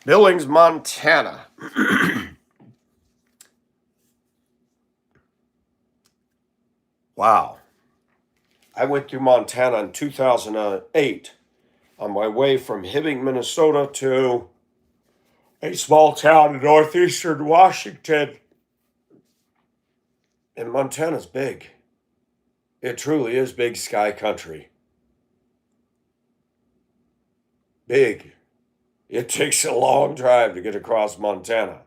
Billings, Montana. Wow. I went through Montana in 2008 on my way from Hibbing, Minnesota to a small town in northeastern Washington. And Montana's big. It truly is big sky country. Big. It takes a long drive to get across Montana.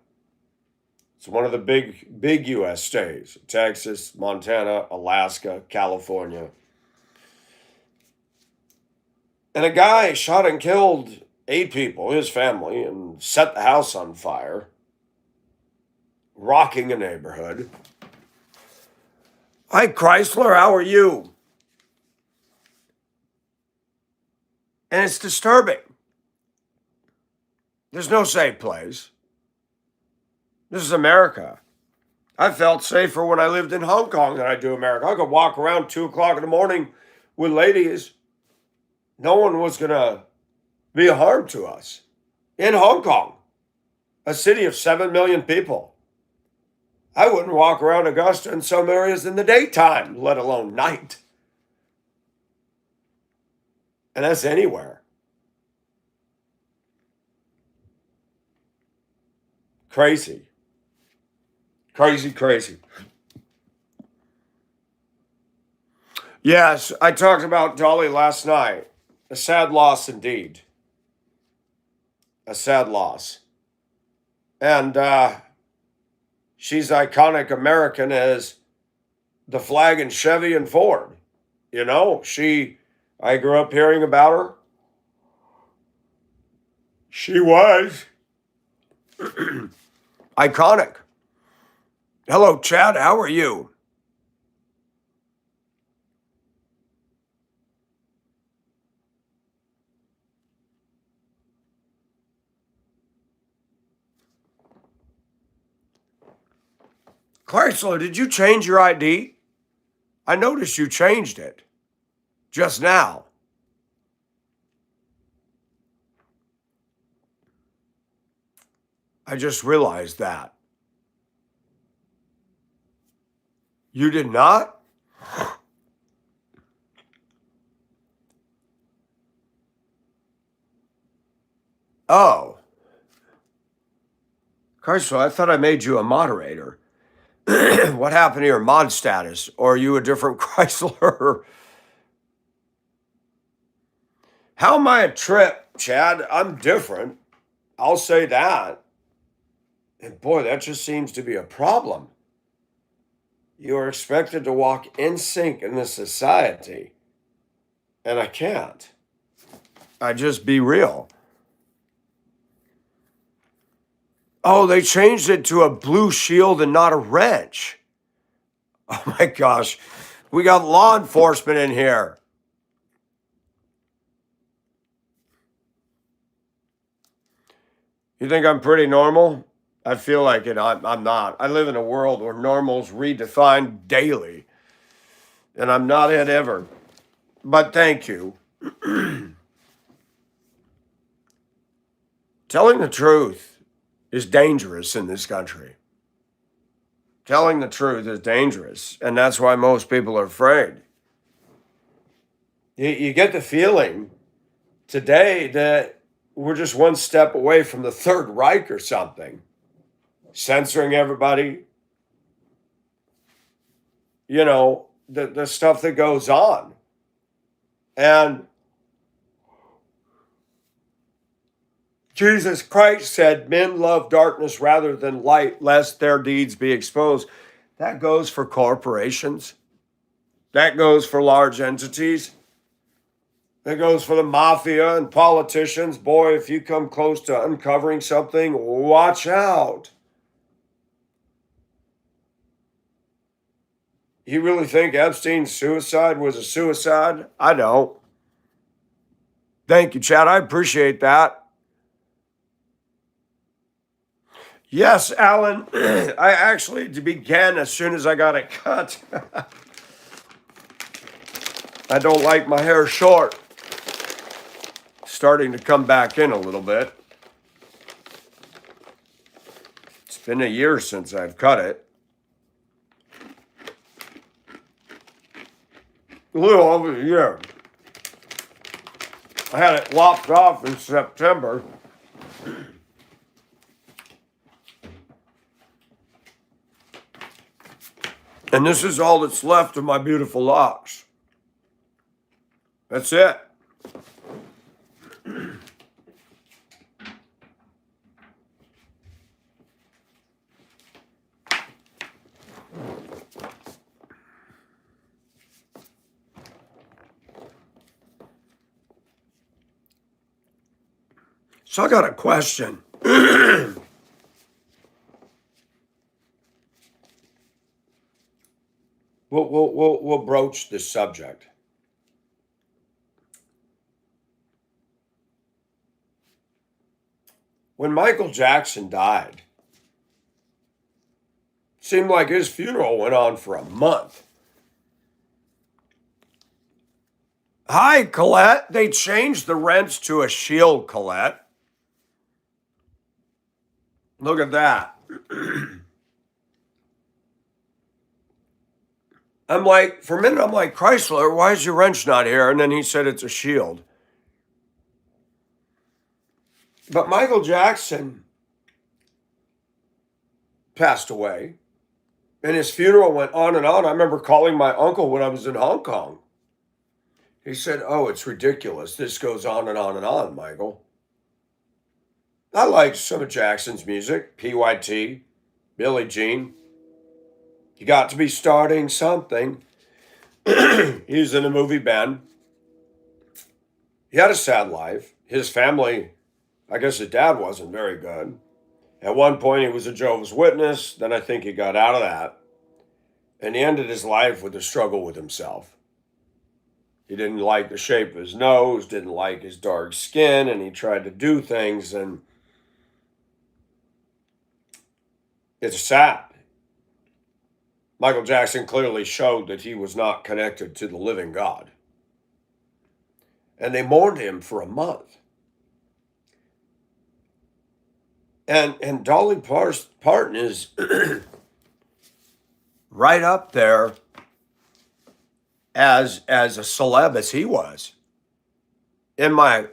It's one of the big U.S. states. Texas, Montana, Alaska, California. And a guy shot and killed 8 people, his family, and set the house on fire, rocking a neighborhood. Hi, Chrysler, how are you? And it's disturbing. There's no safe place. This is America. I felt safer when I lived in Hong Kong than I do America. I could walk around 2 o'clock in the morning with ladies. No one was going to be a harm to us. In Hong Kong, a city of 7 million people. I wouldn't walk around Augusta in some areas in the daytime, let alone night. And that's anywhere. Crazy. Crazy. Yes, I talked about Dolly last night. A sad loss indeed. A sad loss. And she's iconic American as the flag in Chevy and Ford. You know, I grew up hearing about her. She was iconic. Hello, Chad. How are you? Chrysler, did you change your ID? I noticed you changed it just now. I just realized that. You did not? Oh. Chrysler, I thought I made you a moderator. What happened to your mod status? Or are you a different Chrysler? How am I a trip, Chad? I'm different. I'll say that. And boy, that just seems to be a problem. You are expected to walk in sync in this society. And I can't. I just be real. Oh, they changed it to a blue shield and not a wrench. Oh my gosh. We got law enforcement in here. You think I'm pretty normal? I feel like it. I'm not. I live in a world where normal's redefined daily. And I'm not it ever. But thank you. Telling the truth is dangerous in this country. Telling the truth is dangerous. And that's why most people are afraid. You get the feeling today that we're just one step away from the Third Reich or something. Censoring everybody. You know, the stuff that goes on. And Jesus Christ said, men love darkness rather than light, lest their deeds be exposed. That goes for corporations. That goes for large entities. That goes for the mafia and politicians. Boy, if you come close to uncovering something, watch out. You really think Epstein's suicide was a suicide? I don't. Thank you, Chad. I appreciate that. Yes, Alan. I actually began as soon as I got it cut. I don't like my hair short. Starting to come back in a little bit. been a year since I've cut it. A little over a year. I had it lopped off in September. And this is all that's left of my beautiful locks. That's it. So I got a question. We'll broach this subject. When Michael Jackson died, it seemed like his funeral went on for a month. Hi, Colette. They changed the rents to a shield, Colette. Look at that. I'm like, for a minute, I'm like, Chrysler, why is your wrench not here? And then he said it's a shield. But Michael Jackson passed away, and his funeral went on and on. I remember calling my uncle when I was in Hong Kong. He said, oh, it's ridiculous. This goes on and on and on, Michael. I liked some of Jackson's music, PYT, Billie Jean. You got to be starting something. He was in the movie Ben. He had a sad life. His family, I guess his dad wasn't very good. At one point, he was a Jehovah's Witness. Then I think he got out of that. And he ended his life with a struggle with himself. He didn't like the shape of his nose, didn't like his dark skin, and he tried to do things, and it's sad. Michael Jackson clearly showed that he was not connected to the living God. And they mourned him for a month. And Dolly Parton is right up there as a celeb as he was, in my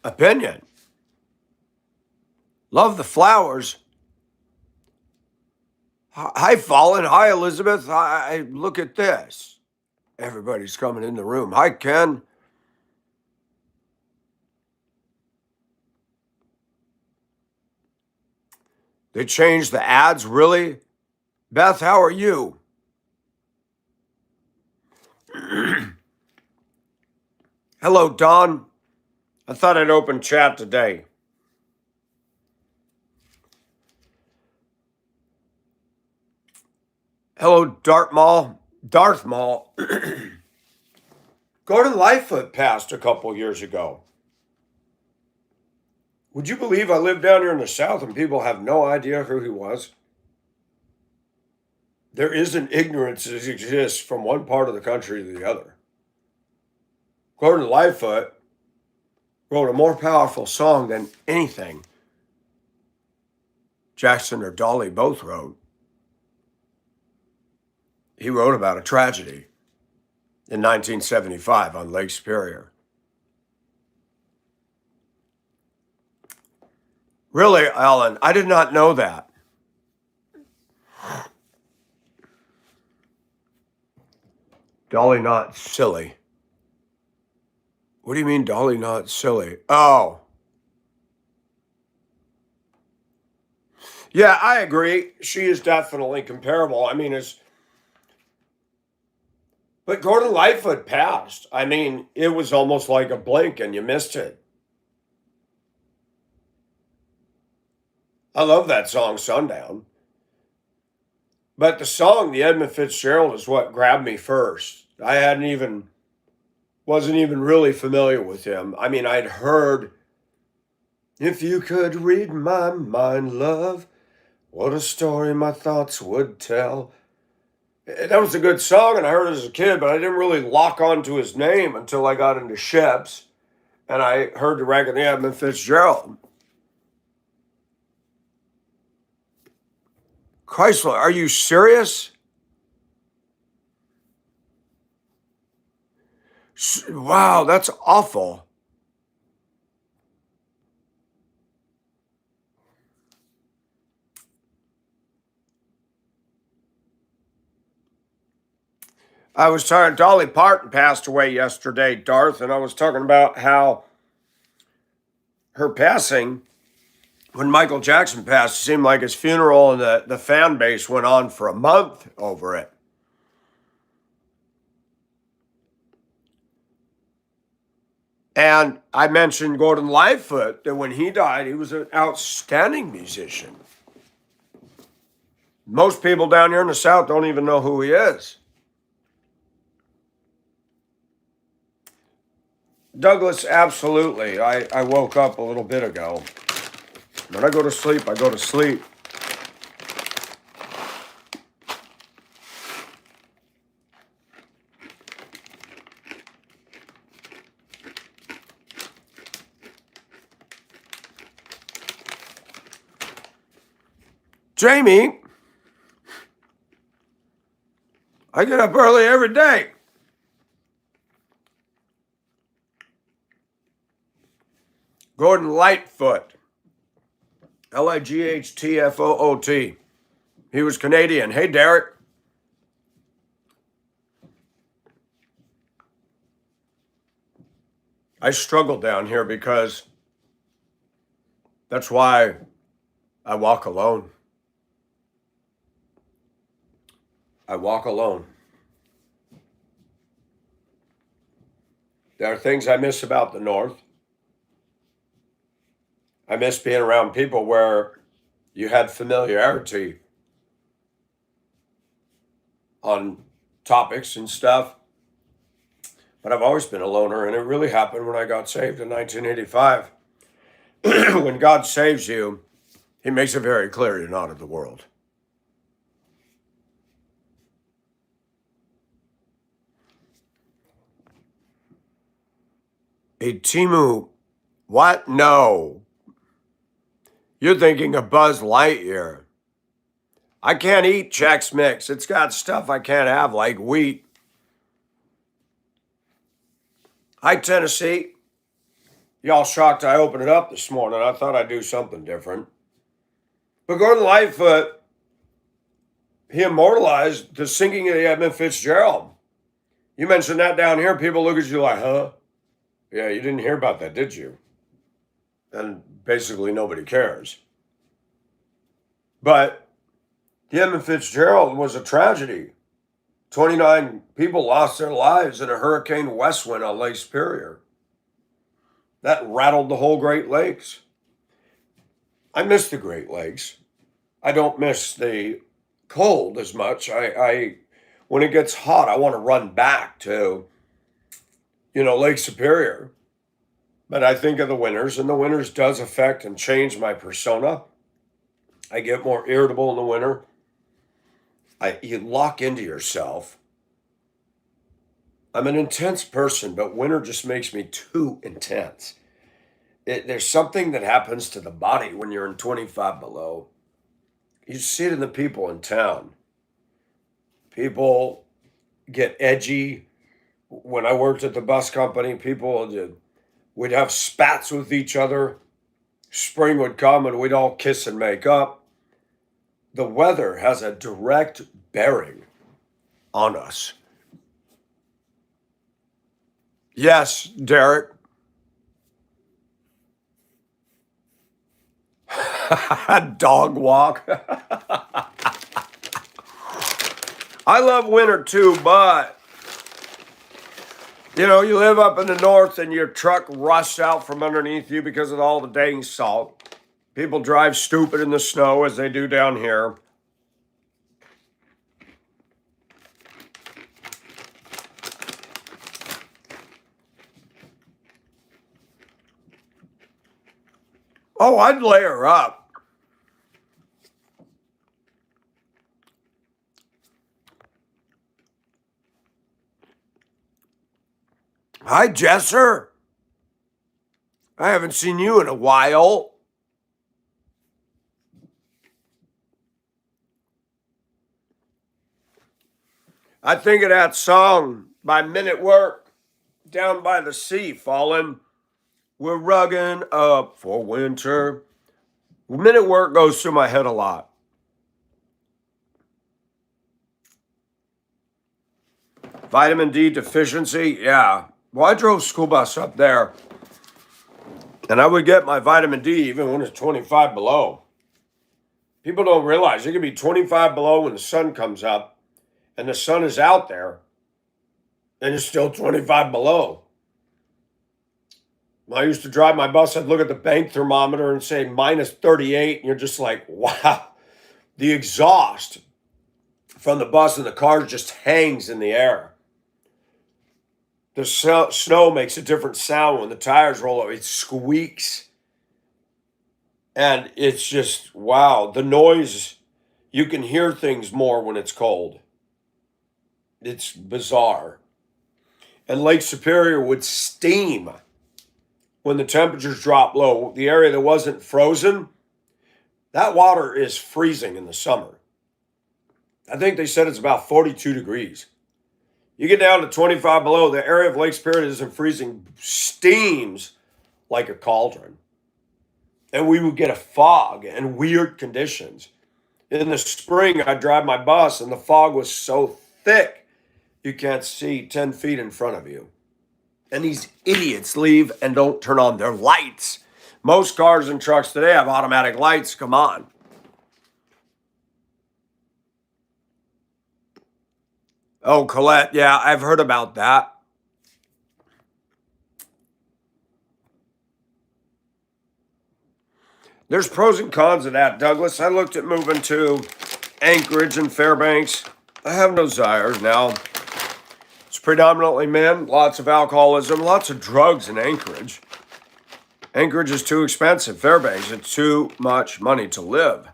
opinion. Love the flowers. Hi, Fallen. Hi, Elizabeth. Hi, look at this. Everybody's coming in the room. Hi, Ken. They changed the ads, really? Beth, how are you? Hello, Don. I thought I'd open chat today. Hello, Darth Maul. Gordon Lightfoot passed a couple years ago. Would you believe I live down here in the South and people have no idea who he was? There is an ignorance that exists from one part of the country to the other. Gordon Lightfoot wrote a more powerful song than anything Jackson or Dolly both wrote. He wrote about a tragedy in 1975 on Lake Superior. Really, Alan, I did not know that. Dolly not silly. What do you mean, Dolly not silly? Oh. Yeah, I agree. She is definitely comparable. I mean, but Gordon Lightfoot passed. I mean, it was almost like a blink and you missed it. I love that song, Sundown. But the song, the Edmund Fitzgerald, is what grabbed me first. I wasn't even really familiar with him. I mean, I'd heard, if you could read my mind, love, what a story my thoughts would tell. That was a good song, and I heard it as a kid, but I didn't really lock onto his name until I got into Sheps, and I heard the record, the Edmund Fitzgerald. Chrysler, are you serious? Wow, that's awful. I was talking, Dolly Parton passed away yesterday, Darth, and I was talking about how her passing, when Michael Jackson passed, it seemed like his funeral and the fan base went on for a month over it. And I mentioned Gordon Lightfoot, that when he died, he was an outstanding musician. Most people down here in the South don't even know who he is. Douglas, absolutely. I woke up a little bit ago. When I go to sleep, I go to sleep. Jamie, I get up early every day. Gordon Lightfoot, Lightfoot. He was Canadian. Hey, Derek. I struggle down here because that's why I walk alone. I walk alone. There are things I miss about the North. I miss being around people where you had familiarity on topics and stuff. But I've always been a loner, and it really happened when I got saved in 1985. When God saves you, he makes it very clear you're not of the world. Hey, Timu, what? No. You're thinking of Buzz Lightyear. I can't eat Chex Mix. It's got stuff I can't have, like wheat. Hi, Tennessee. Y'all shocked I opened it up this morning. I thought I'd do something different. But Gordon Lightfoot, he immortalized the singing of the Edmund Fitzgerald. You mentioned that down here, people look at you like, huh? Yeah, you didn't hear about that, did you? And basically nobody cares. But the Edmund Fitzgerald was a tragedy. 29 people lost their lives in a hurricane west wind on Lake Superior. That rattled the whole Great Lakes. I miss the Great Lakes. I don't miss the cold as much. I when it gets hot, I want to run back to, Lake Superior. But I think of the winters, and the winters does affect and change my persona. I get more irritable in the winter. You lock into yourself. I'm an intense person, but winter just makes me too intense. There's something that happens to the body when you're in 25 below. You see it in the people in town. People get edgy. When I worked at the bus company, we'd have spats with each other. Spring would come and we'd all kiss and make up. The weather has a direct bearing on us. Yes, Derek. Dog walk. I love winter too, but you live up in the north and your truck rusts out from underneath you because of all the dang salt. People drive stupid in the snow as they do down here. Oh, I'd layer up. Hi, Jesser. I haven't seen you in a while. I think of that song by Men at Work, Down by the Sea, falling. We're rugging up for winter. Men at Work goes through my head a lot. Vitamin D deficiency, yeah. Well, I drove school bus up there, and I would get my vitamin D even when it's 25 below. People don't realize it can be 25 below when the sun comes up, and the sun is out there, and it's still 25 below. When I used to drive my bus, I'd look at the bank thermometer and say minus 38, and you're just like, wow. The exhaust from the bus and the car just hangs in the air. The snow makes a different sound when the tires roll up. It squeaks. And it's just, wow. The noise, you can hear things more when it's cold. It's bizarre. And Lake Superior would steam when the temperatures drop low. The area that wasn't frozen, that water is freezing in the summer. I think they said it's about 42 degrees. You get down to 25 below, the area of Lake Superior that isn't freezing steams like a cauldron. And we would get a fog and weird conditions. In the spring, I'd drive my bus and the fog was so thick, you can't see 10 feet in front of you. And these idiots leave and don't turn on their lights. Most cars and trucks today have automatic lights. Come on. Oh, Colette, yeah, I've heard about that. There's pros and cons of that, Douglas. I looked at moving to Anchorage and Fairbanks. I have no desires now. It's predominantly men, lots of alcoholism, lots of drugs in Anchorage. Anchorage is too expensive. Fairbanks, it's too much money to live.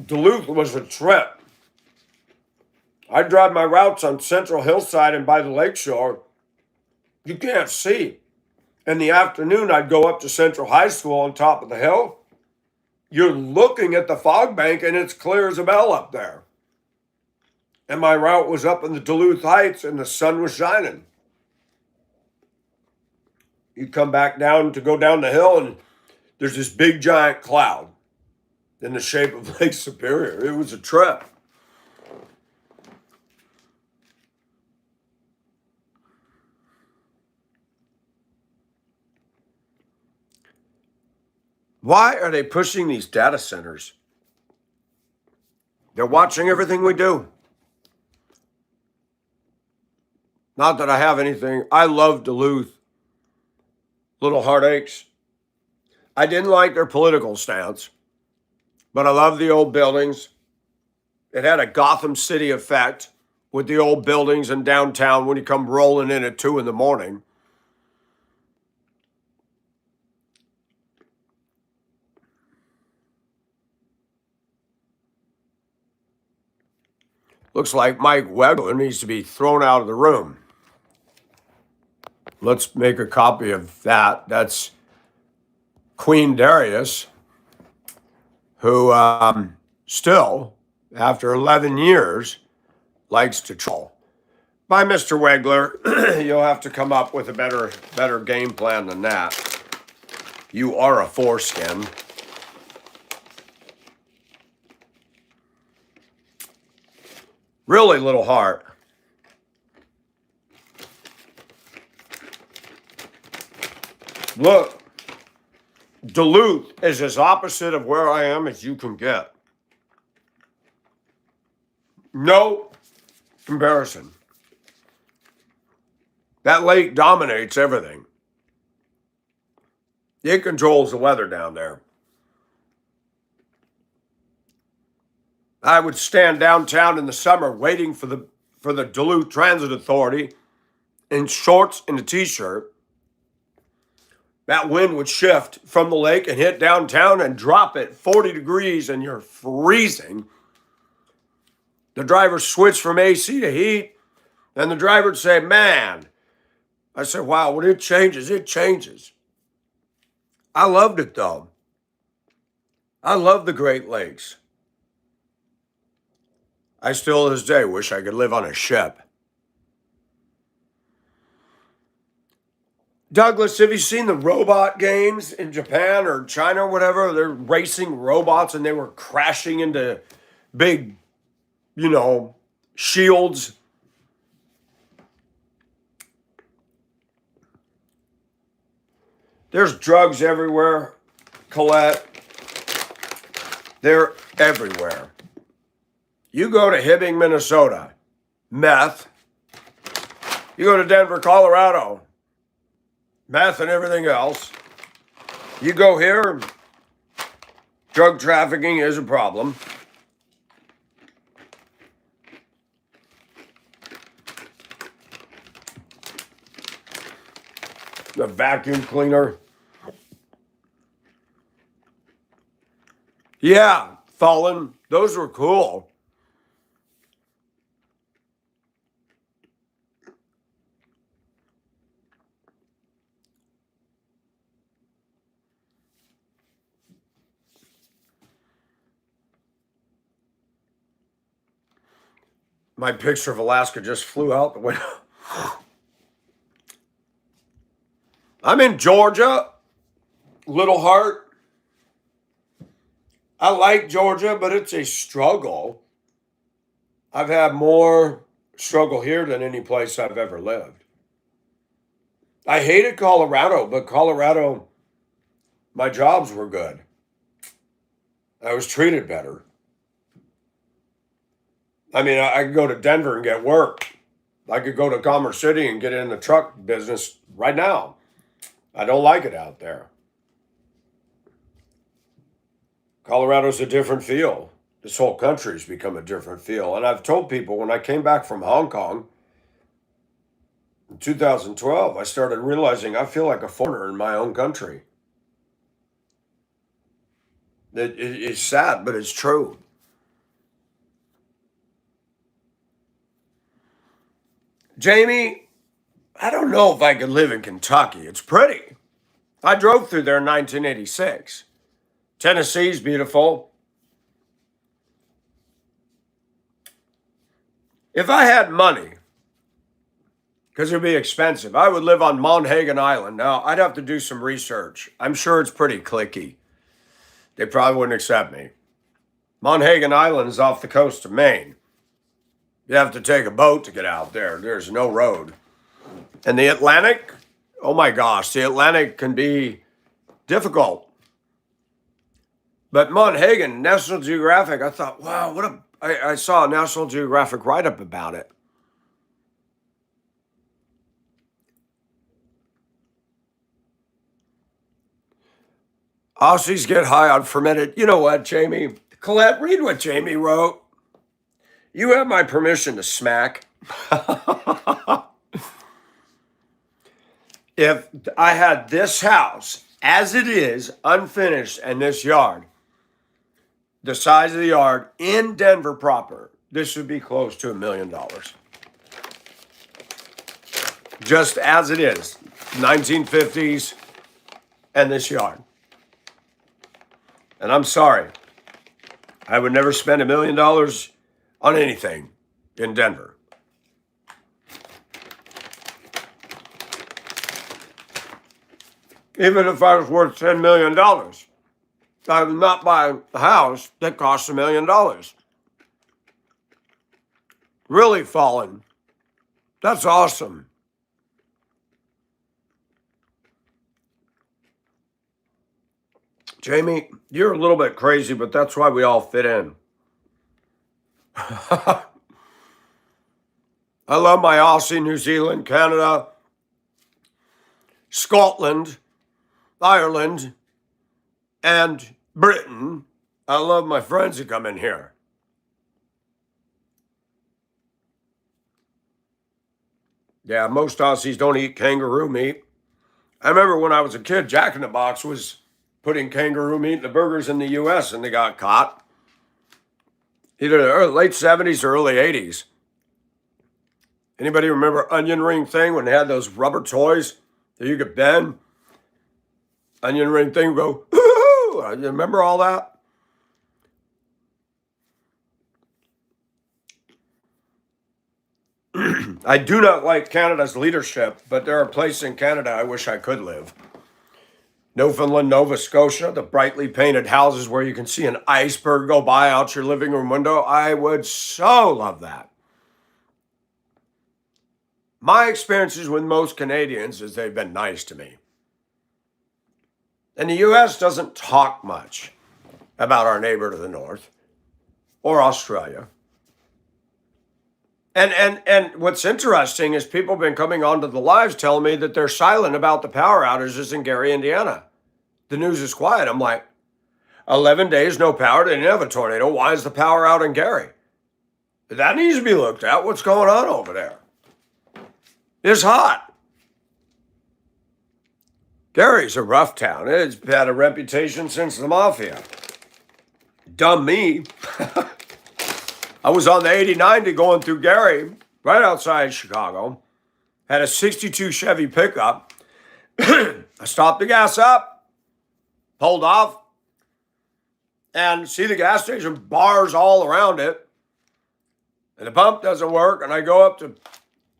Duluth was a trip. I'd drive my routes on Central Hillside and by the lakeshore. You can't see. In the afternoon, I'd go up to Central High School on top of the hill. You're looking at the fog bank and it's clear as a bell up there. And my route was up in the Duluth Heights and the sun was shining. You come back down to go down the hill and there's this big giant cloud in the shape of Lake Superior. It was a trip. Why are they pushing these data centers? They're watching everything we do. Not that I have anything. I love Duluth. Little heartaches. I didn't like their political stance, but I love the old buildings. It had a Gotham City effect with the old buildings in downtown when you come rolling in at 2 a.m. Looks like Mike Wegler needs to be thrown out of the room. Let's make a copy of that. That's Queen Darius, who still, after 11 years, likes to troll. By Mr. Wegler, you'll have to come up with a better game plan than that. You are a foreskin. Really, little heart. Look, Duluth is as opposite of where I am as you can get. No comparison. That lake dominates everything. It controls the weather down there. I would stand downtown in the summer waiting for the Duluth Transit Authority in shorts and a t-shirt. That wind would shift from the lake and hit downtown and drop it 40 degrees and you're freezing. The driver switched from AC to heat and the driver would say, man. I said, wow, when it changes, it changes. I loved it though. I love the Great Lakes. I still to this day wish I could live on a ship. Douglas, have you seen the robot games in Japan or China or whatever? They're racing robots and they were crashing into big, shields. There's drugs everywhere, Colette. They're everywhere. You go to Hibbing, Minnesota, meth. You go to Denver, Colorado, meth and everything else. You go here, drug trafficking is a problem. The vacuum cleaner. Yeah, Fallen. Those were cool. My picture of Alaska just flew out the window. I'm in Georgia, Little Heart. I like Georgia, but it's a struggle. I've had more struggle here than any place I've ever lived. I hated Colorado, but Colorado, my jobs were good. I was treated better. I mean, I could go to Denver and get work. I could go to Commerce City and get in the truck business right now. I don't like it out there. Colorado's a different feel. This whole country's become a different feel. And I've told people when I came back from Hong Kong in 2012, I started realizing I feel like a foreigner in my own country. It's sad, but it's true. Jamie, I don't know if I could live in Kentucky. It's pretty. I drove through there in 1986. Tennessee's beautiful. If I had money, because it'd be expensive, I would live on Monhegan Island. Now, I'd have to do some research. I'm sure it's pretty cliquey. They probably wouldn't accept me. Monhegan Island is off the coast of Maine. You have to take a boat to get out there. There's no road. And the Atlantic, oh my gosh, the Atlantic can be difficult. But Monhegan, National Geographic, I thought, wow, I saw a National Geographic write-up about it. Aussies get high on fermented. You know what, Jamie? Colette, read what Jamie wrote. You have my permission to smack. If I had this house as it is, unfinished, and this yard, the size of the yard in Denver proper, this would be close to $1 million. Just as it is, 1950s, and this yard. And I'm sorry, I would never spend $1 million on anything in Denver. Even if I was worth $10 million, I would not buy a house that costs $1 million. Really, Fallen. That's awesome. Jamie, you're a little bit crazy, but that's why we all fit in. I love my Aussie, New Zealand, Canada, Scotland, Ireland, and Britain. I love my friends who come in here. Yeah, most Aussies don't eat kangaroo meat. I remember when I was a kid, Jack in the Box was putting kangaroo meat in the burgers in the U.S. and they got caught. Either the late 70s or early 80s. Anybody remember Onion Ring Thing when they had those rubber toys that you could bend? Onion Ring Thing would go, ooh, you remember all that? I do not like Canada's leadership, but there are places in Canada I wish I could live. Newfoundland, Nova Scotia, the brightly painted houses where you can see an iceberg go by out your living room window. I would so love that. My experiences with most Canadians is they've been nice to me. And the U.S. doesn't talk much about our neighbor to the north or Australia. And what's interesting is people have been coming onto the lives telling me that they're silent about the power outages in Gary, Indiana. The news is quiet. I'm like, 11 days, no power. They didn't have a tornado. Why is the power out in Gary? That needs to be looked at. What's going on over there? It's hot. Gary's a rough town. It's had a reputation since the mafia. Dumb me. I was on the 80-90 going through Gary, right outside Chicago. Had a 62 Chevy pickup. I stopped the gas up, pulled off, and see the gas station bars all around it. And the pump doesn't work. And I go up to,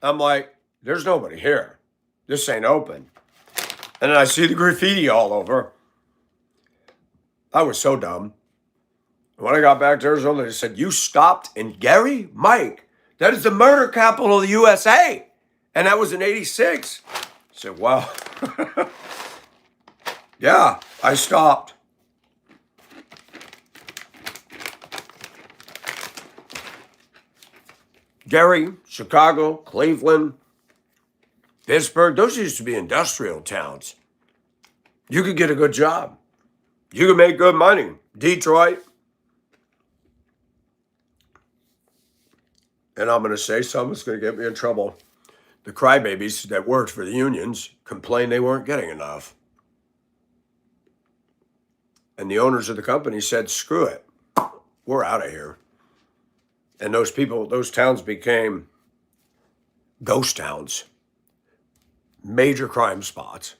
I'm like, there's nobody here. This ain't open. And then I see the graffiti all over. I was so dumb. When I got back to Arizona, they said, you stopped in Gary? Mike, that is the murder capital of the USA. And that was in 86. I said, wow. Yeah, I stopped. Gary, Chicago, Cleveland, Pittsburgh, those used to be industrial towns. You could get a good job. You could make good money. Detroit. And I'm going to say something that's going to get me in trouble. The crybabies that worked for the unions complained they weren't getting enough. And the owners of the company said, screw it. We're out of here. And those people, those towns became ghost towns. Major crime spots.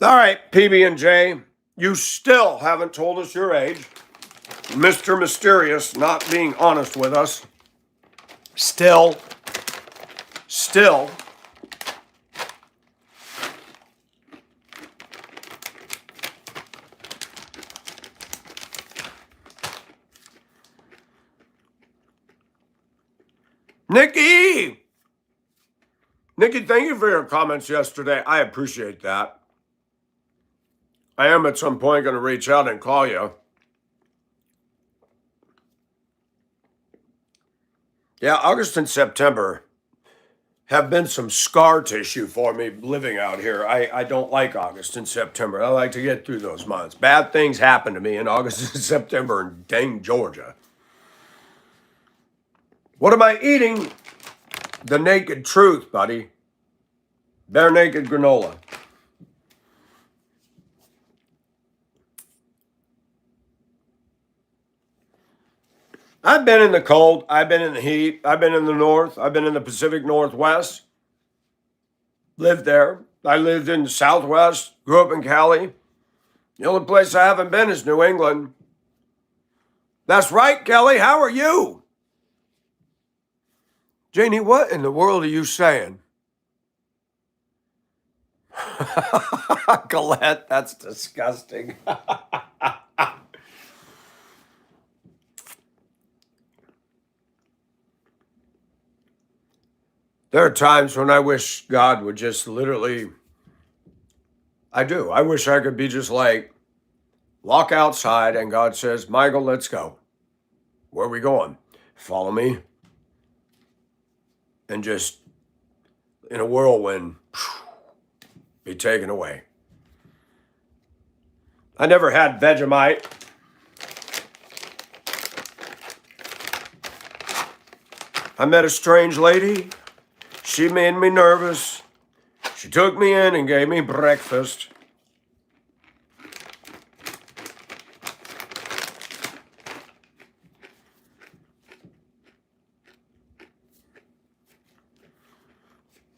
All right, PB&J, you still haven't told us your age. Mr. Mysterious not being honest with us. Still. Nikki, thank you for your comments yesterday. I appreciate that. I am at some point going to reach out and call you. Yeah, August and September have been some scar tissue for me living out here. I don't like August and September. I like to get through those months. Bad things happen to me in August and September in dang Georgia. What am I eating? The naked truth, buddy. Bare naked granola. I've been in the cold. I've been in the heat. I've been in the north. I've been in the Pacific Northwest. Lived there. I lived in the Southwest. Grew up in Cali. The only place I haven't been is New England. That's right, Kelly. How are you? Janie, what in the world are you saying? Colette, that's disgusting. There are times when I wish God would just literally, I do. I wish I could be just like, walk outside and God says, Michael, let's go. Where are we going? Follow me. And just in a whirlwind, be taken away. I never had Vegemite. I met a strange lady. She made me nervous. She took me in and gave me breakfast.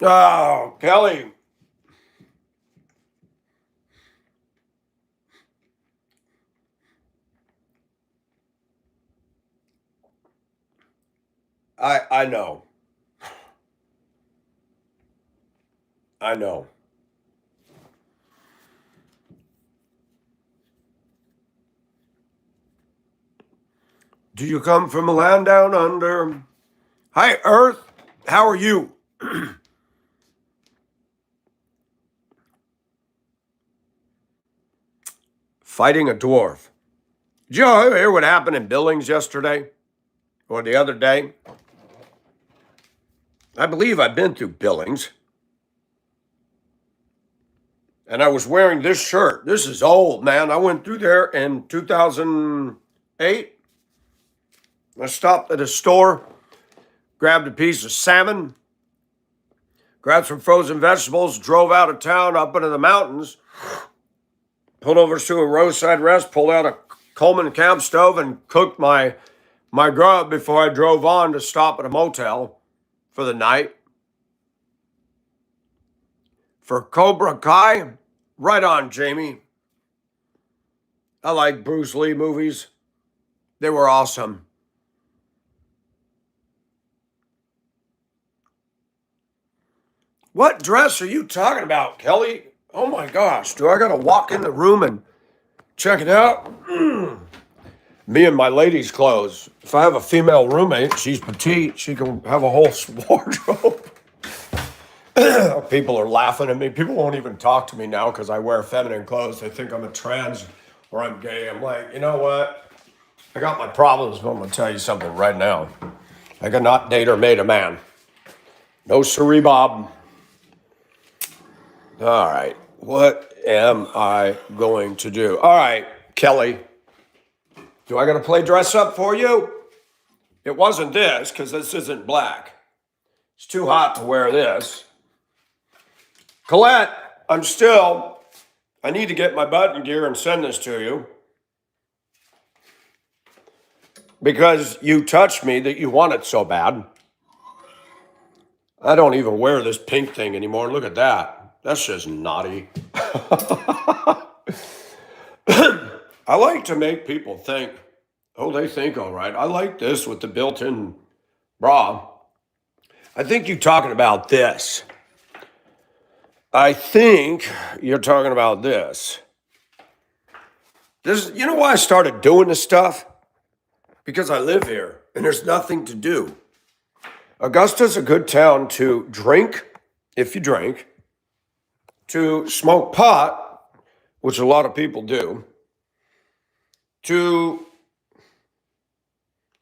Oh, Kelly. I know. I know. Do you come from a land down under? Hi, Earth. How are you? Fighting a dwarf. Did you hear what happened in Billings yesterday or the other day? I believe I've been through Billings. And I was wearing this shirt. This is old, man. I went through there in 2008. I stopped at a store, grabbed a piece of salmon, grabbed some frozen vegetables, drove out of town up into the mountains, pulled over to a roadside rest, pulled out a Coleman camp stove, and cooked my grub before I drove on to stop at a motel for the night. For Cobra Kai, right on, Jamie. I like Bruce Lee movies. They were awesome. What dress are you talking about, Kelly? Oh my gosh, do I gotta walk in the room and check it out? Me and my lady's clothes. If I have a female roommate, she's petite, she can have a whole wardrobe. People are laughing at me. People won't even talk to me now because I wear feminine clothes. They think I'm a trans or I'm gay. I'm like, you know what? I got my problems, but I'm going to tell you something right now. I cannot date or mate a man. No siree, Bob. All right. What am I going to do? All right, Kelly. Do I got to play dress up for you? It wasn't this because this isn't black. It's too hot to wear this. Colette, I need to get my button gear and send this to you. Because you touched me that you want it so bad. I don't even wear this pink thing anymore. Look at that. That's just naughty. I like to make people think, oh, they think all right. I like this with the built-in bra. I think you're talking about this. I think you're talking about this. You know why I started doing this stuff? Because I live here and there's nothing to do. Augusta's a good town to drink, if you drink, to smoke pot, which a lot of people do, to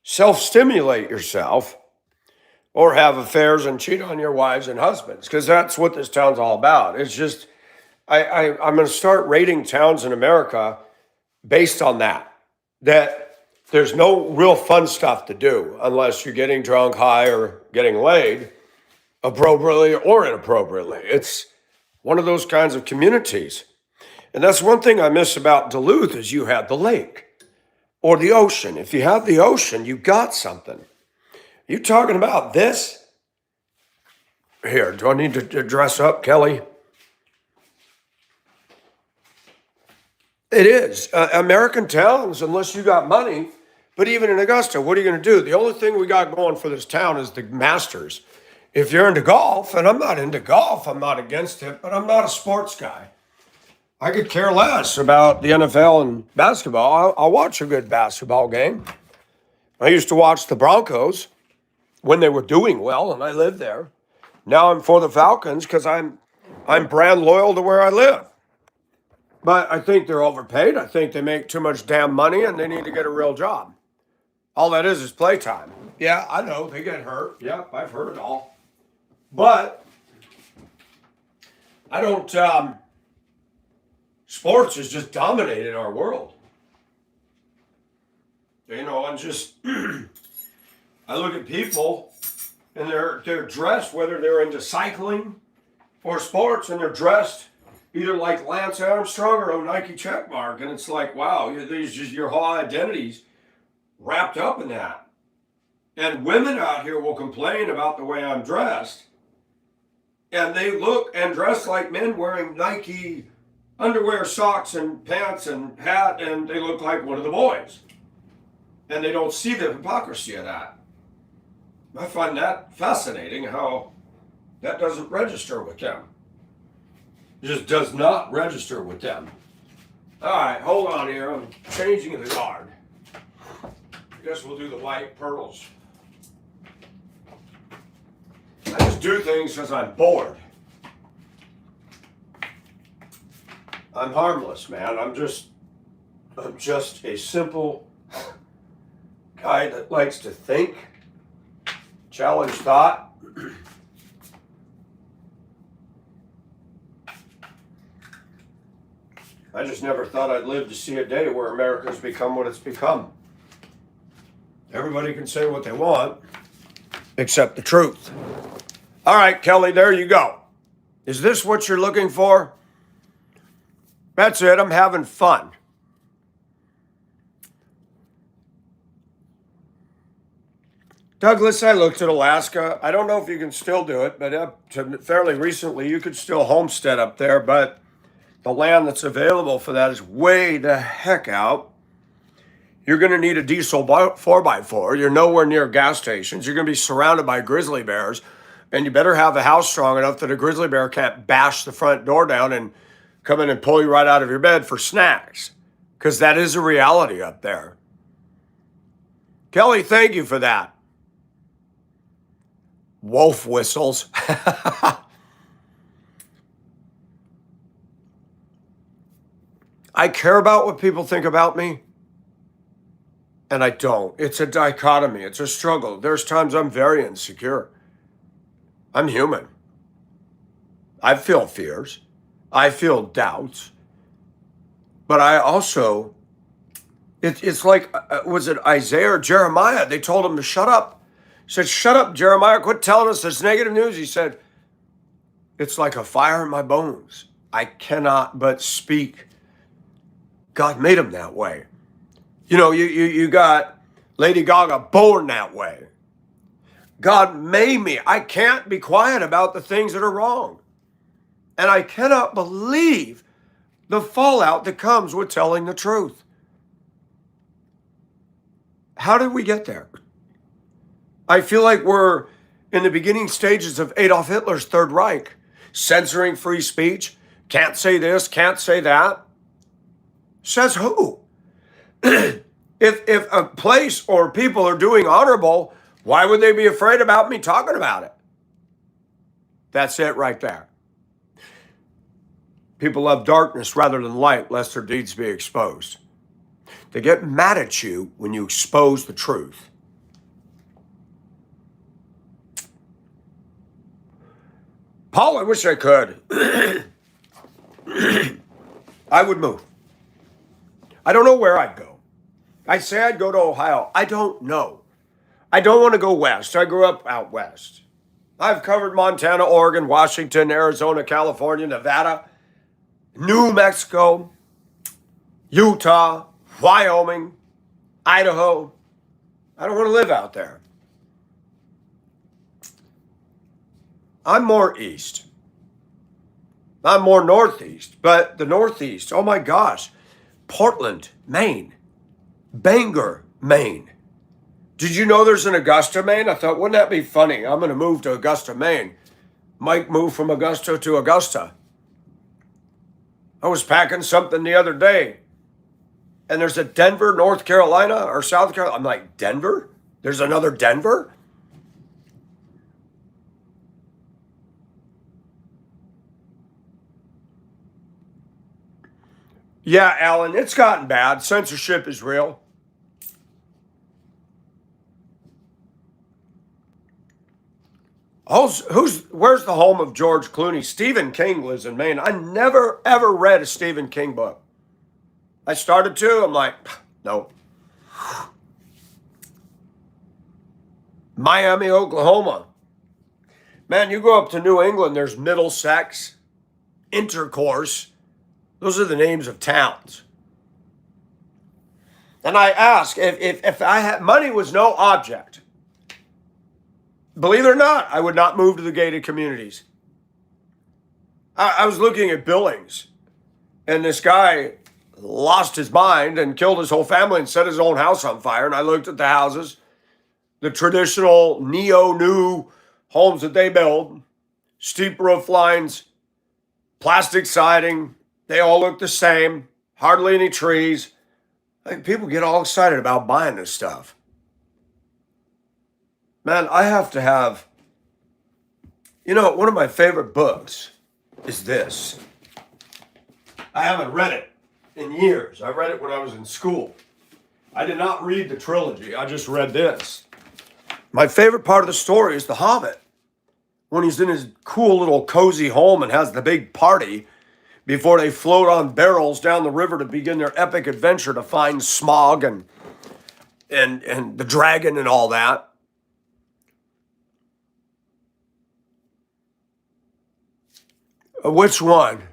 self-stimulate yourself, or have affairs and cheat on your wives and husbands, because that's what this town's all about. It's just, I'm going to start rating towns in America based on that there's no real fun stuff to do unless you're getting drunk, high, or getting laid appropriately or inappropriately. It's one of those kinds of communities. And that's one thing I miss about Duluth is you had the lake or the ocean. If you have the ocean, you got something. You talking about this? Here, do I need to dress up, Kelly? It is. American towns, unless you got money. But even in Augusta, what are you going to do? The only thing we got going for this town is the Masters. If you're into golf, and I'm not into golf, I'm not against it, but I'm not a sports guy. I could care less about the NFL and basketball. I'll watch a good basketball game. I used to watch the Broncos when they were doing well, and I lived there. Now I'm for the Falcons because I'm brand loyal to where I live. But I think they're overpaid. I think they make too much damn money, and they need to get a real job. All that is playtime. Yeah, I know, they get hurt. Yep, I've heard it all. But I don't, sports has just dominated our world. You know, I'm just, I look at people and they're dressed, whether they're into cycling or sports, and they're dressed either like Lance Armstrong or a Nike checkmark. And it's like, wow, there's just your whole identity's wrapped up in that. And women out here will complain about the way I'm dressed. And they look and dress like men wearing Nike underwear, socks, and pants and hat, and they look like one of the boys. And they don't see the hypocrisy of that. I find that fascinating how that doesn't register with them. It just does not register with them. All right, hold on here. I'm changing the guard. I guess we'll do the white pearls. I just do things because I'm bored. I'm harmless, man. I'm just a simple guy that likes to think, challenge thought. I just never thought I'd live to see a day where America's become what it's become. Everybody can say what they want, except the truth. All right, Kelly, there you go. Is this what you're looking for? That's it. I'm having fun. Douglas, I looked at Alaska. I don't know if you can still do it, but up to fairly recently, you could still homestead up there, but the land that's available for that is way the heck out. You're going to need a diesel 4x4. You're nowhere near gas stations. You're going to be surrounded by grizzly bears, and you better have a house strong enough that a grizzly bear can't bash the front door down and come in and pull you right out of your bed for snacks, because that is a reality up there. Kelly, thank you for that. Wolf whistles. I care about what people think about me, and I don't. It's a dichotomy. It's a struggle. There's times I'm very insecure. I'm human. I feel fears. I feel doubts. But I also, it's like, was it Isaiah or Jeremiah? They told him to shut up. He said, shut up, Jeremiah. Quit telling us this negative news. He said, it's like a fire in my bones. I cannot but speak. God made him that way. You know, you got Lady Gaga born that way. God made me. I can't be quiet about the things that are wrong. And I cannot believe the fallout that comes with telling the truth. How did we get there? I feel like we're in the beginning stages of Adolf Hitler's Third Reich, censoring free speech. Can't say this, can't say that. Says who? If a place or people are doing honorable, why would they be afraid about me talking about it? That's it right there. People love darkness rather than light, lest their deeds be exposed. They get mad at you when you expose the truth. Paul, I wish I could. I would move. I don't know where I'd go. I say I'd go to Ohio. I don't know. I don't want to go west. I grew up out west. I've covered Montana, Oregon, Washington, Arizona, California, Nevada, New Mexico, Utah, Wyoming, Idaho. I don't want to live out there. I'm more east. I'm more northeast, but the northeast, oh my gosh, Portland, Maine, Bangor, Maine. Did you know there's an Augusta, Maine? I thought, wouldn't that be funny? I'm going to move to Augusta, Maine. Mike moved from Augusta to Augusta. I was packing something the other day, and there's a Denver, North Carolina, or South Carolina. I'm like, Denver? There's another Denver? Yeah, Alan, it's gotten bad. Censorship is real. Where's the home of George Clooney? Stephen King lives in Maine. I never, ever read a Stephen King book. I started to. I'm like, no. Miami, Oklahoma. Man, you go up to New England, there's Middlesex, Intercourse. Those are the names of towns. And I ask, if I had money was no object, believe it or not, I would not move to the gated communities. I was looking at Billings, and this guy lost his mind and killed his whole family and set his own house on fire. And I looked at the houses. the traditional neo-new homes that they build, steep roof lines, plastic siding, they all look the same, hardly any trees. I think people get all excited about buying this stuff. Man, I have to have, one of my favorite books is this. I haven't read it in years. I read it when I was in school. I did not read the trilogy. I just read this. My favorite part of the story is The Hobbit. When he's in his cool little cozy home and has the big party before they float on barrels down the river to begin their epic adventure to find Smaug and the dragon and all that. Which one?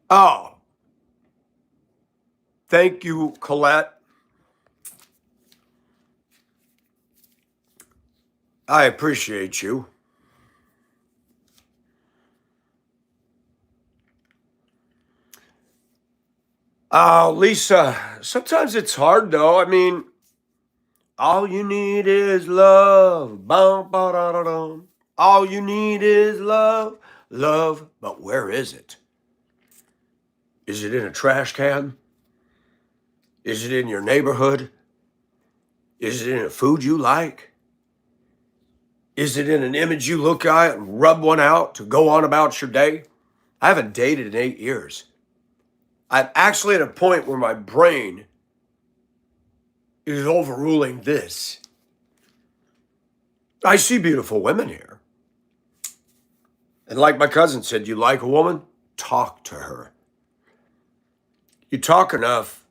Oh. Thank you, Colette. I appreciate you. Lisa, sometimes it's hard though. I mean, all you need is love. Bum, ba-da-da-dum. All you need is love. Love, but where is it? Is it in a trash can? Is it in your neighborhood? Is it in a food you like? Is it in an image you look at and rub one out to go on about your day? I haven't dated in 8 years. I'm actually at a point where my brain is overruling this. I see beautiful women here. And like my cousin said, you like a woman? Talk to her. You talk enough,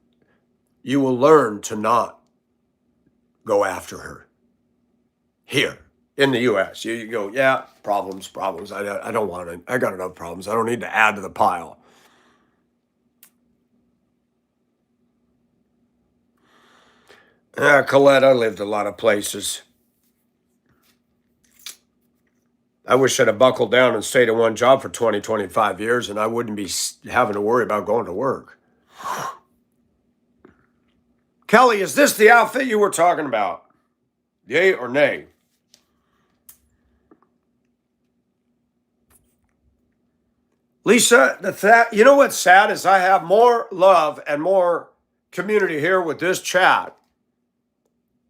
you will learn to not go after her. Here in the U.S., you go, yeah, problems. I don't want it. I got enough problems. I don't need to add to the pile. Colette, I lived a lot of places. I wish I'd have buckled down and stayed at one job for 20, 25 years, and I wouldn't be having to worry about going to work. Kelly, is this the outfit you were talking about? Yay or nay? Lisa, you know what's sad is I have more love and more community here with this chat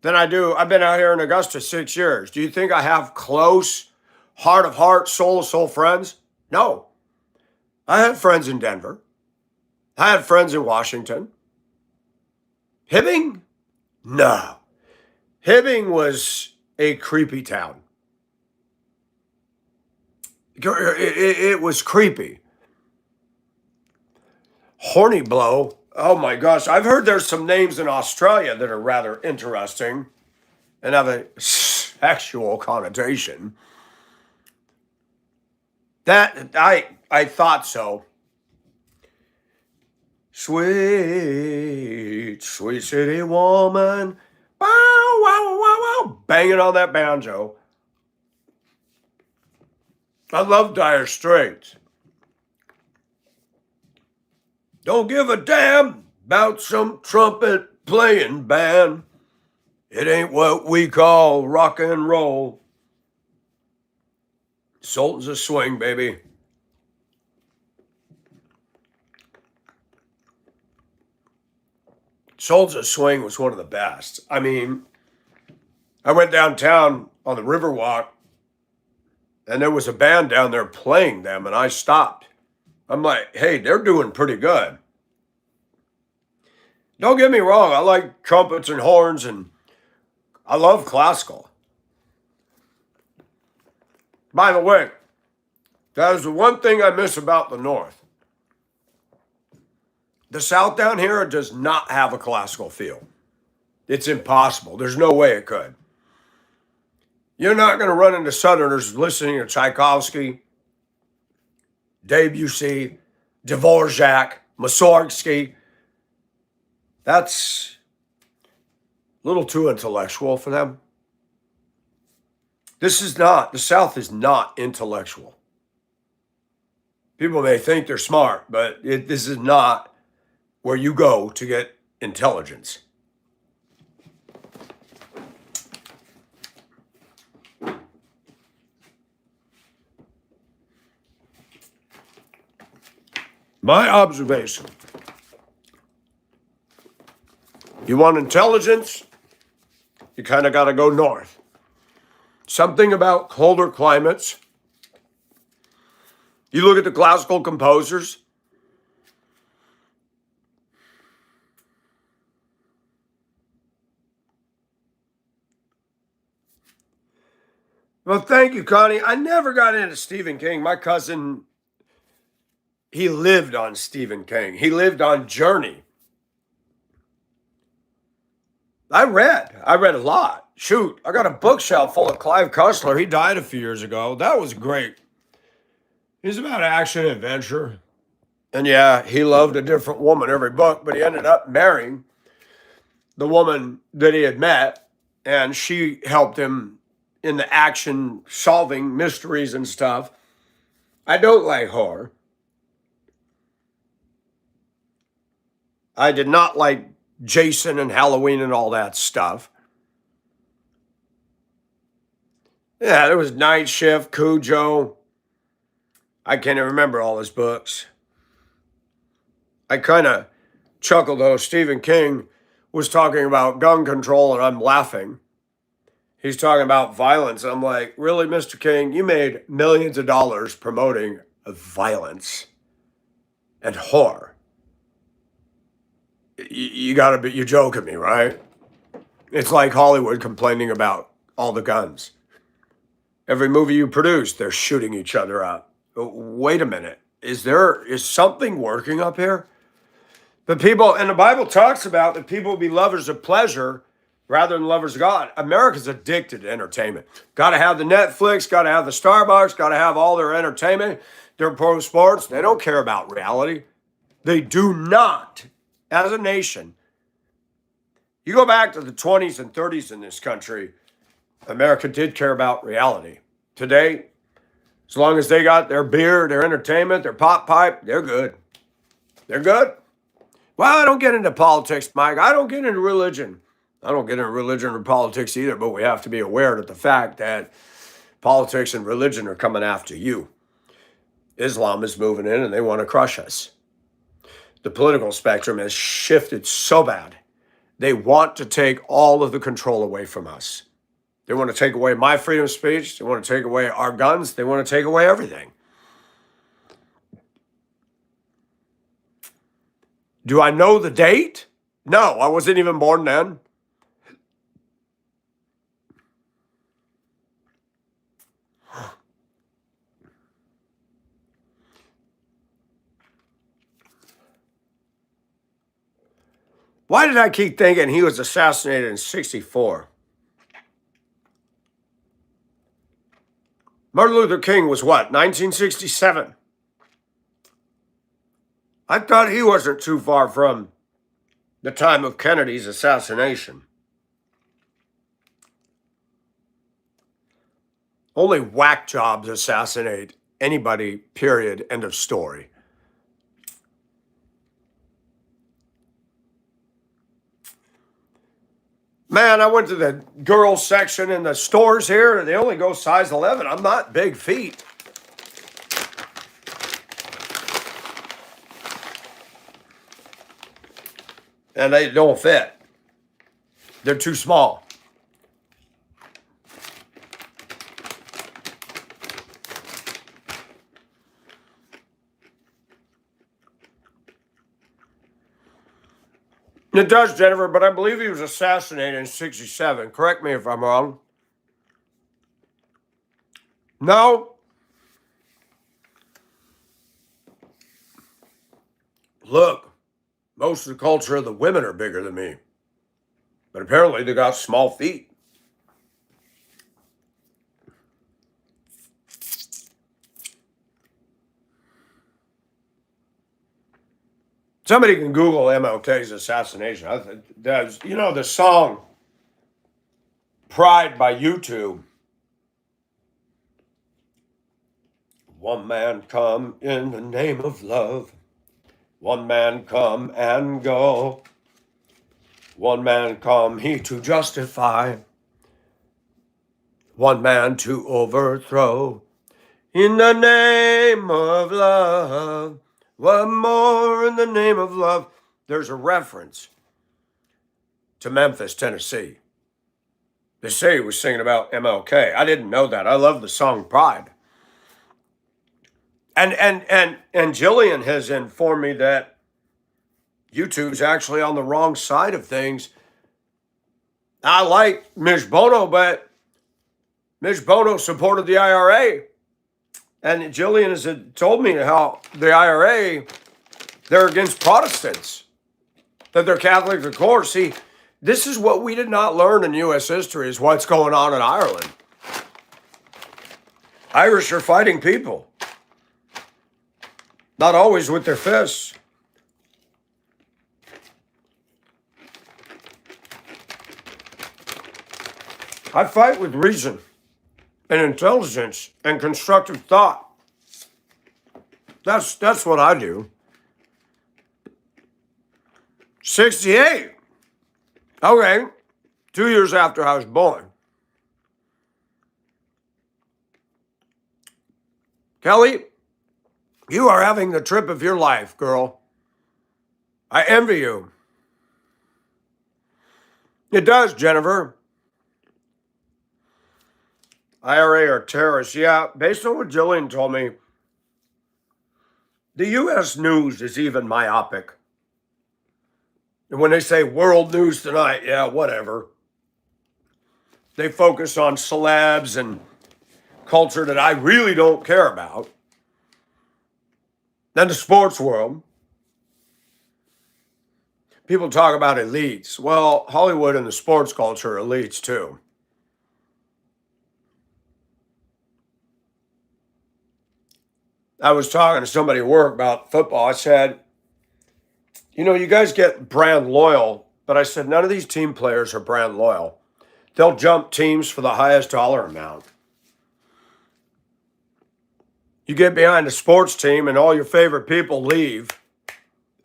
than I do. I've been out here in Augusta 6 years. Do you think I have close, heart of heart, soul of soul friends? No. I had friends in Denver. I had friends in Washington. Hibbing? No. Hibbing was a creepy town. It was creepy. Horny blow. Oh my gosh. I've heard there's some names in Australia that are rather interesting and have a sexual connotation. That I thought so. Sweet, sweet city woman. Wow, wow, wow, wow. Banging on that banjo. I love Dire Straits. Don't give a damn about some trumpet playing band. It ain't what we call rock and roll. Sultans of Swing, baby. Sultans of Swing was one of the best. I mean, I went downtown on the Riverwalk, and there was a band down there playing them, and I stopped. I'm like, hey, they're doing pretty good. Don't get me wrong, I like trumpets and horns, and I love classical. By the way, that is the one thing I miss about the North. The South down here does not have a classical feel. It's impossible. There's no way it could. You're not going to run into Southerners listening to Tchaikovsky, Debussy, Dvorak, Mussorgsky. That's a little too intellectual for them. The South is not intellectual. People may think they're smart, but this is not where you go to get intelligence. My observation. You want intelligence? You kind of got to go north. Something about colder climates. You look at the classical composers. Well, thank you, Connie. I never got into Stephen King. My cousin, he lived on Stephen King. He lived on Journey. I read a lot. Shoot, I got a bookshelf full of Clive Cussler. He died a few years ago. That was great. He's about action and adventure. And yeah, he loved a different woman every book, but he ended up marrying the woman that he had met, and she helped him in the action solving mysteries and stuff. I don't like horror. I did not like Jason and Halloween and all that stuff. Yeah, there was Night Shift, Cujo. I can't even remember all his books. I kind of chuckled though. Stephen King was talking about gun control and I'm laughing. He's talking about violence. I'm like, really, Mr. King? You made millions of dollars promoting violence and horror. You gotta be, you're joking me, right? It's like Hollywood complaining about all the guns. Every movie you produce, they're shooting each other up. Wait a minute. Is something working up here? But people, and the Bible talks about that people will be lovers of pleasure rather than lovers of God. America's addicted to entertainment. Got to have the Netflix, got to have the Starbucks, got to have all their entertainment, their pro sports. They don't care about reality. They do not, as a nation. You go back to the 20s and 30s in this country, America did care about reality. Today, as long as they got their beer, their entertainment, their pop pipe, they're good. They're good. Well, I don't get into politics, Mike. I don't get into religion. I don't get into religion or politics either, but we have to be aware of the fact that politics and religion are coming after you. Islam is moving in and they want to crush us. The political spectrum has shifted so bad. They want to take all of the control away from us. They want to take away my freedom of speech. They want to take away our guns. They want to take away everything. Do I know the date? No, I wasn't even born then. Why did I keep thinking he was assassinated in 1964? Martin Luther King was what, 1967? I thought he wasn't too far from the time of Kennedy's assassination. Only whack jobs assassinate anybody, period, end of story. Man, I went to the girls section in the stores here. They only go size 11. I'm not big feet. And they don't fit. They're too small. It does, Jennifer, but I believe he was assassinated in 1967. Correct me if I'm wrong. No. Look, most of the culture of the women are bigger than me. But apparently they got small feet. Somebody can Google MLK's assassination. You know the song Pride by U2. One man come in the name of love. One man come and go. One man come he to justify. One man to overthrow. In the name of love. One more in the name of love. There's a reference to Memphis, Tennessee. They say he was singing about MLK. I didn't know that. I love the song Pride. And Jillian has informed me that YouTube's actually on the wrong side of things. I like Ms. Bono, but Ms. Bono supported the IRA. And Jillian has told me how the IRA, they're against Protestants, that they're Catholic, of course. See, this is what we did not learn in U.S. history, is what's going on in Ireland. Irish are fighting people. Not always with their fists. I fight with reason and intelligence and constructive thought. That's what I do. 68. Okay. 2 years after I was born. Kelly, you are having the trip of your life, girl. I envy you. It does, Jennifer. IRA are terrorists. Yeah, based on what Jillian told me, the U.S. news is even myopic. And when they say world news tonight, yeah, whatever. They focus on celebs and culture that I really don't care about. Then the sports world. People talk about elites. Well, Hollywood and the sports culture are elites too. I was talking to somebody at work about football. I said, you guys get brand loyal, but I said, none of these team players are brand loyal. They'll jump teams for the highest dollar amount. You get behind a sports team and all your favorite people leave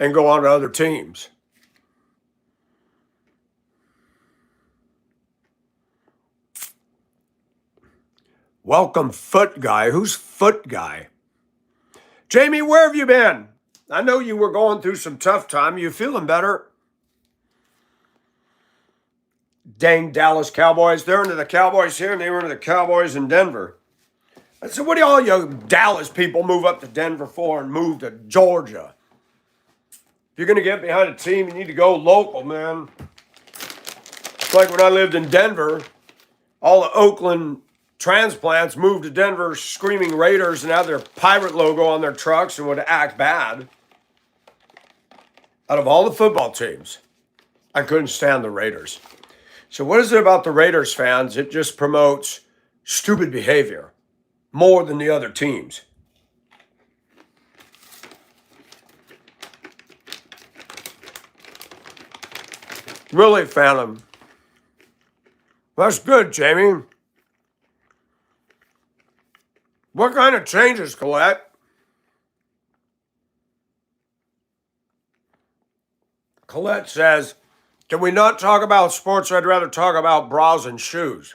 and go on to other teams. Welcome, Foot Guy. Who's Foot Guy? Jamie, where have you been? I know you were going through some tough time. You feeling better? Dang Dallas Cowboys. They're into the Cowboys here, and they were into the Cowboys in Denver. I said, what do all you Dallas people move up to Denver for and move to Georgia? If you're going to get behind a team, you need to go local, man. It's like when I lived in Denver, all the Oakland transplants moved to Denver screaming Raiders and had their pirate logo on their trucks and would act bad. Out of all the football teams, I couldn't stand the Raiders. So what is it about the Raiders fans? It just promotes stupid behavior more than the other teams. Really, Phantom. That's good, Jamie. What kind of changes, Colette? Colette says, can we not talk about sports? I'd rather talk about bras and shoes.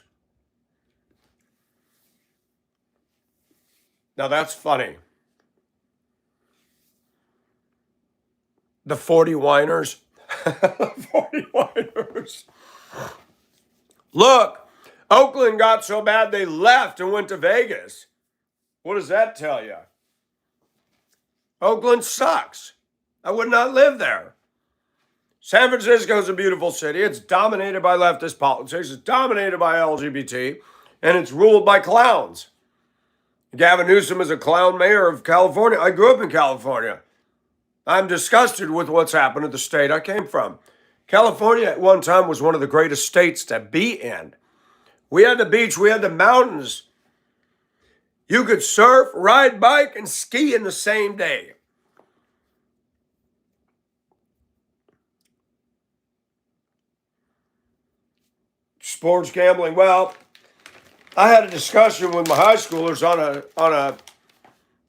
Now that's funny. The 40 whiners. 40 whiners. Look, Oakland got so bad they left and went to Vegas. What does that tell you? Oakland sucks. I would not live there. San Francisco is a beautiful city. It's dominated by leftist politics. It's dominated by LGBT. And it's ruled by clowns. Gavin Newsom is a clown mayor of California. I grew up in California. I'm disgusted with what's happened to the state I came from. California at one time was one of the greatest states to be in. We had the beach. We had the mountains. You could surf, ride bike, and ski in the same day. Sports gambling. Well, I had a discussion with my high schoolers on a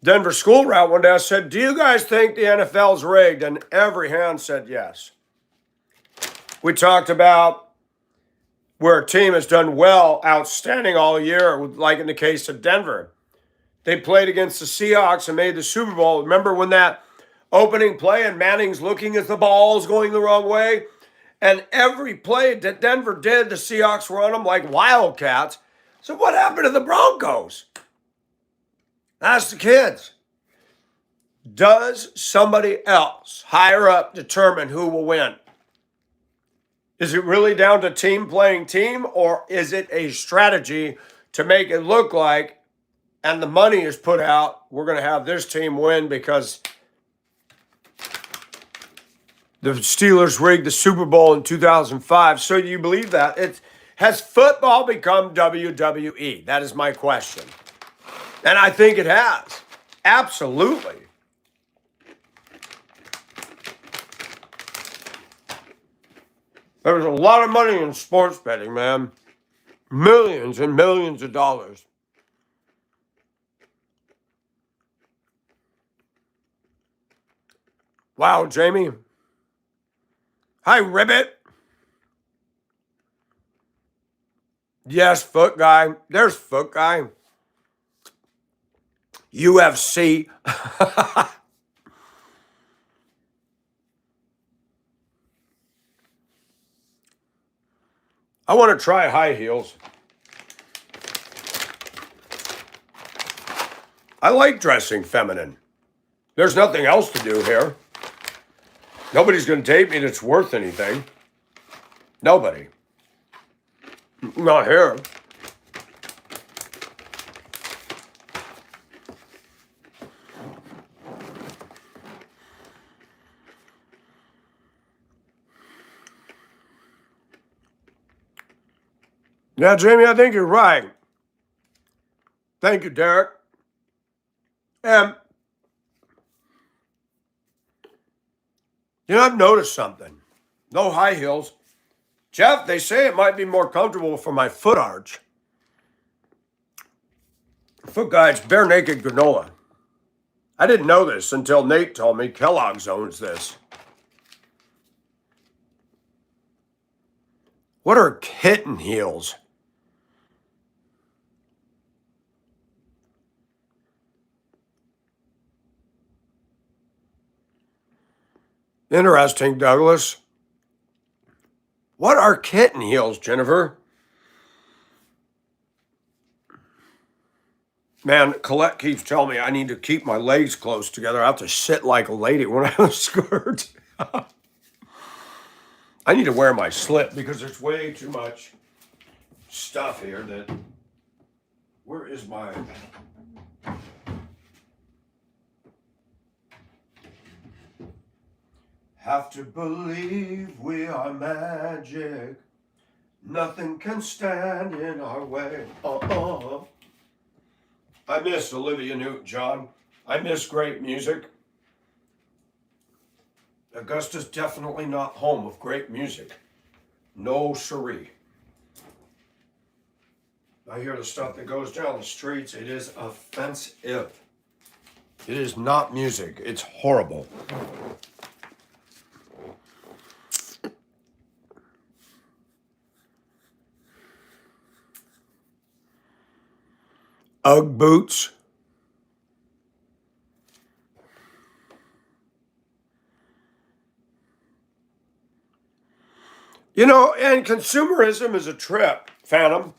Denver school route one day. I said, do you guys think the NFL's rigged? And every hand said yes. We talked about where a team has done well, outstanding all year, like in the case of Denver. They played against the Seahawks and made the Super Bowl. Remember when that opening play, and Manning's looking at the balls going the wrong way. And every play that Denver did, the Seahawks were on them like wildcats. So what happened to the Broncos? Ask the kids. Does somebody else higher up determine who will win? Is it really down to team playing team, or is it a strategy to make it look like, and the money is put out, we're going to have this team win because the Steelers rigged the Super Bowl in 2005. So do you believe that? Has football become WWE? That is my question. And I think it has. Absolutely. There's a lot of money in sports betting, man. Millions and millions of dollars. Wow, Jamie. Hi, Ribbit. Yes, Foot Guy. There's Foot Guy. UFC. I want to try high heels. I like dressing feminine. There's nothing else to do here. Nobody's going to date me that's worth anything. Nobody. Not here. Yeah, Jamie, I think you're right. Thank you, Derek. And, I've noticed something. No high heels. Jeff, they say it might be more comfortable for my foot arch. Foot Guy, it's bare naked granola. I didn't know this until Nate told me Kellogg's owns this. What are kitten heels? Interesting, Douglas. What are kitten heels, Jennifer? Man, Colette keeps telling me I need to keep my legs close together. I have to sit like a lady when I have a skirt. I need to wear my slip because there's way too much stuff here that... Where is my... Have to believe we are magic. Nothing can stand in our way. I miss Olivia Newton-John. I miss great music. Augusta's definitely not home of great music. No siree. I hear the stuff that goes down the streets. It is offensive. It is not music. It's horrible. Ugg boots. And consumerism is a trip, Phantom.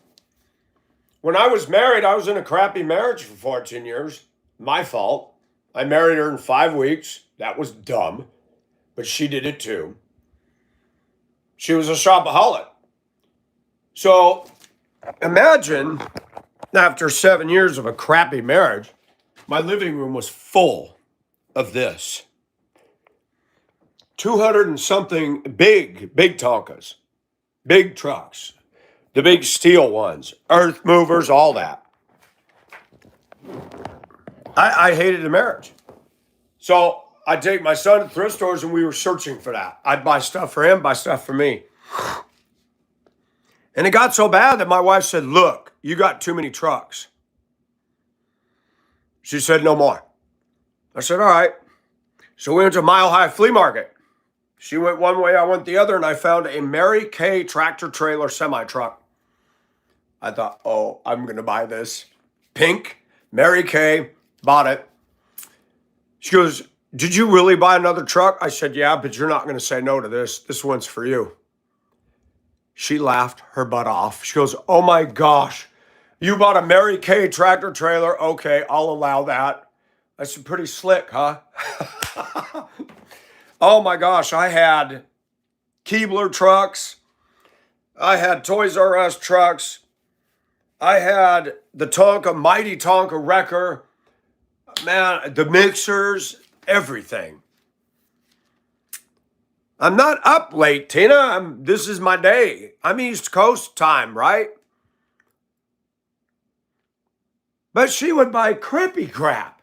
When I was married, I was in a crappy marriage for 14 years. My fault. I married her in 5 weeks. That was dumb. But she did it too. She was a shopaholic. So imagine after 7 years of a crappy marriage, my living room was full of this. 200 and something big Tonkas, big trucks, the big steel ones, earth movers, all that. I hated the marriage. So I'd take my son to thrift stores and we were searching for that. I'd buy stuff for him, buy stuff for me. And it got so bad that my wife said, look, you got too many trucks. She said, no more. I said, all right. So we went to Mile High Flea Market. She went one way, I went the other, and I found a Mary Kay tractor trailer semi-truck. I thought, oh, I'm going to buy this. Pink, Mary Kay, bought it. She goes, Did you really buy another truck? I said, yeah, but you're not going to say no to this. This one's for you. She laughed her butt off. She goes, oh my gosh, you bought a Mary Kay tractor trailer. Okay, I'll allow that. I said, pretty slick, huh? Oh my gosh, I had Keebler trucks. I had Toys R Us trucks. I had the Tonka, mighty Tonka wrecker. Man, the mixers, everything. I'm not up late, Tina. This is my day. I'm East Coast time, right? But she would buy crippy crap.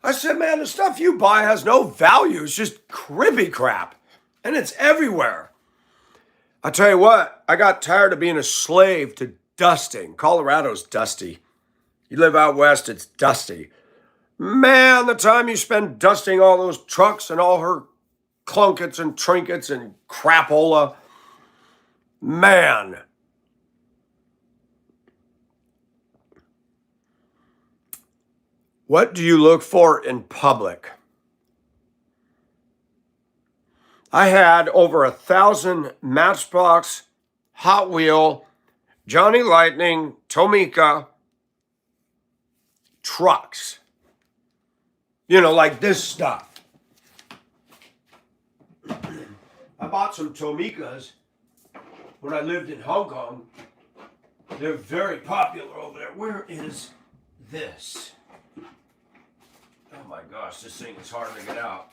I said, man, the stuff you buy has no value. It's just crippy crap. And it's everywhere. I tell you what, I got tired of being a slave to dusting. Colorado's dusty. You live out west, it's dusty. Man, the time you spend dusting all those trucks and all her clunkets and trinkets and crapola. Man. What do you look for in public? I had over 1,000 Matchbox, Hot Wheel, Johnny Lightning, Tomica trucks. You know, like this stuff. I bought some Tomicas when I lived in Hong Kong. They're very popular over there. Where is this? Oh my gosh, this thing is hard to get out.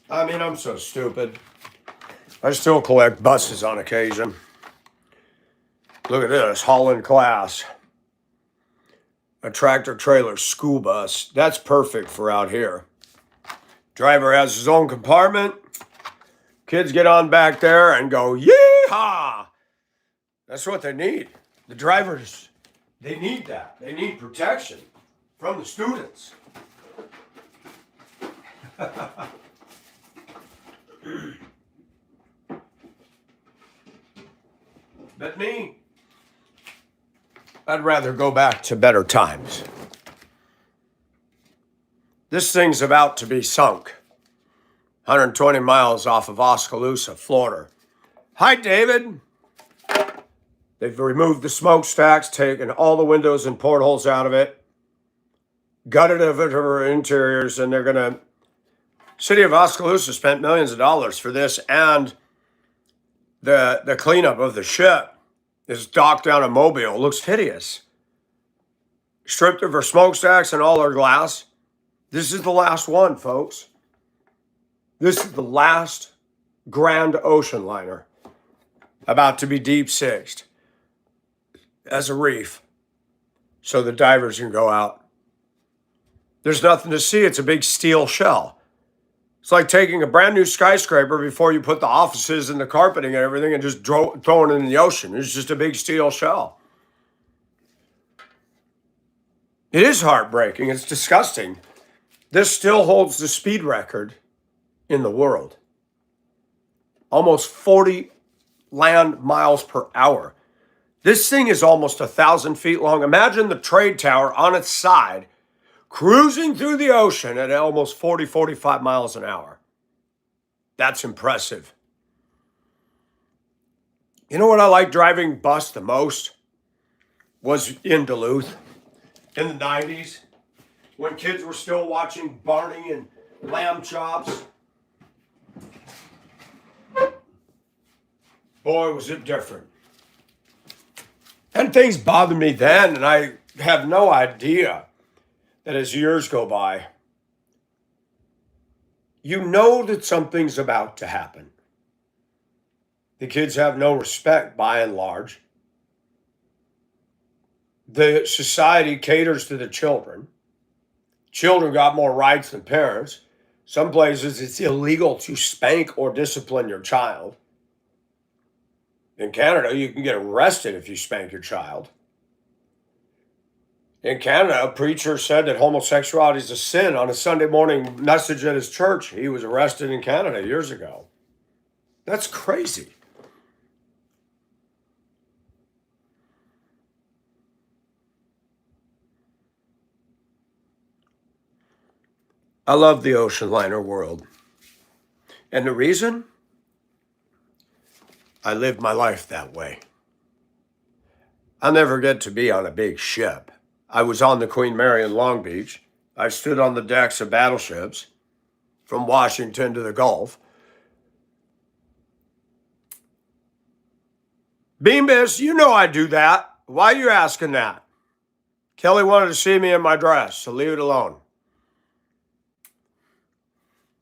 I mean, I'm so stupid. I still collect buses on occasion. Look at this, Holland class. A tractor trailer school bus. That's perfect for out here. Driver has his own compartment. Kids get on back there and go, yee-haw! That's what they need. The drivers, they need that. They need protection from the students. But me, I'd rather go back to better times. This thing's about to be sunk. 120 miles off of Oskaloosa, Florida. Hi, David. They've removed the smokestacks, taken all the windows and portholes out of it, gutted of it over interiors, and they're going to... City of Oskaloosa spent millions of dollars for this, and the cleanup of the ship is docked down in Mobile. It looks hideous. Stripped of her smokestacks and all her glass. This is the last one, folks. This is the last grand ocean liner about to be deep sixed as a reef so the divers can go out. There's nothing to see. It's a big steel shell. It's like taking a brand new skyscraper before you put the offices and the carpeting and everything and just throwing it in the ocean. It's just a big steel shell. It is heartbreaking. It's disgusting. This still holds the speed record in the world. Almost 40 land miles per hour. This thing is almost 1,000 feet long. Imagine the trade tower on its side cruising through the ocean at almost 40, 45 miles an hour. That's impressive. You know what I like driving bus the most? Was in Duluth in the 90s when kids were still watching Barney and Lamb Chops. Boy, was it different. And things bothered me then, and I have no idea that as years go by, you know that something's about to happen. The kids have no respect by and large. The society caters to the children. Children got more rights than parents. Some places it's illegal to spank or discipline your child. In Canada, you can get arrested if you spank your child. In Canada, a preacher said that homosexuality is a sin on a Sunday morning message at his church. He was arrested in Canada years ago. That's crazy. I love the ocean liner world. And the reason? I lived my life that way. I'll never get to be on a big ship. I was on the Queen Mary in Long Beach. I stood on the decks of battleships from Washington to the Gulf. Beambus, you know I do that. Why are you asking that? Kelly wanted to see me in my dress, so leave it alone.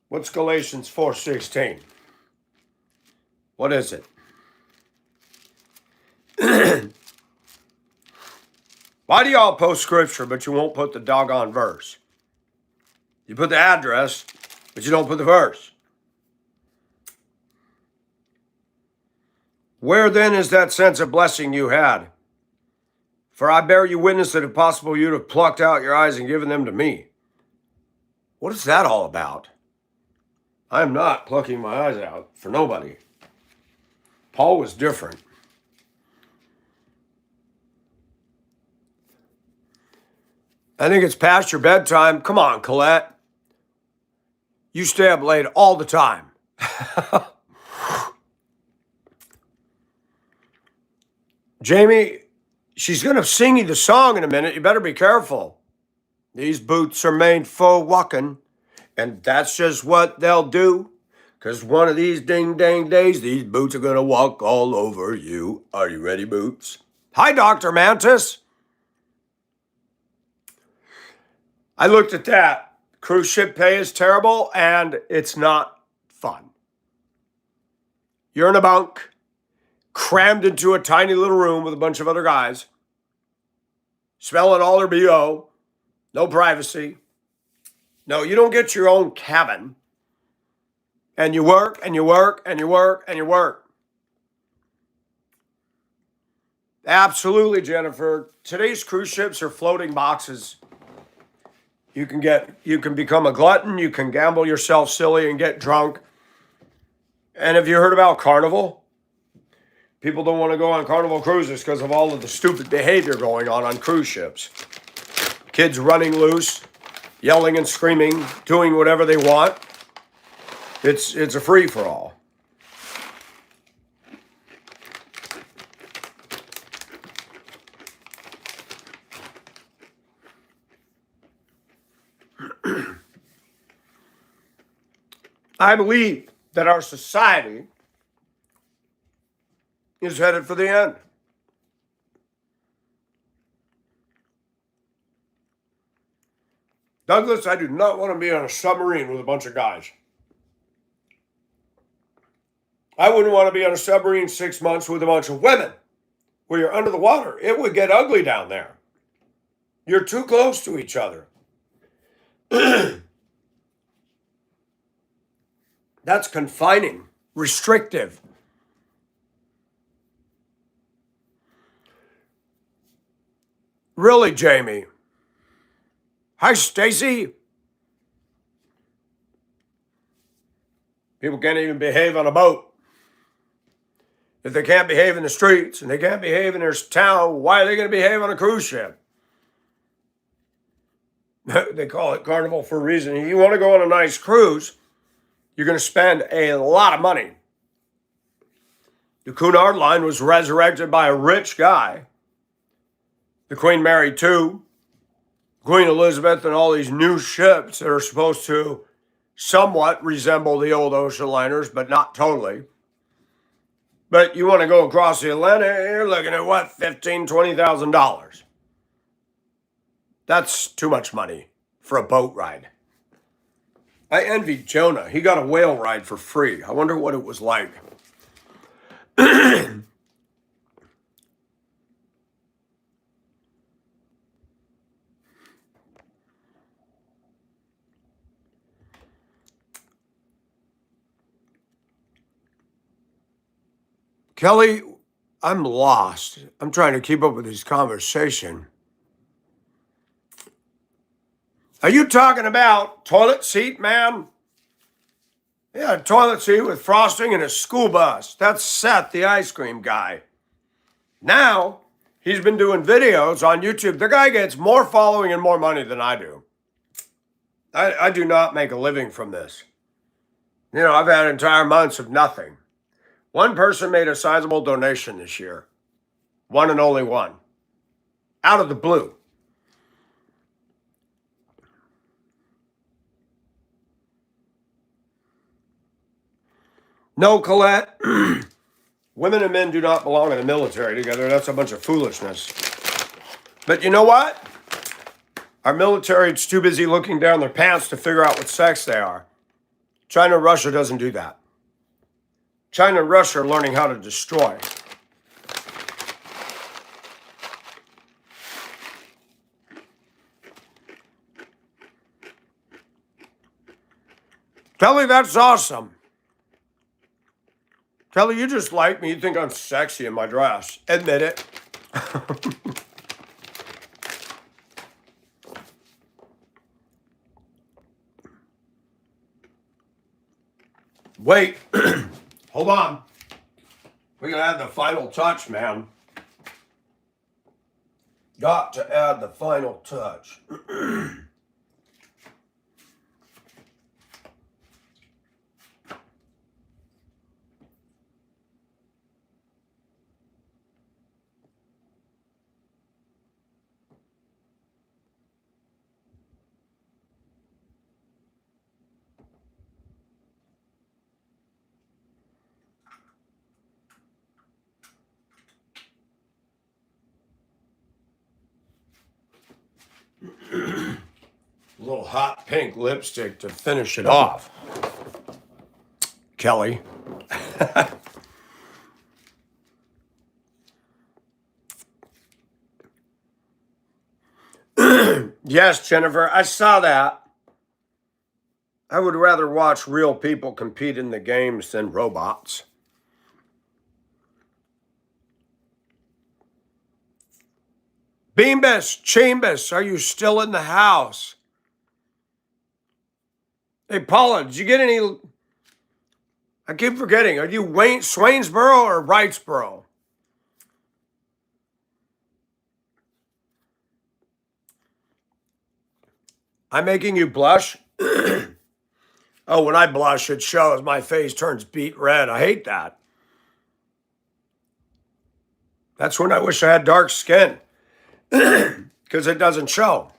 What's Galatians 4:16? What is it? Why do y'all post scripture, but you won't put the doggone verse? You put the address, but you don't put the verse. Where then is that sense of blessing you had? For I bear you witness that if possible you'd have plucked out your eyes and given them to me. What is that all about? I am not plucking my eyes out for nobody. Paul was different. I think it's past your bedtime. Come on, Colette. You stay up late all the time. Jamie, she's going to sing you the song in a minute. You better be careful. These boots are made for walking, and that's just what they'll do. Because one of these ding-dang days, these boots are going to walk all over you. Are you ready, Boots? Hi, Dr. Mantis. I looked at that. Cruise ship pay is terrible, and it's not fun. You're in a bunk, crammed into a tiny little room with a bunch of other guys, smelling all their BO, no privacy. No, you don't get your own cabin. And you work, and you work, and you work, and you work. Absolutely, Jennifer. Today's cruise ships are floating boxes. You can become a glutton, you can gamble yourself silly and get drunk. And have you heard about Carnival? People don't want to go on Carnival cruises because of all of the stupid behavior going on cruise ships. Kids running loose, yelling and screaming, doing whatever they want. It's a free-for-all. I believe that our society is headed for the end. Douglas, I do not want to be on a submarine with a bunch of guys. I wouldn't want to be on a submarine 6 months with a bunch of women where you're under the water. It would get ugly down there. You're too close to each other. That's confining, restrictive. Really, Jamie? Hi, Stacy. People can't even behave on a boat. If they can't behave in the streets and they can't behave in their town, why are they going to behave on a cruise ship? They call it Carnival for a reason. If you want to go on a nice cruise, you're going to spend a lot of money. The Cunard line was resurrected by a rich guy. The Queen Mary II, Queen Elizabeth, and all these new ships that are supposed to somewhat resemble the old ocean liners, but not totally. But you want to go across the Atlantic, you're looking at what, $15,000, $20,000. That's too much money for a boat ride. I envied Jonah. He got a whale ride for free. I wonder what it was like. Kelly, I'm lost. I'm trying to keep up with this conversation. Are you talking about toilet seat, ma'am? Yeah, a toilet seat with frosting and a school bus. That's Seth, the ice cream guy. Now, he's been doing videos on YouTube. The guy gets more following and more money than I do. I do not make a living from this. You know, I've had entire months of nothing. One person made a sizable donation this year. One and only one. Out of the blue. No, Colette. Women and men do not belong in the military together. That's a bunch of foolishness. But you know what? Our military is too busy looking down their pants to figure out what sex they are. China and Russia doesn't do that. China and Russia are learning how to destroy. Kelly, that's awesome. Kelly, you just like me. You think I'm sexy in my dress. Admit it. Wait. Hold on. We're going to add the final touch, man. Got to add the final touch. A little hot pink lipstick to finish it off. Kelly. Yes, Jennifer, I saw that. I would rather watch real people compete in the games than robots. Beambus, Chambus, are you still in the house? Hey, Paula, did you get any? I keep forgetting. Are you Swainsboro or Wrightsboro? I'm making you blush? Oh, when I blush, it shows. My face turns beet red. I hate that. That's when I wish I had dark skin. Because it doesn't show.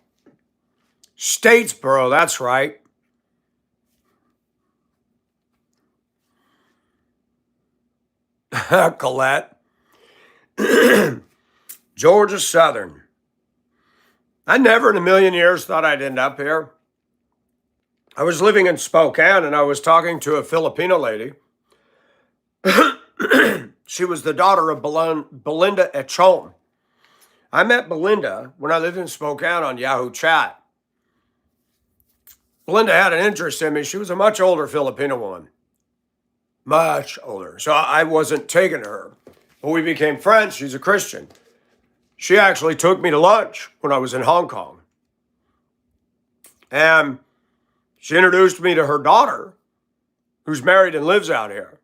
Statesboro, that's right. Colette. Georgia Southern. I never in a million years thought I'd end up here. I was living in Spokane and I was talking to a Filipino lady. She was the daughter of Belinda Echon. I met Belinda when I lived in Spokane on Yahoo Chat. Belinda had an interest in me. She was a much older Filipino woman. Much older. So I wasn't taken to her. But we became friends. She's a Christian. She actually took me to lunch when I was in Hong Kong. And she introduced me to her daughter, who's married and lives out here.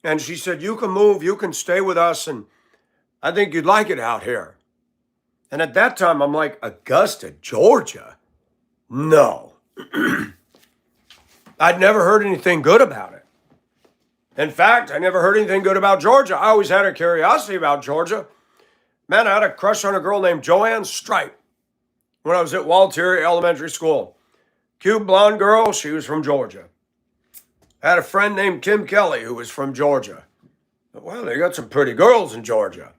And she said, you can move, you can stay with us, and I think you'd like it out here. And at that time, I'm like, Augusta, Georgia? No. I'd never heard anything good about it. In fact, I never heard anything good about Georgia. I always had a curiosity about Georgia. Man, I had a crush on a girl named Joanne Stripe when I was at Walter Elementary School. Cute blonde girl, she was from Georgia. I had a friend named Kim Kelly who was from Georgia. Well, they got some pretty girls in Georgia.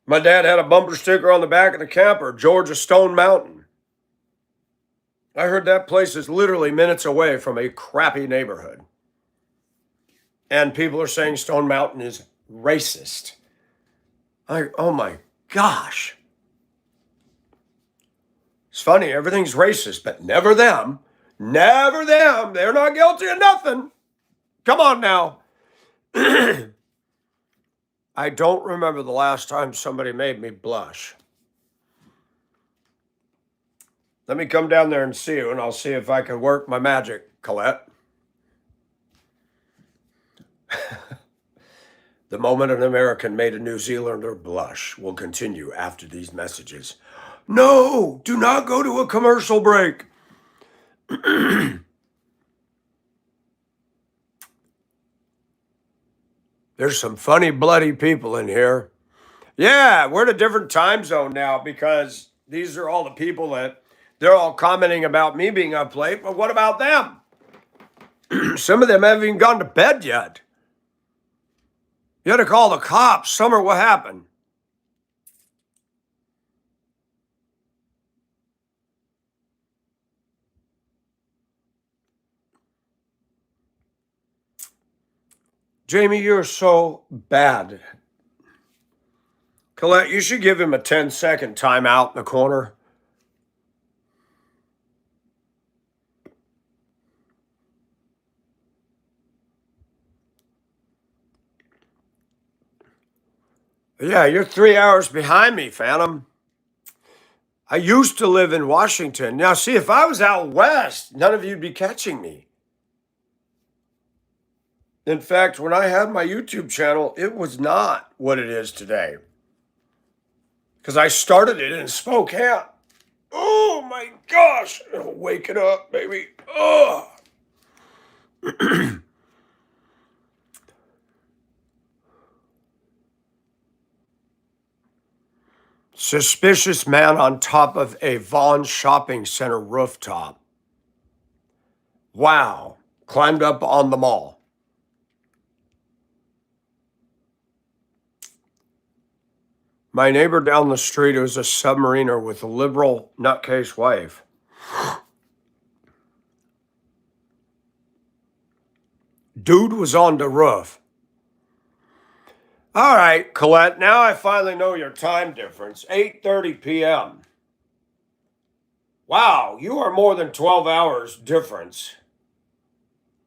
My dad had a bumper sticker on the back of the camper, Georgia Stone Mountain. I heard that place is literally minutes away from a crappy neighborhood. And people are saying Stone Mountain is racist. Oh my gosh. It's funny, everything's racist, but never them. Never them. They're not guilty of nothing. Come on now. I don't remember the last time somebody made me blush. Let me come down there and see you, and I'll see if I can work my magic, Colette. The moment an American made a New Zealander blush will continue after these messages. No, do not go to a commercial break. There's some funny, bloody people in here. Yeah, we're in a different time zone now because these are all the people that they're all commenting about me being up late. But what about them? Some of them haven't even gone to bed yet. You had to call the cops. Summer, what happened? Jamie, you're so bad. Colette, you should give him a 10-second timeout in the corner. Yeah, you're 3 hours behind me, Phantom. I used to live in Washington. Now, see, if I was out west, none of you'd be catching me. In fact, when I had my YouTube channel, it was not what it is today. Because I started it in Spokane. Oh my gosh. Oh, wake it up, baby. Oh. Suspicious man on top of a Vaughn shopping center rooftop. Wow. Climbed up on the mall. My neighbor down the street was a submariner with a liberal nutcase wife. Dude was on the roof. All right, Colette, now I finally know your time difference. 8:30 p.m. Wow, you are more than 12 hours difference.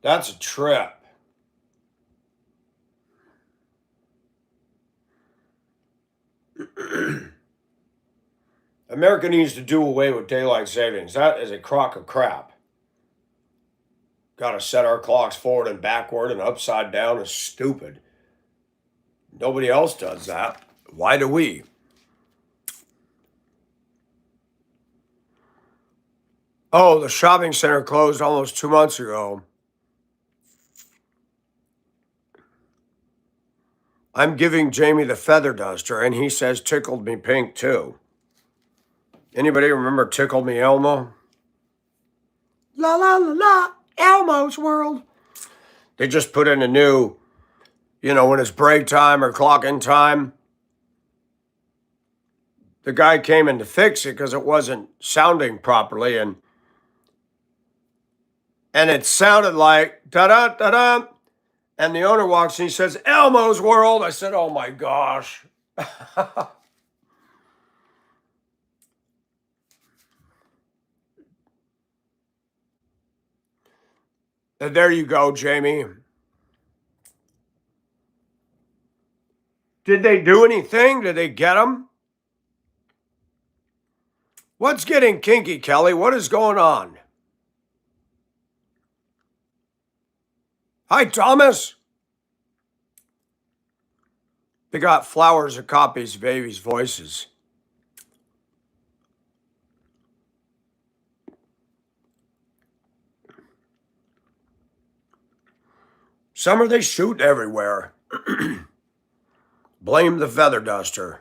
That's a trip. America needs to do away with daylight savings. That is a crock of crap. Got to set our clocks forward and backward and upside down is stupid. Nobody else does that. Why do we? Oh, the shopping center closed almost 2 months ago. I'm giving Jamie the feather duster, and he says tickled me pink too. Anybody remember Tickle Me Elmo? La la la la, Elmo's World. They just put in a new, when it's break time or clock-in time. The guy came in to fix it because it wasn't sounding properly, and it sounded like da-da-da-da. And the owner walks in, he says, Elmo's World. I said, oh my gosh. And there you go, Jamie. Did they do anything? Did they get him? What's getting kinky, Kelly? What is going on? Hi, Thomas. They got flowers of copies of babies' voices. Summer, they shoot everywhere. Blame the feather duster.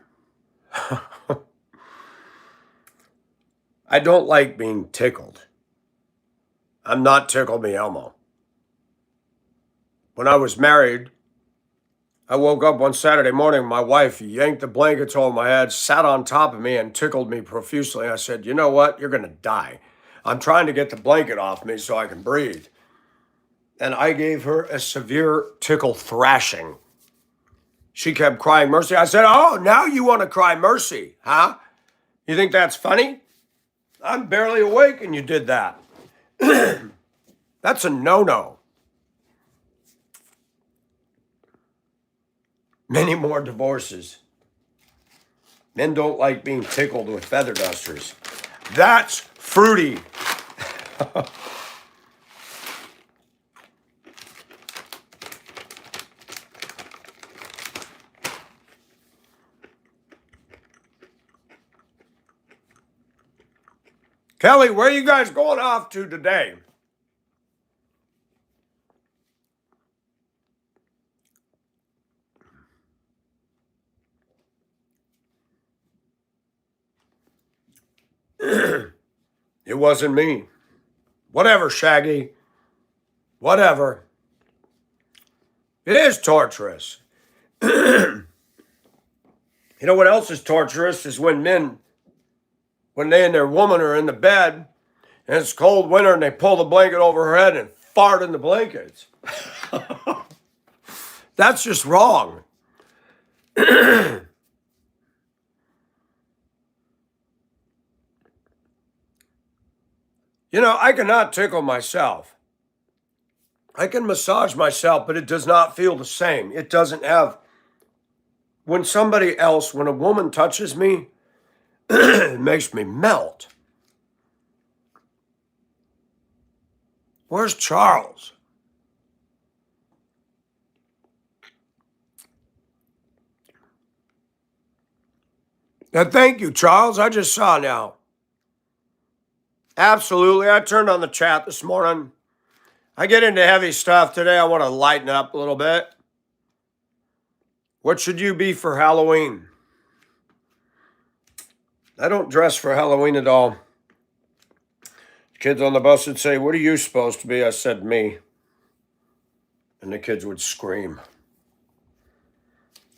I don't like being tickled. I'm not Tickle Me Elmo. When I was married, I woke up one Saturday morning, my wife yanked the blankets over my head, sat on top of me, and tickled me profusely. I said, you know what? You're going to die. I'm trying to get the blanket off me so I can breathe. And I gave her a severe tickle thrashing. She kept crying mercy. I said, oh, now you want to cry mercy, huh? You think that's funny? I'm barely awake and you did that. That's a no-no. Many more divorces. Men don't like being tickled with feather dusters. That's fruity. Kelly, where are you guys going off to today? It wasn't me. Whatever, Shaggy. Whatever. It is torturous. You know what else is torturous is when men, when they and their woman are in the bed and it's cold winter and they pull the blanket over her head and fart in the blankets. That's just wrong. You know, I cannot tickle myself. I can massage myself, but it does not feel the same. It doesn't have, when somebody else, when a woman touches me, it makes me melt. Where's Charles? Thank you, Charles. I just saw now. Absolutely. I turned on the chat this morning. I get into heavy stuff today. I want to lighten up a little bit. What should you be for Halloween? I don't dress for Halloween at all. Kids on the bus would say, "What are you supposed to be?" I said, "Me." And the kids would scream.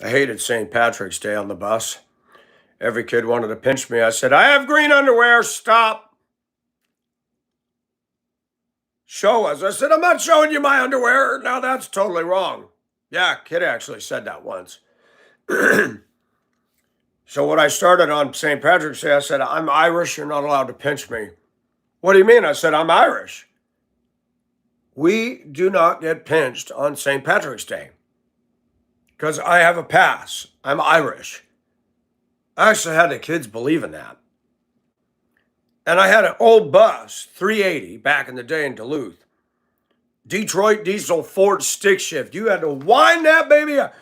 I hated St. Patrick's Day on the bus. Every kid wanted to pinch me. I said, "I have green underwear. Stop. Show us." I said, "I'm not showing you my underwear." Now that's totally wrong. Yeah, kid actually said that once. So what I started on St. Patrick's Day, I said, "I'm Irish. You're not allowed to pinch me." "What do you mean?" I said, "I'm Irish. We do not get pinched on St. Patrick's Day because I have a pass. I'm Irish." I actually had the kids believe in that. And I had an old bus, 380, back in the day in Duluth. Detroit diesel Ford stick shift. You had to wind that baby up.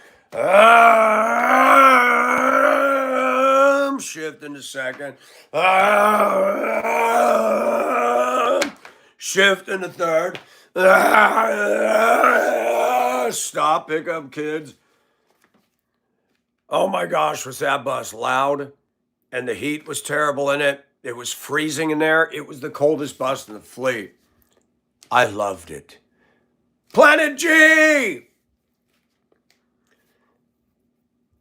Shift in a second. Shift in the third. Stop, pick up, kids. Oh my gosh, was that bus loud? And the heat was terrible in it. It was freezing in there. It was the coldest bus in the fleet. I loved it. Planet G!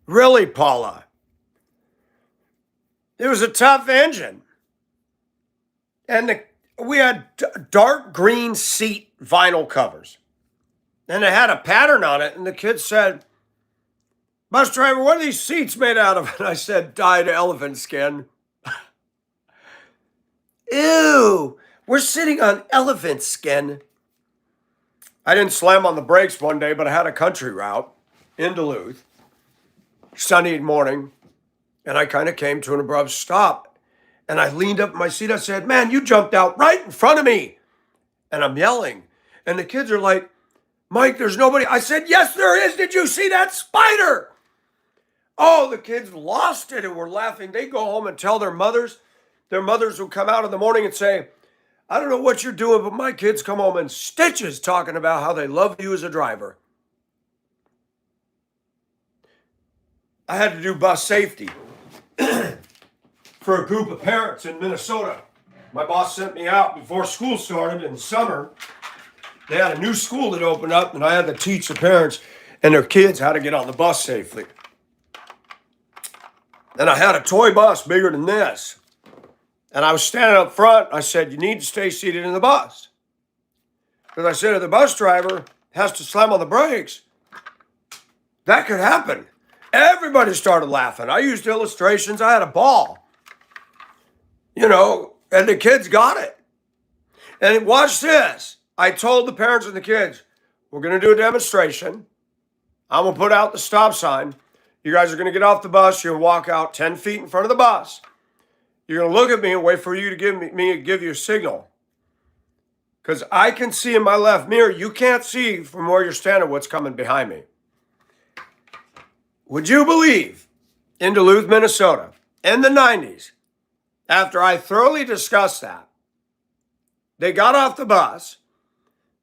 Really, Paula? It was a tough engine. And we had dark green seat vinyl covers. And it had a pattern on it. And the kids said, "Bus driver, what are these seats made out of?" And I said, "Dyed elephant skin." Ew, we're sitting on elephant skin. I didn't slam on the brakes one day, but I had a country route in Duluth, sunny morning, and I kind of came to an abrupt stop. And I leaned up in my seat. I said, "Man, you jumped out right in front of me." And I'm yelling. And the kids are like, "Mike, there's nobody." I said, "Yes, there is. Did you see that spider?" Oh, the kids lost it and were laughing. They go home and tell their mothers. Their mothers will come out in the morning and say, "I don't know what you're doing, but my kids come home in stitches talking about how they love you as a driver." I had to do bus safety for a group of parents in Minnesota. My boss sent me out before school started in the summer. They had a new school that opened up, and I had to teach the parents and their kids how to get on the bus safely. And I had a toy bus bigger than this. And I was standing up front. I said, "You need to stay seated in the bus." Because I said, if the bus driver has to slam on the brakes, that could happen. Everybody started laughing. I used illustrations. I had a ball. You know, and the kids got it. And watch this. I told the parents and the kids, we're going to do a demonstration. I'm going to put out the stop sign. You guys are going to get off the bus. You're going to walk out 10 feet in front of the bus. You're going to look at me and wait for you to give you a signal. Because I can see in my left mirror. You can't see from where you're standing what's coming behind me. Would you believe in Duluth, Minnesota, in the 90s, after I thoroughly discussed that, They got off the bus.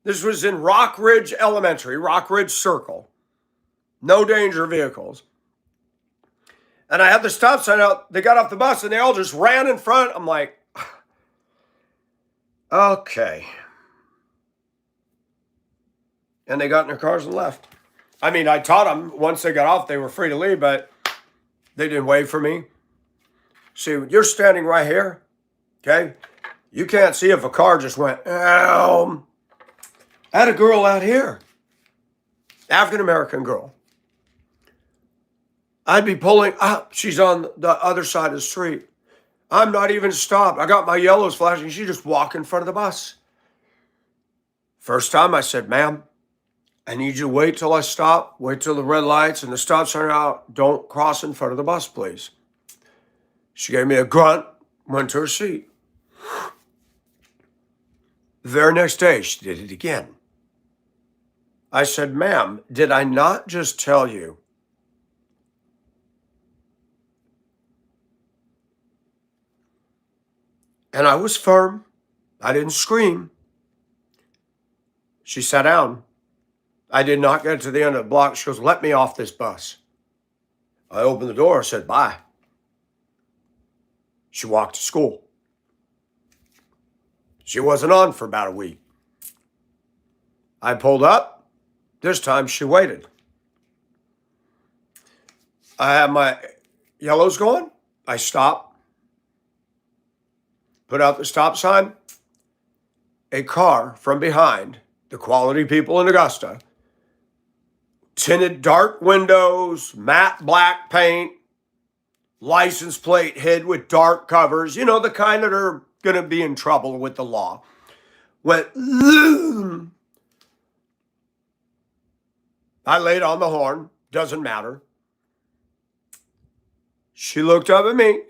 This was in Rock Ridge Elementary, Rock Ridge Circle. No danger vehicles. And I had the stop sign out. They got off the bus and they all just ran in front. I'm like, okay. And they got in their cars and left. I mean, I taught them once they got off, they were free to leave, but they didn't wait for me. See, you're standing right here, okay? You can't see if a car just went, I had a girl out here, African-American girl. I'd be pulling up. She's on the other side of the street. I'm not even stopped. I got my yellows flashing. She just walked in front of the bus. First time I said, ma'am, I need you to wait till I stop. Wait till the red lights and the stop sign are out. Don't cross in front of the bus, please. She gave me a grunt, went to her seat. The very next day, she did it again. I said, ma'am, did I not just tell you? And I was firm. I didn't scream. She sat down. I did not get to the end of the block. She goes, let me off this bus. I opened the door, said, bye. She walked to school. She wasn't on for about a week. I pulled up. This time she waited. I had my yellows going. I stopped. Put out the stop sign. A car from behind, the quality people in Augusta, tinted dark windows, matte black paint, license plate hid with dark covers, you know, the kind that are going to be in trouble with the law, went, zoom. I laid on the horn, doesn't matter. She looked up at me.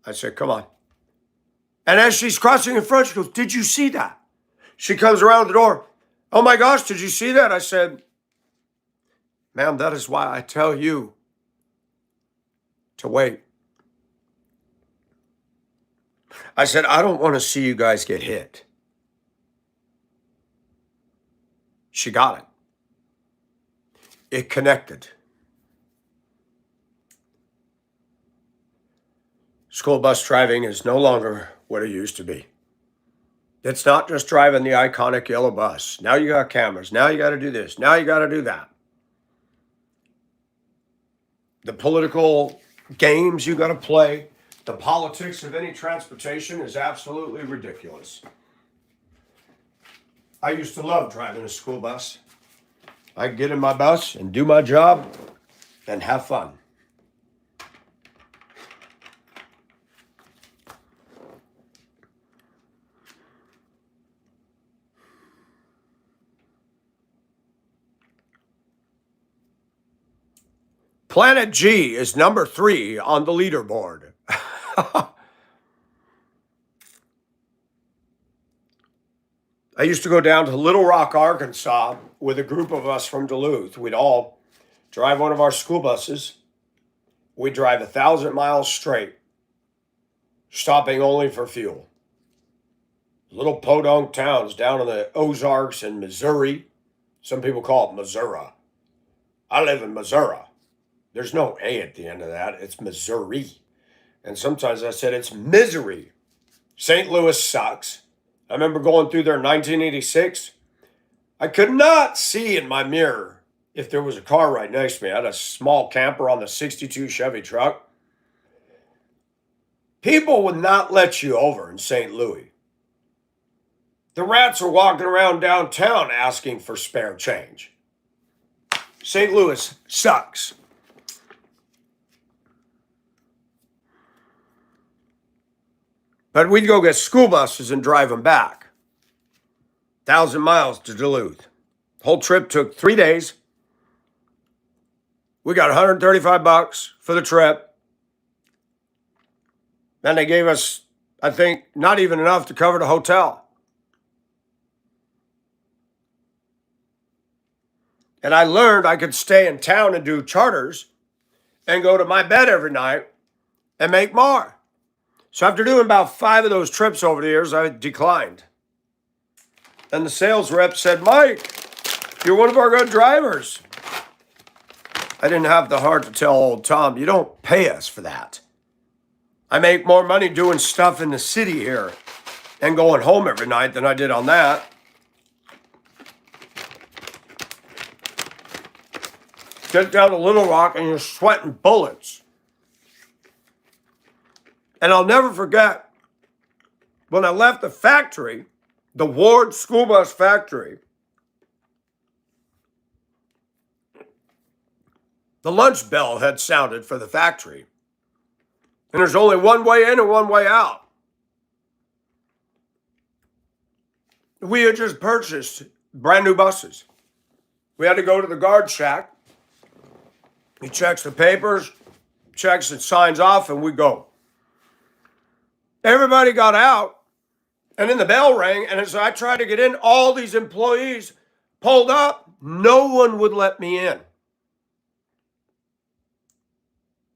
I said, come on. And as she's crossing in front, she goes, did you see that? She comes around the door. Oh my gosh, did you see that? I said, ma'am, that is why I tell you to wait. I said, I don't want to see you guys get hit. She got it. It connected. School bus driving is no longer what it used to be. It's not just driving the iconic yellow bus. Now you got cameras. Now you got to do this. Now you got to do that. The political games you got to play, the politics of any transportation is absolutely ridiculous. I used to love driving a school bus. I could get in my bus and do my job and have fun. Planet G is number 3 on the leaderboard. I used to go down to Little Rock, Arkansas with a group of us from Duluth. We'd all drive one of our school buses. We'd drive 1,000 miles straight, stopping only for fuel. Little podunk towns down in the Ozarks and Missouri. Some people call it Missouri. I live in Missouri. There's no A at the end of that. It's Missouri. And sometimes I said it's misery. St. Louis sucks. I remember going through there in 1986. I could not see in my mirror if there was a car right next to me. I had a small camper on the 62 Chevy truck. People would not let you over in St. Louis. The rats are walking around downtown asking for spare change. St. Louis sucks. But we'd go get school buses and drive them back. 1,000 miles to Duluth. The whole trip took 3 days. We got $135 for the trip. And they gave us, I think, not even enough to cover the hotel. And I learned I could stay in town and do charters and go to my bed every night and make more. So after doing about 5 of those trips over the years, I declined. And the sales rep said, Mike, you're one of our good drivers. I didn't have the heart to tell old Tom, you don't pay us for that. I make more money doing stuff in the city here and going home every night than I did on that. Get down to Little Rock and you're sweating bullets. And I'll never forget when I left the factory, the Ward school bus factory, the lunch bell had sounded for the factory. And there's only one way in and one way out. We had just purchased brand new buses. We had to go to the guard shack. He checks the papers, checks and signs off, and we go. Everybody got out, and then the bell rang, and as I tried to get in, all these employees pulled up. No one would let me in.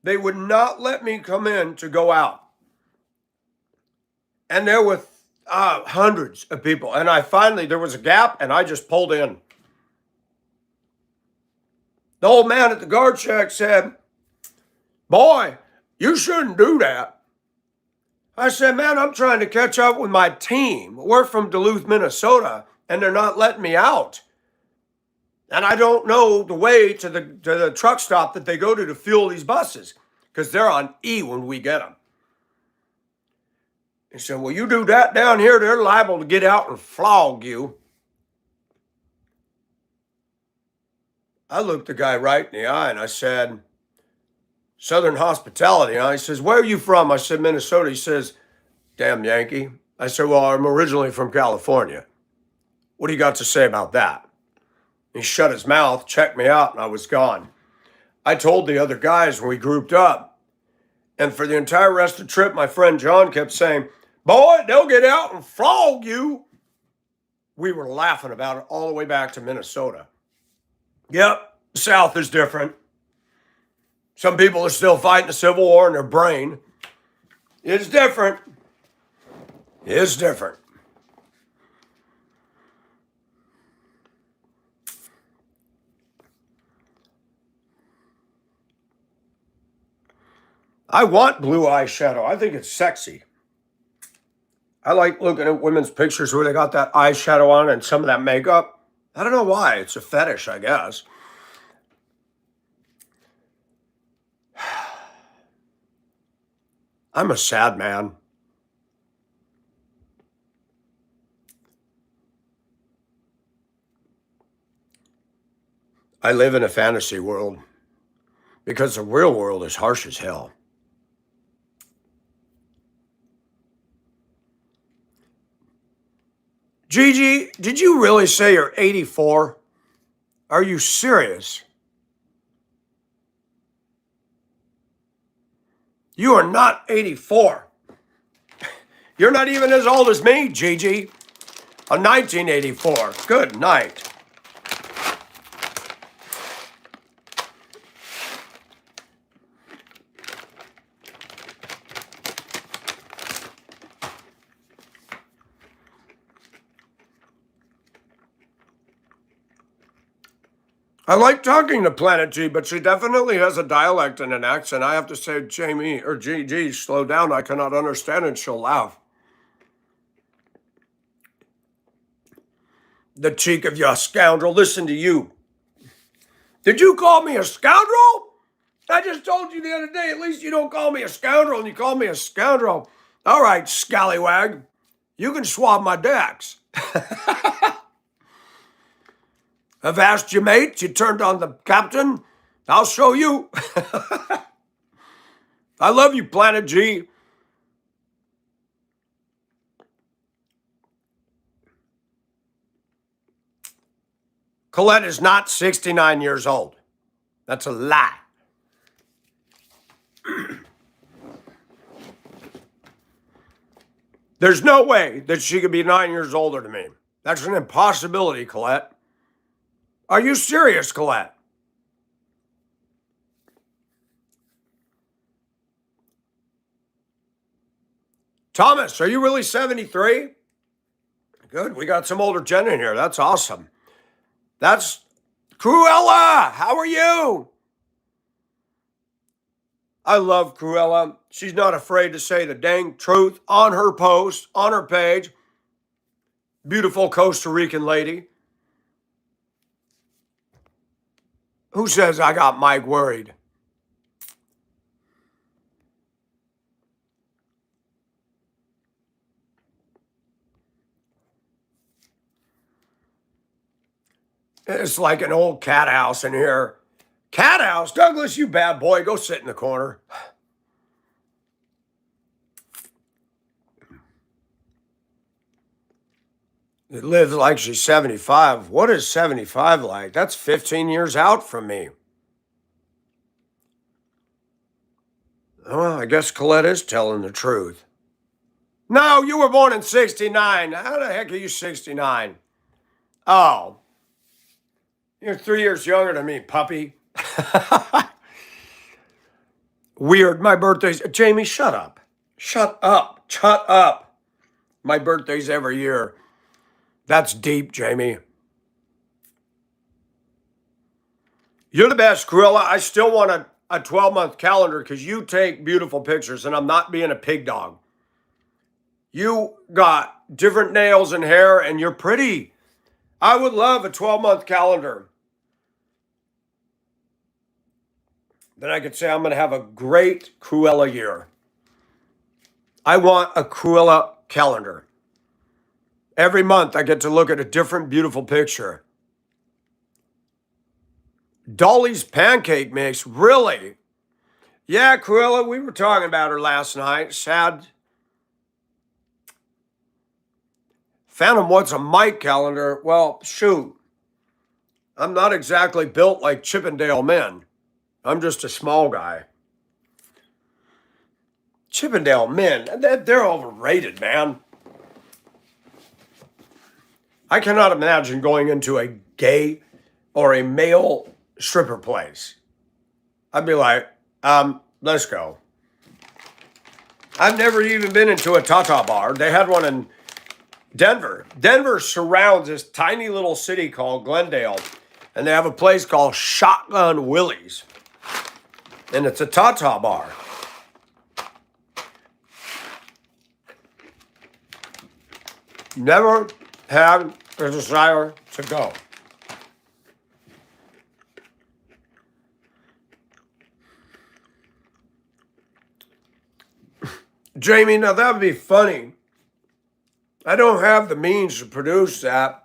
They would not let me come in to go out. And there were hundreds of people. And there was a gap, and I just pulled in. The old man at the guard shack said, boy, you shouldn't do that. I said, man, I'm trying to catch up with my team. We're from Duluth, Minnesota, and they're not letting me out. And I don't know the way to the truck stop that they go to fuel these buses because they're on E when we get them. He said, well, you do that down here, they're liable to get out and flog you. I looked the guy right in the eye and I said, Southern Hospitality. And he says, where are you from? I said, Minnesota. He says, damn Yankee. I said, well, I'm originally from California. What do you got to say about that? He shut his mouth, checked me out, and I was gone. I told the other guys when we grouped up. And for the entire rest of the trip, my friend John kept saying, boy, they'll get out and flog you. We were laughing about it all the way back to Minnesota. Yep, the South is different. Some people are still fighting the Civil War in their brain. It's different. It's different. I want blue eyeshadow. I think it's sexy. I like looking at women's pictures where they got that eyeshadow on and some of that makeup. I don't know why. It's a fetish, I guess. I'm a sad man. I live in a fantasy world because the real world is harsh as hell. Gigi, did you really say you're 84? Are you serious? You are not 84. You're not even as old as me, Gigi. I'm 1984. Good night. I like talking to Planet G, but she definitely has a dialect and an accent. I have to say, Jamie or Gigi, slow down. I cannot understand it. She'll laugh. The cheek of you scoundrel. Listen to you. Did you call me a scoundrel? I just told you the other day, at least you don't call me a scoundrel and you call me a scoundrel. All right, scallywag. You can swab my decks. I've asked you, mate. You turned on the captain. I'll show you. I love you, Planet G. Colette is not 69 years old. That's a lie. There's no way that she could be 9 years older than me. That's an impossibility, Colette. Are you serious, Colette? Thomas, are you really 73? Good. We got some older Jen in here. That's awesome. That's Cruella. How are you? I love Cruella. She's not afraid to say the dang truth on her post, on her page. Beautiful Costa Rican lady. Who says I got Mike worried? It's like an old cat house in here. Cat house? Douglas, you bad boy. Go sit in the corner. It lives like she's 75. What is 75 like? That's 15 years out from me. Well, I guess Colette is telling the truth. No, you were born in 69. How the heck are you 69? Oh, you're 3 years younger than me, puppy. Weird. My birthday's. Jamie, shut up. Shut up. Shut up. My birthday's every year. That's deep, Jamie. You're the best, Cruella. I still want a 12-month calendar because you take beautiful pictures, and I'm not being a pig dog. You got different nails and hair, and you're pretty. I would love a 12-month calendar. Then I could say I'm going to have a great Cruella year. I want a Cruella calendar. Every month I get to look at a different beautiful picture. Dolly's pancake mix, really? Yeah, Cruella, we were talking about her last night. Sad. Phantom wants a Mike calendar. Well, shoot. I'm not exactly built like Chippendale men. I'm just a small guy. Chippendale men, they're overrated, man. I cannot imagine going into a gay or a male stripper place. I'd be like, let's go. I've never even been into a Tata bar. They had one in Denver. Denver surrounds this tiny little city called Glendale, and they have a place called Shotgun Willie's, and it's a Tata bar. Never had a desire to go. Jamie, now that would be funny. I don't have the means to produce that.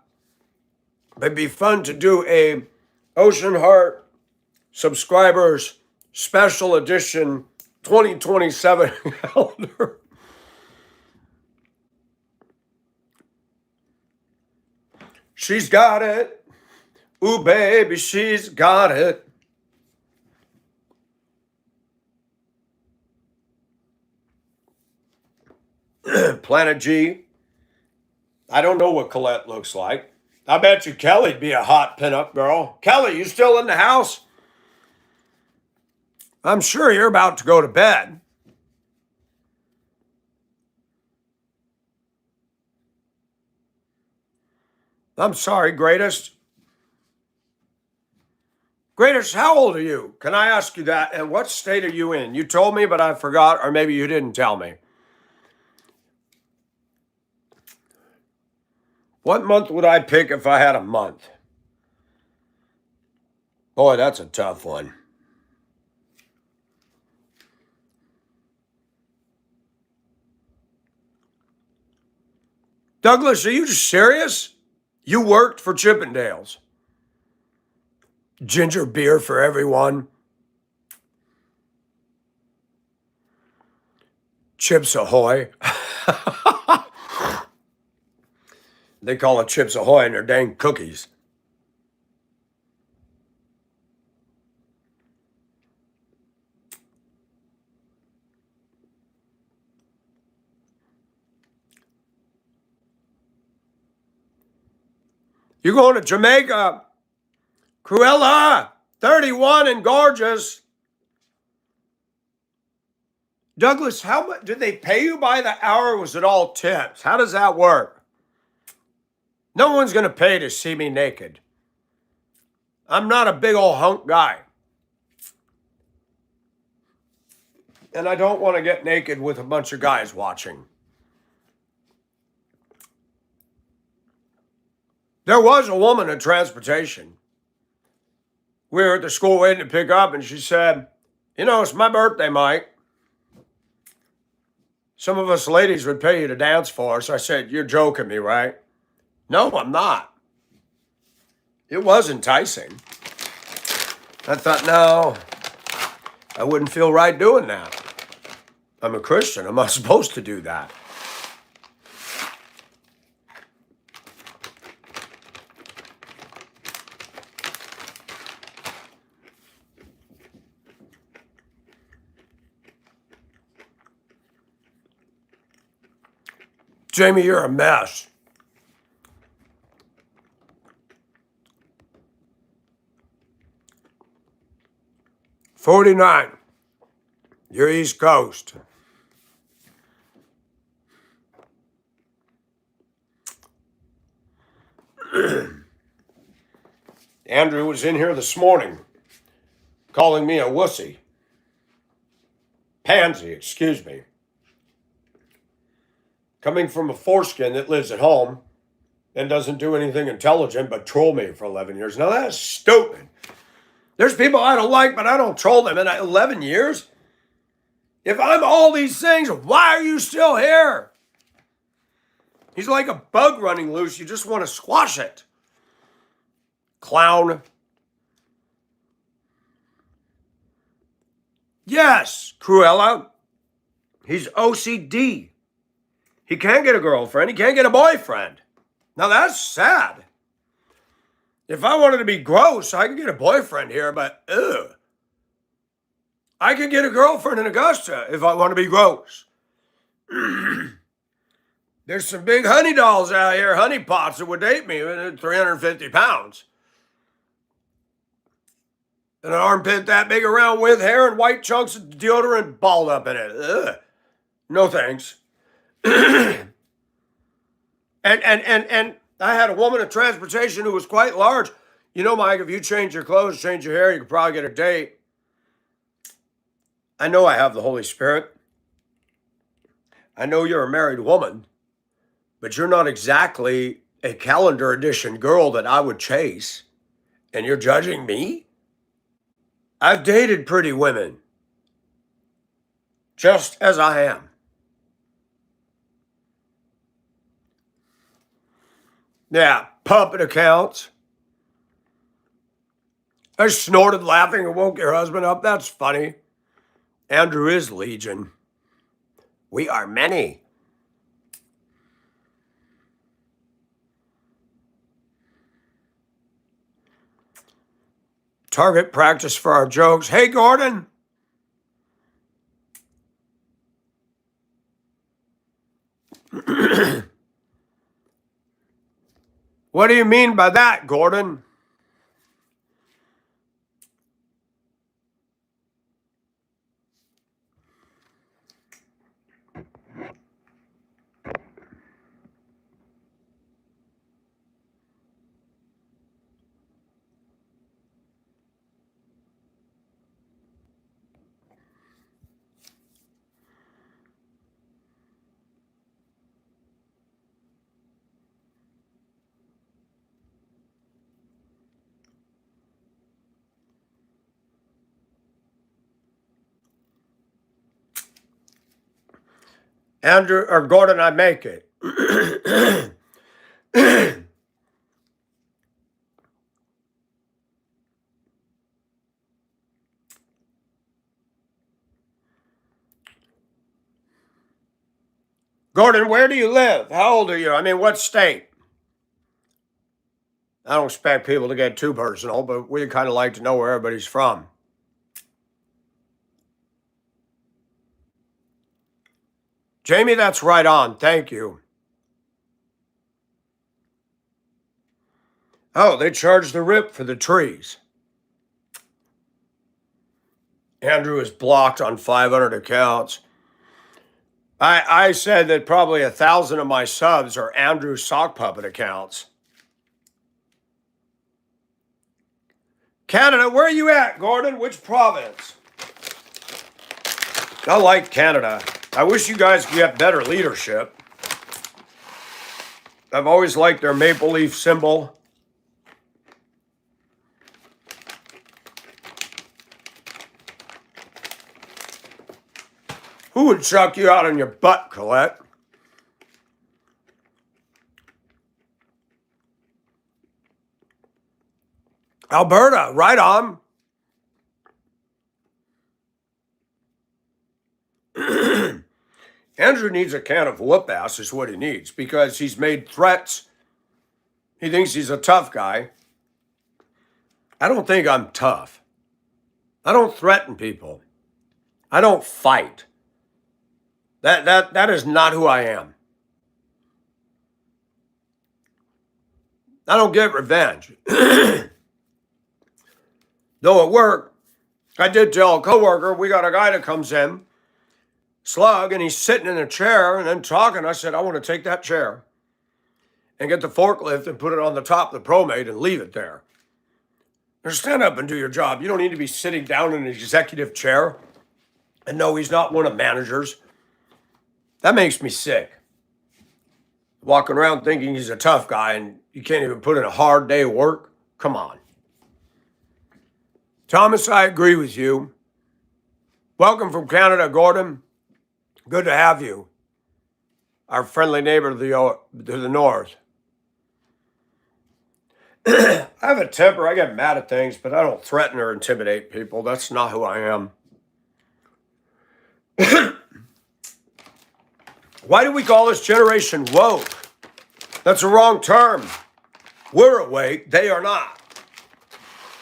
But it'd be fun to do a Ocean Heart subscribers special edition 2027 calendar. She's got it. Ooh, baby, she's got it. Planet G. I don't know what Colette looks like. I bet you Kelly'd be a hot pinup girl. Kelly, you still in the house? I'm sure you're about to go to bed. I'm sorry, greatest. Greatest, how old are you? Can I ask you that? And what state are you in? You told me, but I forgot, or maybe you didn't tell me. What month would I pick if I had a month? Boy, that's a tough one. Douglas, are you serious? You worked for Chippendales. Ginger beer for everyone. Chips Ahoy. They call it Chips Ahoy and they're dang cookies. You're going to Jamaica. Cruella, 31 and gorgeous. Douglas, how much did they pay you by the hour? Or was it all tips? How does that work? No one's going to pay to see me naked. I'm not a big old hunk guy. And I don't want to get naked with a bunch of guys watching. There was a woman in transportation. We were at the school waiting to pick up, and she said, it's my birthday, Mike. Some of us ladies would pay you to dance for us. I said, you're joking me, right? No, I'm not. It was enticing. I thought, no, I wouldn't feel right doing that. I'm a Christian. I'm not supposed to do that. Jamie, you're a mess. $49. You're East Coast. Andrew was in here this morning calling me a wussy. Pansy, excuse me. Coming from a foreskin that lives at home and doesn't do anything intelligent but troll me for 11 years. Now that's stupid. There's people I don't like, but I don't troll them in 11 years. If I'm all these things, why are you still here? He's like a bug running loose. You just want to squash it. Clown. Yes, Cruella. He's OCD. He can't get a girlfriend. He can't get a boyfriend. Now that's sad. If I wanted to be gross, I could get a boyfriend here, but I could get a girlfriend in Augusta if I want to be gross. There's some big honey dolls out here, honey pots that would date me at 350 pounds. And an armpit that big around with hair and white chunks of deodorant balled up in it. Ugh. No thanks. And I had a woman in transportation who was quite large. Mike, if you change your clothes, change your hair, you could probably get a date. I know I have the Holy Spirit. I know you're a married woman, but you're not exactly a calendar edition girl that I would chase. And you're judging me? I've dated pretty women, just as I am. Yeah, puppet accounts. I snorted laughing and woke your husband up. That's funny. Andrew is legion. We are many. Target practice for our jokes. Hey, Gordon. What do you mean by that, Gordon? Andrew or Gordon, I make it. Gordon, where do you live? How old are you? I mean, what state? I don't expect people to get too personal, but we kind of like to know where everybody's from. Jamie, that's right on. Thank you. Oh, they charge the rip for the trees. Andrew is blocked on 500 accounts. I said that probably 1,000 of my subs are Andrew sock puppet accounts. Canada, where are you at, Gordon? Which province? I like Canada. I wish you guys could get better leadership. I've always liked their maple leaf symbol. Who would chuck you out on your butt, Colette? Alberta, right on. Andrew needs a can of whoop ass is what he needs because he's made threats. He thinks he's a tough guy. I don't think I'm tough. I don't threaten people. I don't fight. That is not who I am. I don't get revenge. Though at work, I did tell a coworker, we got a guy that comes in, slug, and he's sitting in a chair and then talking. I said, I want to take that chair and get the forklift and put it on the top of the ProMate and leave it there. Now stand up and do your job. You don't need to be sitting down in an executive chair. And no, he's not one of managers. That makes me sick. Walking around thinking he's a tough guy and you can't even put in a hard day of work. Come on. Thomas, I agree with you. Welcome from Canada, Gordon. Good to have you. Our friendly neighbor to the north. I have a temper. I get mad at things, but I don't threaten or intimidate people. That's not who I am. Why do we call this generation woke? That's a wrong term. We're awake. They are not.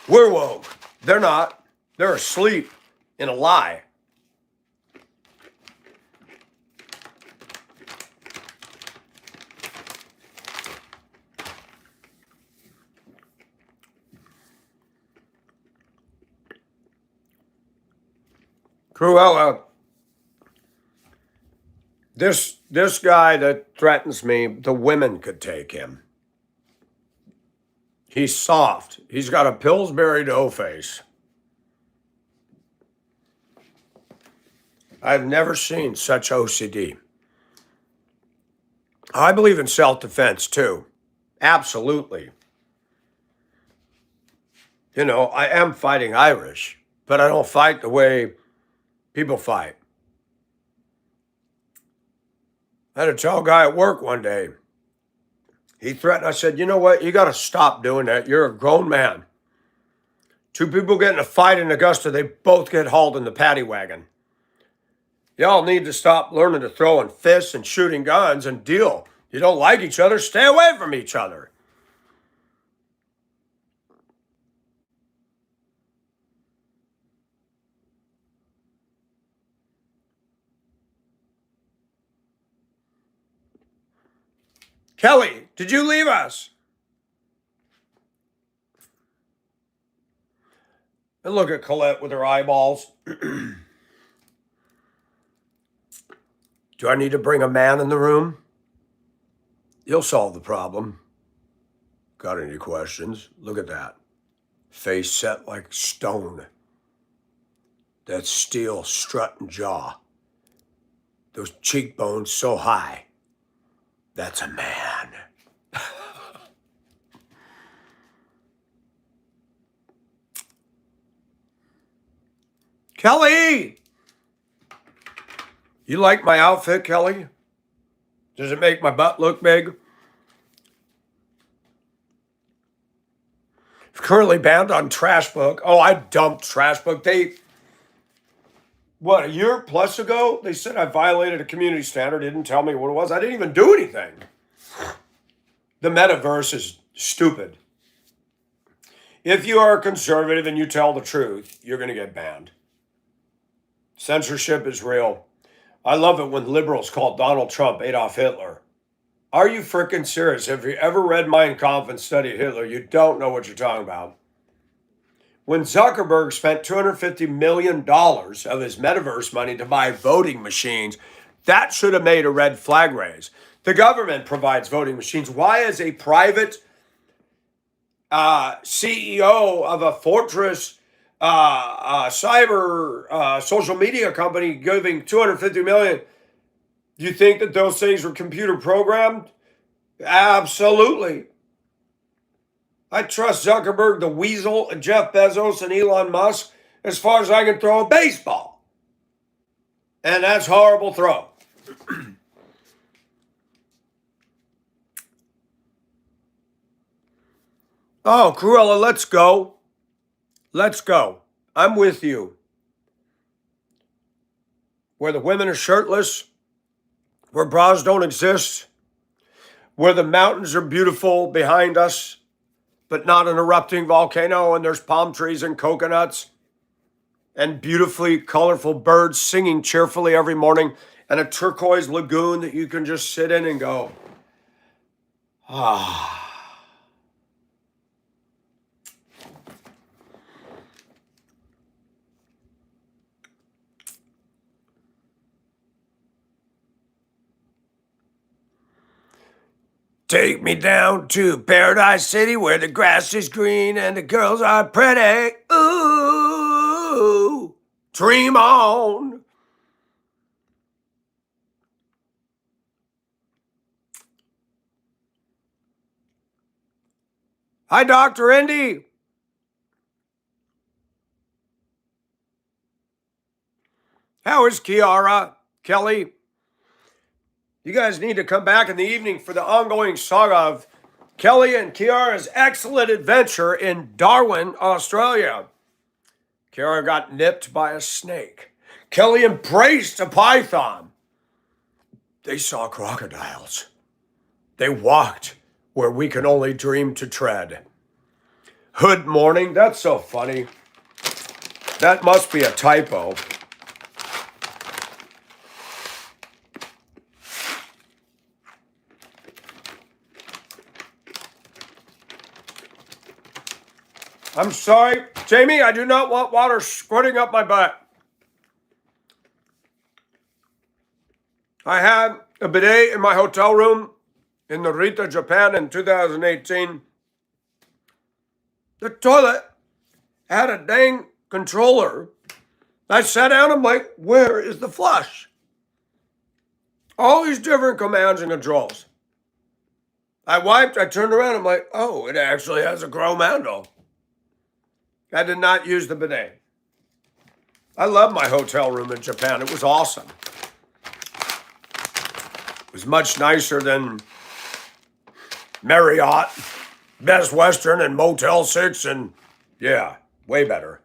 We're woke. They're not. They're asleep in a lie. Cruella, this guy that threatens me, the women could take him. He's soft. He's got a Pillsbury Dough face. I've never seen such OCD. I believe in self-defense too. Absolutely. You know, I am fighting Irish, but I don't fight the way people fight. I had a tall guy at work one day. He threatened, I said, you know what? You got to stop doing that. You're a grown man. Two people get in a fight in Augusta, they both get hauled in the paddy wagon. Y'all need to stop learning to throwing fists and shooting guns and deal. You don't like each other, stay away from each other. Kelly, did you leave us? And look at Colette with her eyeballs. Do I need to bring a man in the room? He'll solve the problem. Got any questions? Look at that. Face set like stone. That steel strut and jaw. Those cheekbones so high. That's a man. Kelly! You like my outfit, Kelly? Does it make my butt look big? Currently banned on Trash Book. Oh, I dumped Trash Book. A year plus ago, they said I violated a community standard. Didn't tell me what it was. I didn't even do anything. The metaverse is stupid. If you are a conservative and you tell the truth, you're going to get banned. Censorship is real. I love it when liberals call Donald Trump Adolf Hitler. Are you freaking serious? Have you ever read Mein Kampf and studied Hitler? You don't know what you're talking about. When Zuckerberg spent $250 million of his metaverse money to buy voting machines, That should have made a red flag raise. The government provides voting machines. Why is a private CEO of a fortress cyber social media company giving $250 million? You think that those things were computer programmed? Absolutely. I trust Zuckerberg, the Weasel, and Jeff Bezos, and Elon Musk as far as I can throw a baseball. And that's horrible throw. Oh, Cruella, let's go. Let's go. I'm with you. Where the women are shirtless, where bras don't exist, where the mountains are beautiful behind us, but not an erupting volcano, and there's palm trees and coconuts, and beautifully colorful birds singing cheerfully every morning, and a turquoise lagoon that you can just sit in and go, ah. Take me down to Paradise City where the grass is green and the girls are pretty. Ooh, dream on. Hi, Dr. Indy. How is Kiara? Kelly? You guys need to come back in the evening for the ongoing saga of Kelly and Kiara's excellent adventure in Darwin, Australia. Kiara got nipped by a snake. Kelly embraced a python. They saw crocodiles. They walked where we can only dream to tread. Hood morning, that's so funny. That must be a typo. I'm sorry, Jamie, I do not want water squirting up my butt. I had a bidet in my hotel room in Narita, Japan in 2018. The toilet had a dang controller. I sat down, I'm like, where is the flush? All these different commands and controls. I wiped, I turned around, I'm like, oh, it actually has a chrome handle. I did not use the bidet. I love my hotel room in Japan. It was awesome. It was much nicer than Marriott, Best Western, and Motel 6, and yeah, way better.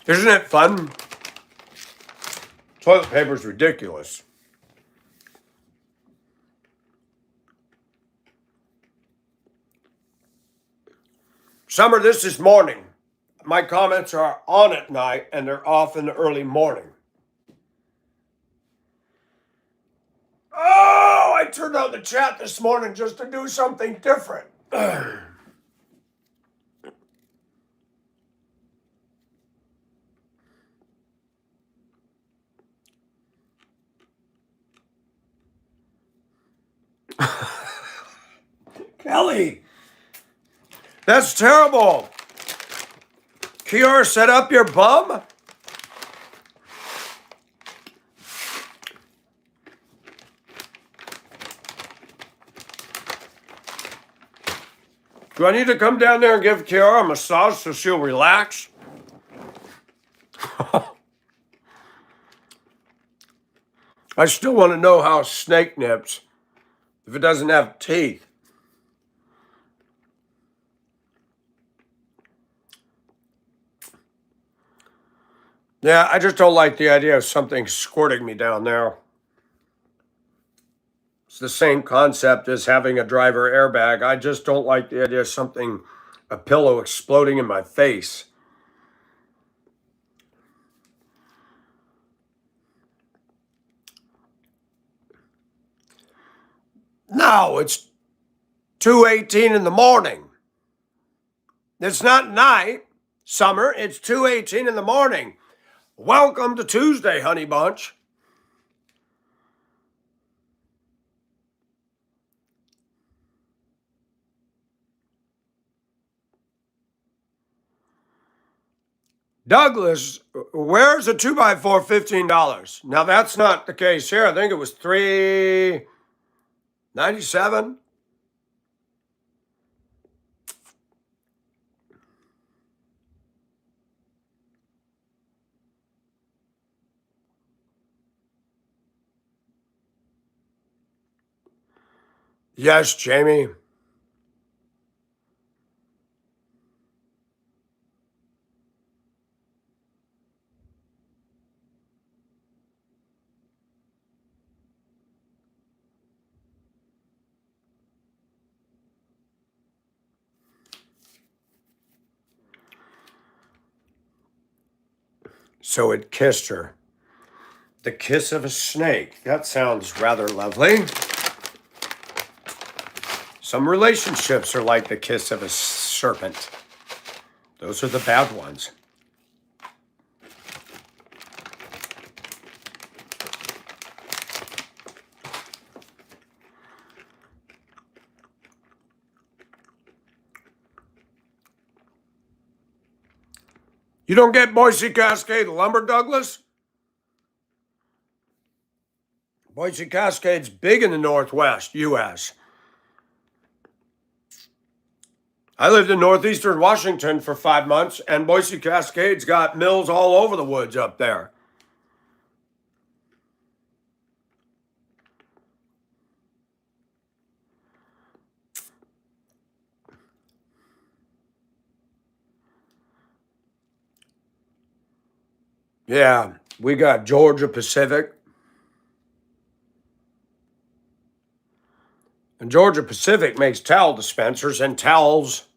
Isn't it fun? Toilet paper's ridiculous. Summer, this is morning. My comments are on at night and they're off in the early morning. Oh, I turned on the chat this morning just to do something different. Kelly, that's terrible. Kiara set up your bum? Do I need to come down there and give Kiara a massage so she'll relax? I still want to know how a snake nips if it doesn't have teeth. Yeah, I just don't like the idea of something squirting me down there. It's the same concept as having a driver airbag. I just don't like the idea of something, a pillow exploding in my face. No, it's 2:18 in the morning. It's not night, Summer. It's 2:18 in the morning. Welcome to Tuesday, honey bunch. Douglas, where's a 2x4 $15? Now that's not the case here. I think it was $3.97. Yes, Jamie. So it kissed her. The kiss of a snake. That sounds rather lovely. Some relationships are like the kiss of a serpent. Those are the bad ones. You don't get Boise Cascade lumber, Douglas? Boise Cascade's big in the Northwest, U.S. I lived in northeastern Washington for 5 months, and Boise Cascade's got mills all over the woods up there. Yeah, we got Georgia Pacific. And Georgia Pacific makes towel dispensers and towels,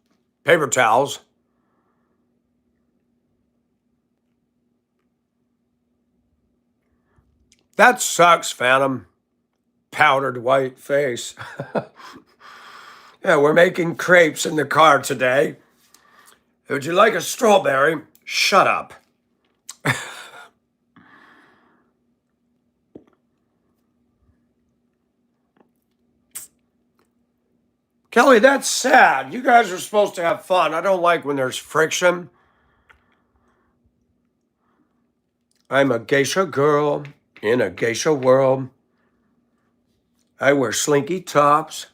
paper towels. That sucks, Phantom. Powdered white face. Yeah, we're making crepes in the car today. Would you like a strawberry? Shut up. Kelly, that's sad. You guys are supposed to have fun. I don't like when there's friction. I'm a geisha girl in a geisha world. I wear slinky tops.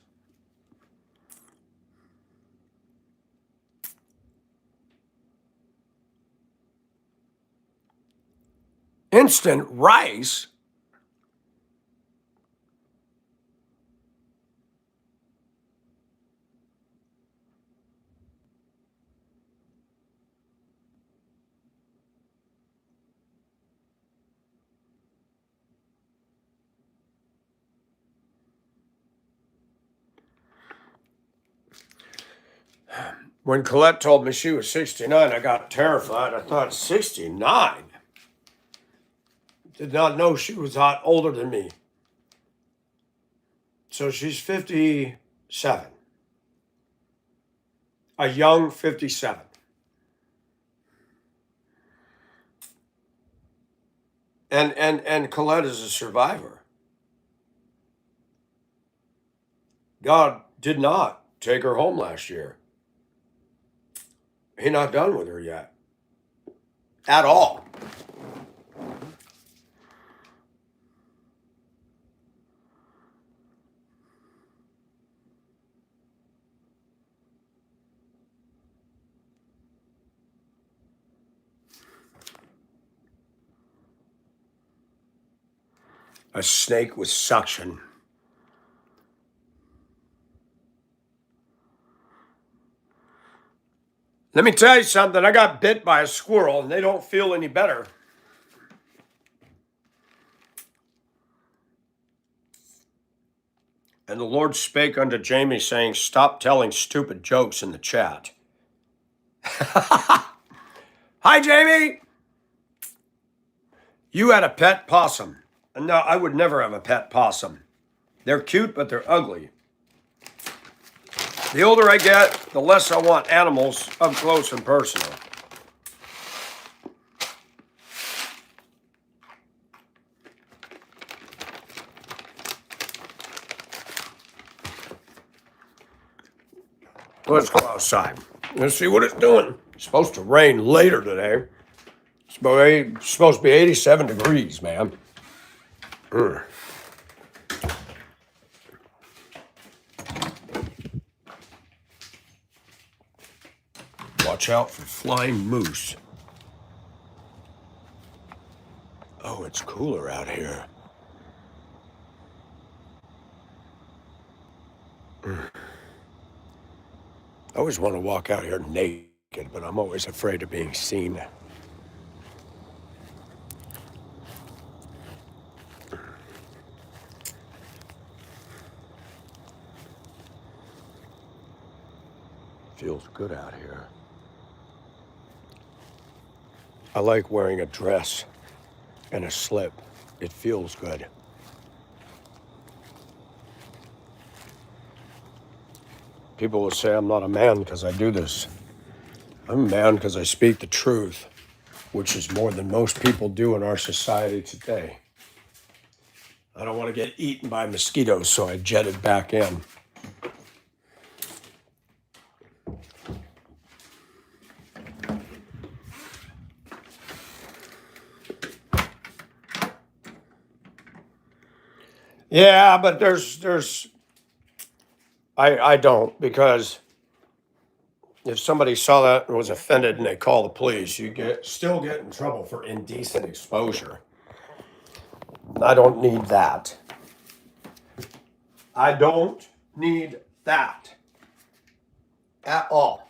Instant rice? When Colette told me she was 69, I got terrified. I thought, 69? Did not know she was a lot older than me. So she's 57. A young 57. And Colette is a survivor. God did not take her home last year. He's not done with her yet. At all. A snake with suction. Let me tell you something. I got bit by a squirrel and they don't feel any better. And the Lord spake unto Jamie, saying, stop telling stupid jokes in the chat. Hi, Jamie. You had a pet possum. No, I would never have a pet possum. They're cute, but they're ugly. The older I get, the less I want animals up close and personal. Let's go outside. Let's see what it's doing. It's supposed to rain later today. It's supposed to be 87 degrees, man. Watch out for flying moose. Oh, it's cooler out here. I always want to walk out here naked, but I'm always afraid of being seen. Feels good out here. I like wearing a dress and a slip. It feels good. People will say I'm not a man because I do this. I'm a man because I speak the truth, which is more than most people do in our society today. I don't want to get eaten by mosquitoes, so I jetted back in. Yeah, but I don't, because if somebody saw that and was offended and they call the police, still get in trouble for indecent exposure. I don't need that. I don't need that at all.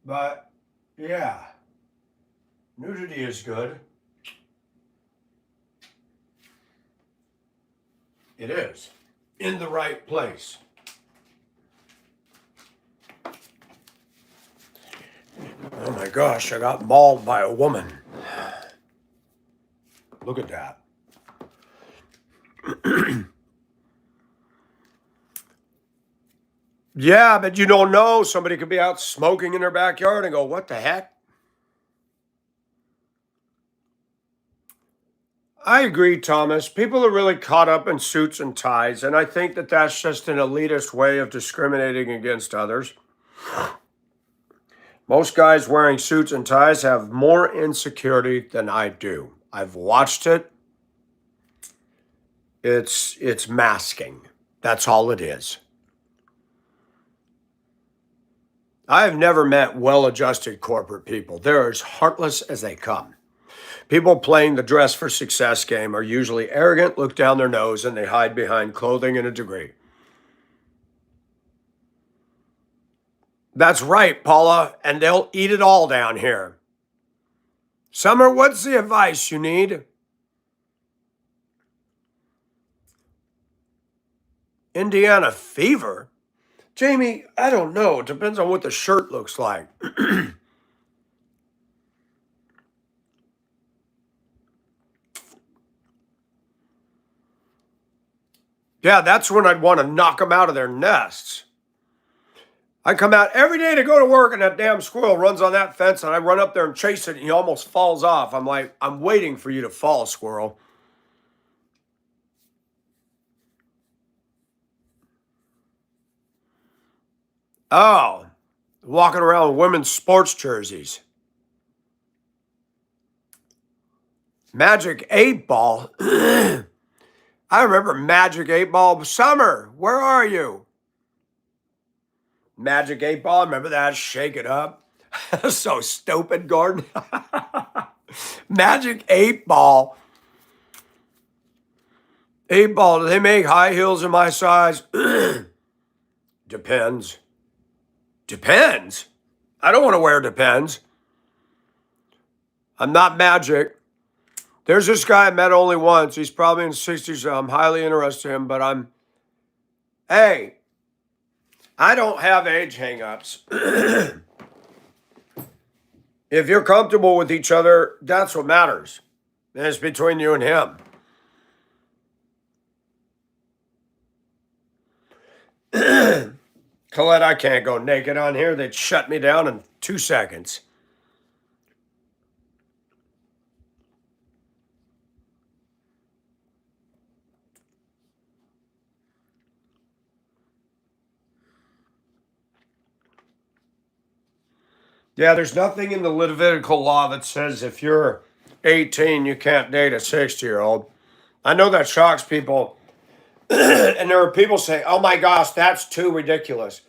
But yeah, nudity is good. It is. In the right place. Oh my gosh, I got mauled by a woman. Look at that. Yeah, but you don't know. Somebody could be out smoking in their backyard and go, what the heck? I agree, Thomas. People are really caught up in suits and ties, and I think that that's just an elitist way of discriminating against others. Most guys wearing suits and ties have more insecurity than I do. I've watched it. It's masking. That's all it is. I have never met well-adjusted corporate people. They're as heartless as they come. People playing the dress for success game are usually arrogant, look down their nose, and they hide behind clothing and a degree. That's right, Paula, and they'll eat it all down here. Summer, what's the advice you need? Indiana fever? Jamie, I don't know. It depends on what the shirt looks like. Yeah, that's when I'd want to knock them out of their nests. I come out every day to go to work and that damn squirrel runs on that fence and I run up there and chase it and he almost falls off. I'm like, I'm waiting for you to fall, squirrel. Oh, walking around with women's sports jerseys. Magic 8 Ball. I remember Magic 8 Ball. Summer, where are you? Magic 8 Ball, remember that? Shake it up. So stupid, Gordon. Magic 8 Ball. 8 Ball, do they make high heels in my size? Depends. Depends. I don't want to wear Depends. I'm not magic. There's this guy I met only once. He's probably in his 60s. I'm highly interested in him, but hey, I don't have age hangups. If you're comfortable with each other, that's what matters. And it's between you and him. Colette, I can't go naked on here. They'd shut me down in 2 seconds. Yeah, there's nothing in the Levitical law that says if you're 18, you can't date a 60-year-old. I know that shocks people. And there are people saying, oh my gosh, that's too ridiculous.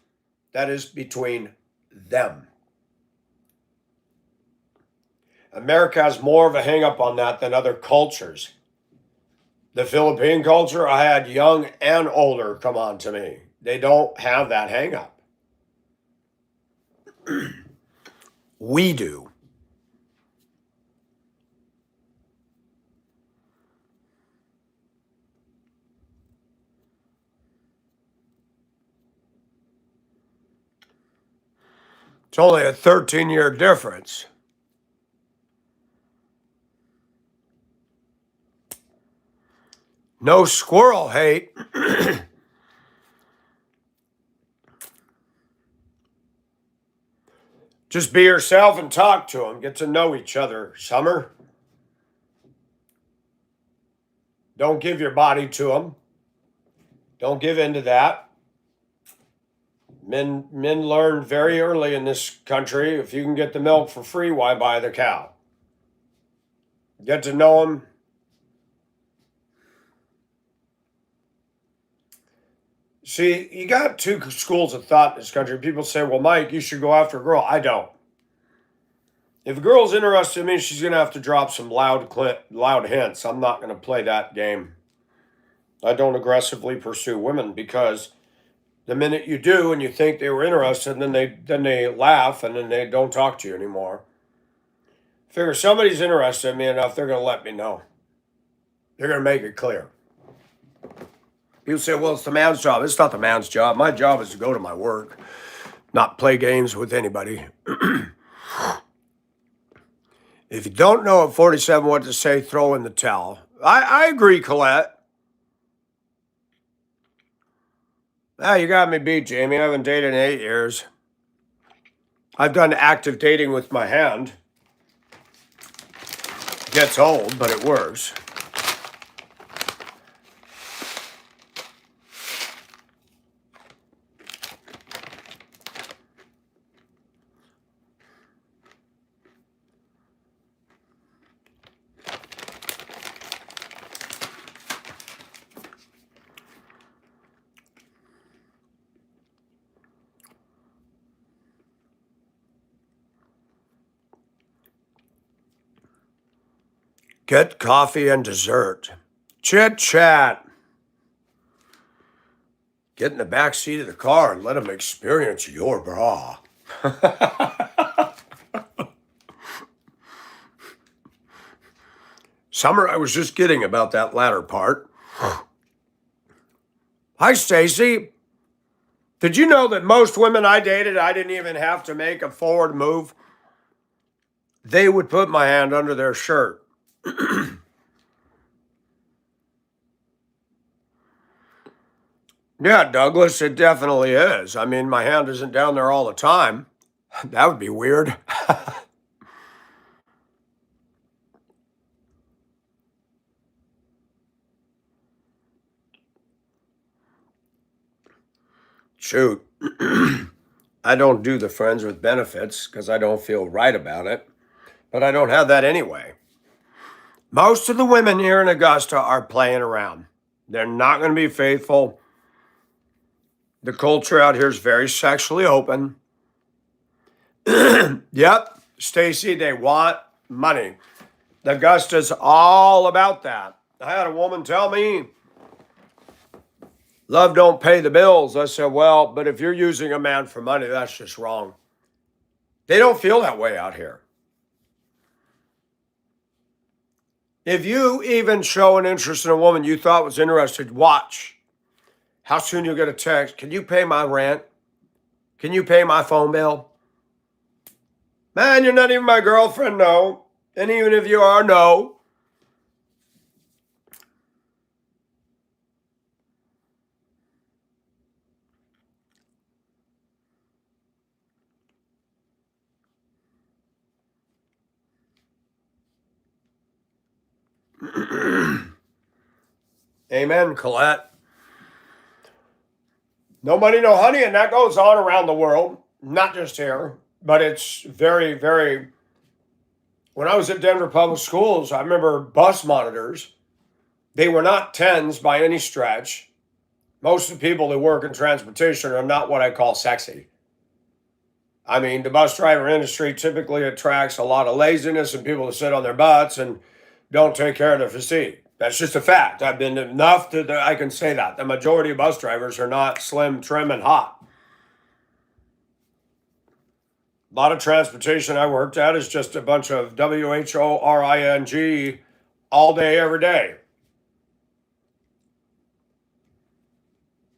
That is between them. America has more of a hang up on that than other cultures. The Philippine culture, I had young and older come on to me. They don't have that hang up. We do. It's only a 13-year difference. No squirrel hate. Just be yourself and talk to them. Get to know each other. Summer. Don't give your body to them. Don't give in to that. Men learn very early in this country, if you can get the milk for free, why buy the cow? Get to know them. See, you got two schools of thought in this country. People say, well, Mike, you should go after a girl. I don't. If a girl's interested in me, she's going to have to drop some loud hints. I'm not going to play that game. I don't aggressively pursue women because the minute you do and you think they were interested, and then they laugh and then they don't talk to you anymore. Figure somebody's interested in me enough, they're going to let me know. They're going to make it clear. People say, well, it's the man's job. It's not the man's job. My job is to go to my work, not play games with anybody. If you don't know at 47 what to say, throw in the towel. I agree, Colette. You got me beat, Jamie. I haven't dated in 8 years. I've done active dating with my hand. Gets old, but it works. Get coffee and dessert. Chit chat. Get in the back seat of the car and let them experience your bra. Summer, I was just kidding about that latter part. Hi, Stacy. Did you know that most women I dated, I didn't even have to make a forward move? They would put my hand under their shirt. Yeah, Douglas, it definitely is. I mean, my hand isn't down there all the time. That would be weird. Shoot. I don't do the friends with benefits because I don't feel right about it. But I don't have that anyway. Most of the women here in Augusta are playing around. They're not going to be faithful. The culture out here is very sexually open. Yep, Stacy, they want money. Augusta's all about that. I had a woman tell me, Love don't pay the bills. I said, well, but if you're using a man for money, that's just wrong. They don't feel that way out here. If you even show an interest in a woman you thought was interested, watch how soon you'll get a text. Can you pay my rent? Can you pay my phone bill? Man, you're not even my girlfriend, no. And even if you are, no. Amen, Colette. No money, no honey, and that goes on around the world, not just here, but it's very, very. When I was at Denver Public Schools, I remember bus monitors. They were not tens by any stretch. Most of the people that work in transportation are not what I call sexy. I mean, the bus driver industry typically attracts a lot of laziness and people that sit on their butts and don't take care of their physique. That's just a fact. I've been enough that I can say that. The majority of bus drivers are not slim, trim, and hot. A lot of transportation I worked at is just a bunch of WHORING all day, every day.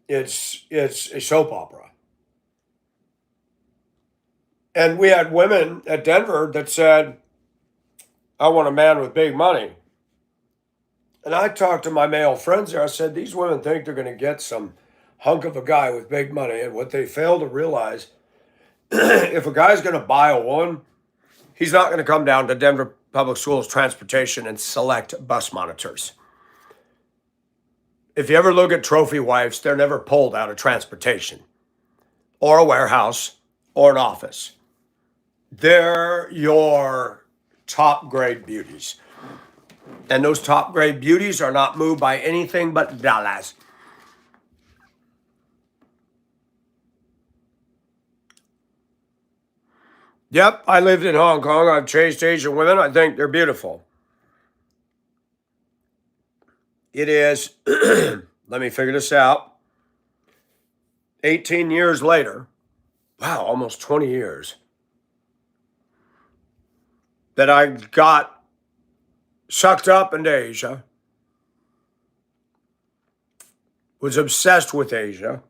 It's a soap opera. And we had women at Denver that said, I want a man with big money. And I talked to my male friends there. I said, these women think they're going to get some hunk of a guy with big money. And what they fail to realize, if a guy's going to buy a woman, he's not going to come down to Denver Public Schools transportation and select bus monitors. If you ever look at trophy wives, they're never pulled out of transportation or a warehouse or an office. They're your top grade beauties. And those top grade beauties are not moved by anything but dollars. Yep, I lived in Hong Kong. I've chased Asian women. I think they're beautiful. It is, let me figure this out, 18 years later, wow, almost 20 years, that I got sucked up into Asia, was obsessed with Asia.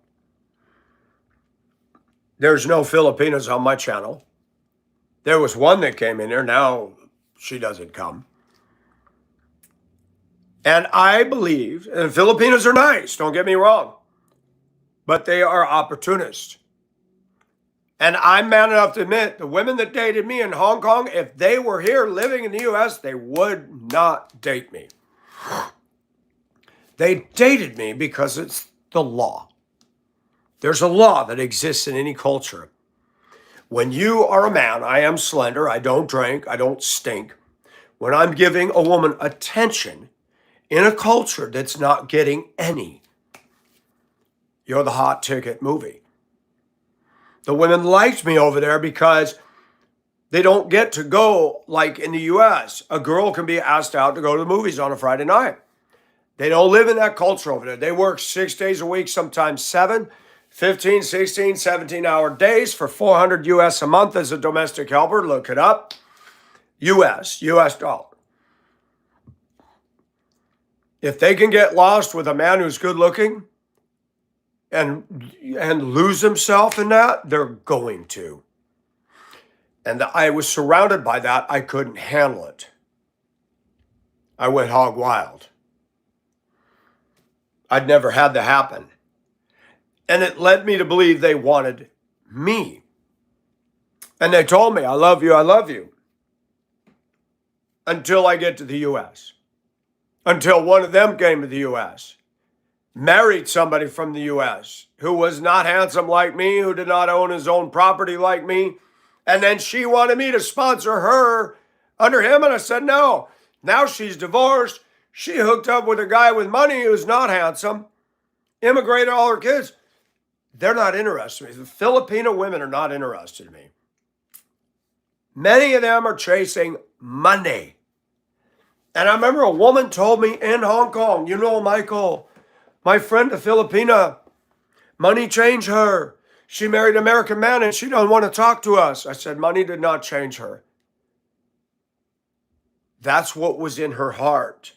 There's no Filipinas on my channel. There was one that came in there. Now she doesn't come. And I believe, and Filipinos are nice, don't get me wrong, but they are opportunists. And I'm man enough to admit, the women that dated me in Hong Kong, if they were here living in the US, they would not date me. They dated me because it's the law. There's a law that exists in any culture. When you are a man, I am slender, I don't drink, I don't stink. When I'm giving a woman attention in a culture that's not getting any, you're the hot ticket movie. The women liked me over there because they don't get to go like in the US. A girl can be asked out to go to the movies on a Friday night. They don't live in that culture over there. They work 6 days a week, sometimes 7, 15, 16, 17-hour days for $400 US a month as a domestic helper. Look it up. US dollar. If they can get lost with a man who's good looking and lose himself in that, they're going to. And I was surrounded by that. I couldn't handle it. I went hog wild. I'd never had that happen. And it led me to believe they wanted me. And they told me, I love you, I love you. Until I get to the US. Until one of them came to the US. Married somebody from the US who was not handsome like me, who did not own his own property like me. And then she wanted me to sponsor her under him. And I said, no. Now she's divorced. She hooked up with a guy with money who's not handsome. Immigrated all her kids. They're not interested in me. The Filipino women are not interested in me. Many of them are chasing money. And I remember a woman told me in Hong Kong, you know, Michael, My friend, a Filipina, money changed her. She married an American man and she don't want to talk to us. I said, money did not change her. That's what was in her heart.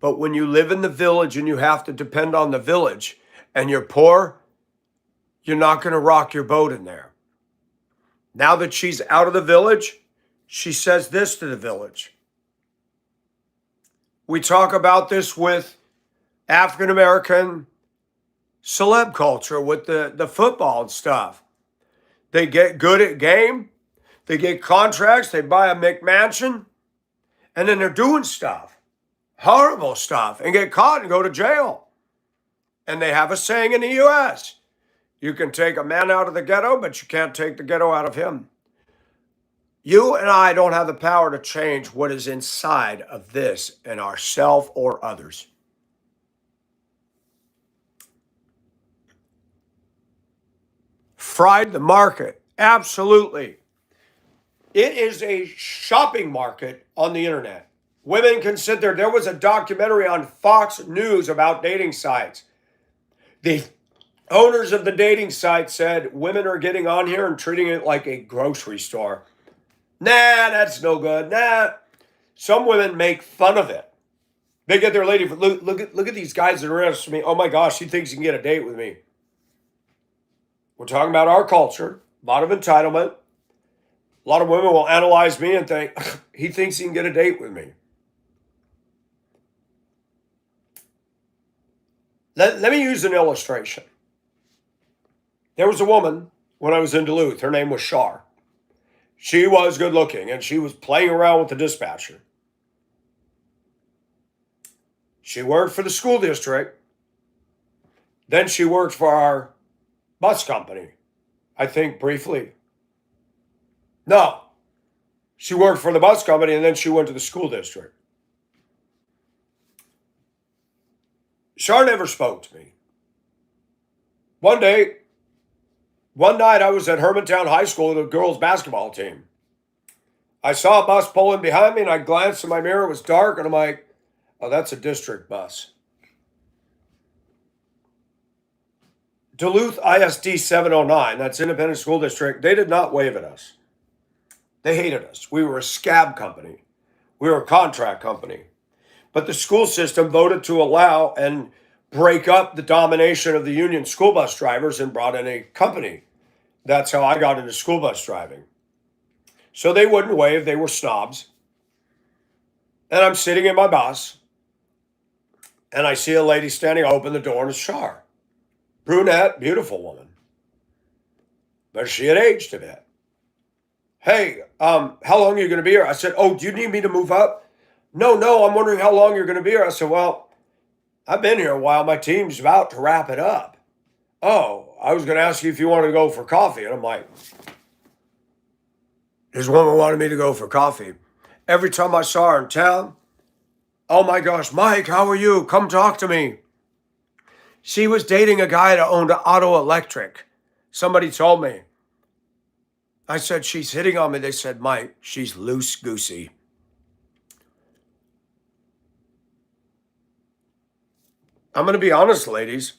But when you live in the village and you have to depend on the village and you're poor, you're not going to rock your boat in there. Now that she's out of the village, she says this to the village. We talk about this with African American celeb culture, with the football and stuff. They get good at game, they get contracts, they buy a McMansion, and then they're doing stuff, horrible stuff, and get caught and go to jail. And they have a saying in the US, you can take a man out of the ghetto, but you can't take the ghetto out of him. You and I don't have the power to change what is inside of this in ourselves or others. Fried the market. Absolutely. It is a shopping market on the internet. Women can sit there. There was a documentary on Fox News about dating sites. The owners of the dating site said women are getting on here and treating it like a grocery store. Nah, that's no good. Nah. Some women make fun of it. They get their lady. Look at these guys that are interested in me. Oh my gosh, he thinks he can get a date with me. We're talking about our culture. A lot of entitlement. A lot of women will analyze me and think, he thinks he can get a date with me. Let me use an illustration. There was a woman when I was in Duluth. Her name was Shar. She was good looking and she was playing around with the dispatcher. She worked for the school district. Then she worked for our bus company, I think briefly. No, she worked for the bus company and then she went to the school district. Shar never spoke to me. One night I was at Hermantown High School with the girls' basketball team. I saw a bus pulling behind me and I glanced in my mirror. It was dark and I'm like, oh, that's a district bus. Duluth ISD 709, that's Independent School District, they did not wave at us. They hated us. We were a scab company. We were a contract company. But the school system voted to allow and break up the domination of the union school bus drivers and brought in a company. That's how I got into school bus driving. So they wouldn't wave. They were snobs. And I'm sitting in my bus and I see a lady standing, I open the door and it's Shar. Brunette, beautiful woman. But she had aged a bit. Hey, how long are you going to be here? I said, oh, do you need me to move up? No, I'm wondering how long you're going to be here. I said, well, I've been here a while. My team's about to wrap it up. Oh, I was going to ask you if you wanted to go for coffee. And I'm like, this woman wanted me to go for coffee. Every time I saw her in town, oh my gosh, Mike, how are you? Come talk to me. She was dating a guy that owned an auto electric. Somebody told me. I said, she's hitting on me. They said, Mike, she's loose-goosey. I'm going to be honest, ladies.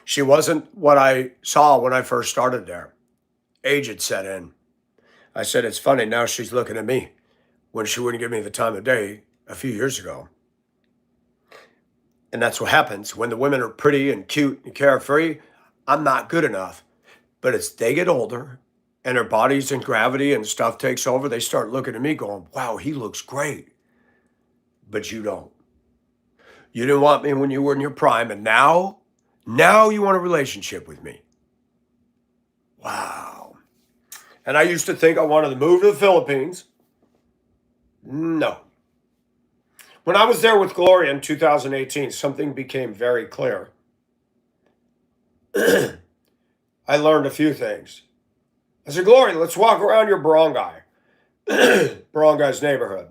She wasn't what I saw when I first started there. Age had set in. I said, it's funny, now she's looking at me when she wouldn't give me the time of day a few years ago. And that's what happens. When the women are pretty and cute and carefree, I'm not good enough. But as they get older and their bodies and gravity and stuff takes over, they start looking at me going, wow, he looks great. But you don't. You didn't want me when you were in your prime, and now you want a relationship with me. Wow. And I used to think I wanted to move to the Philippines. No. When I was there with Gloria in 2018, something became very clear. I learned a few things. I said, Gloria, let's walk around your barangay. Barangay's neighborhood.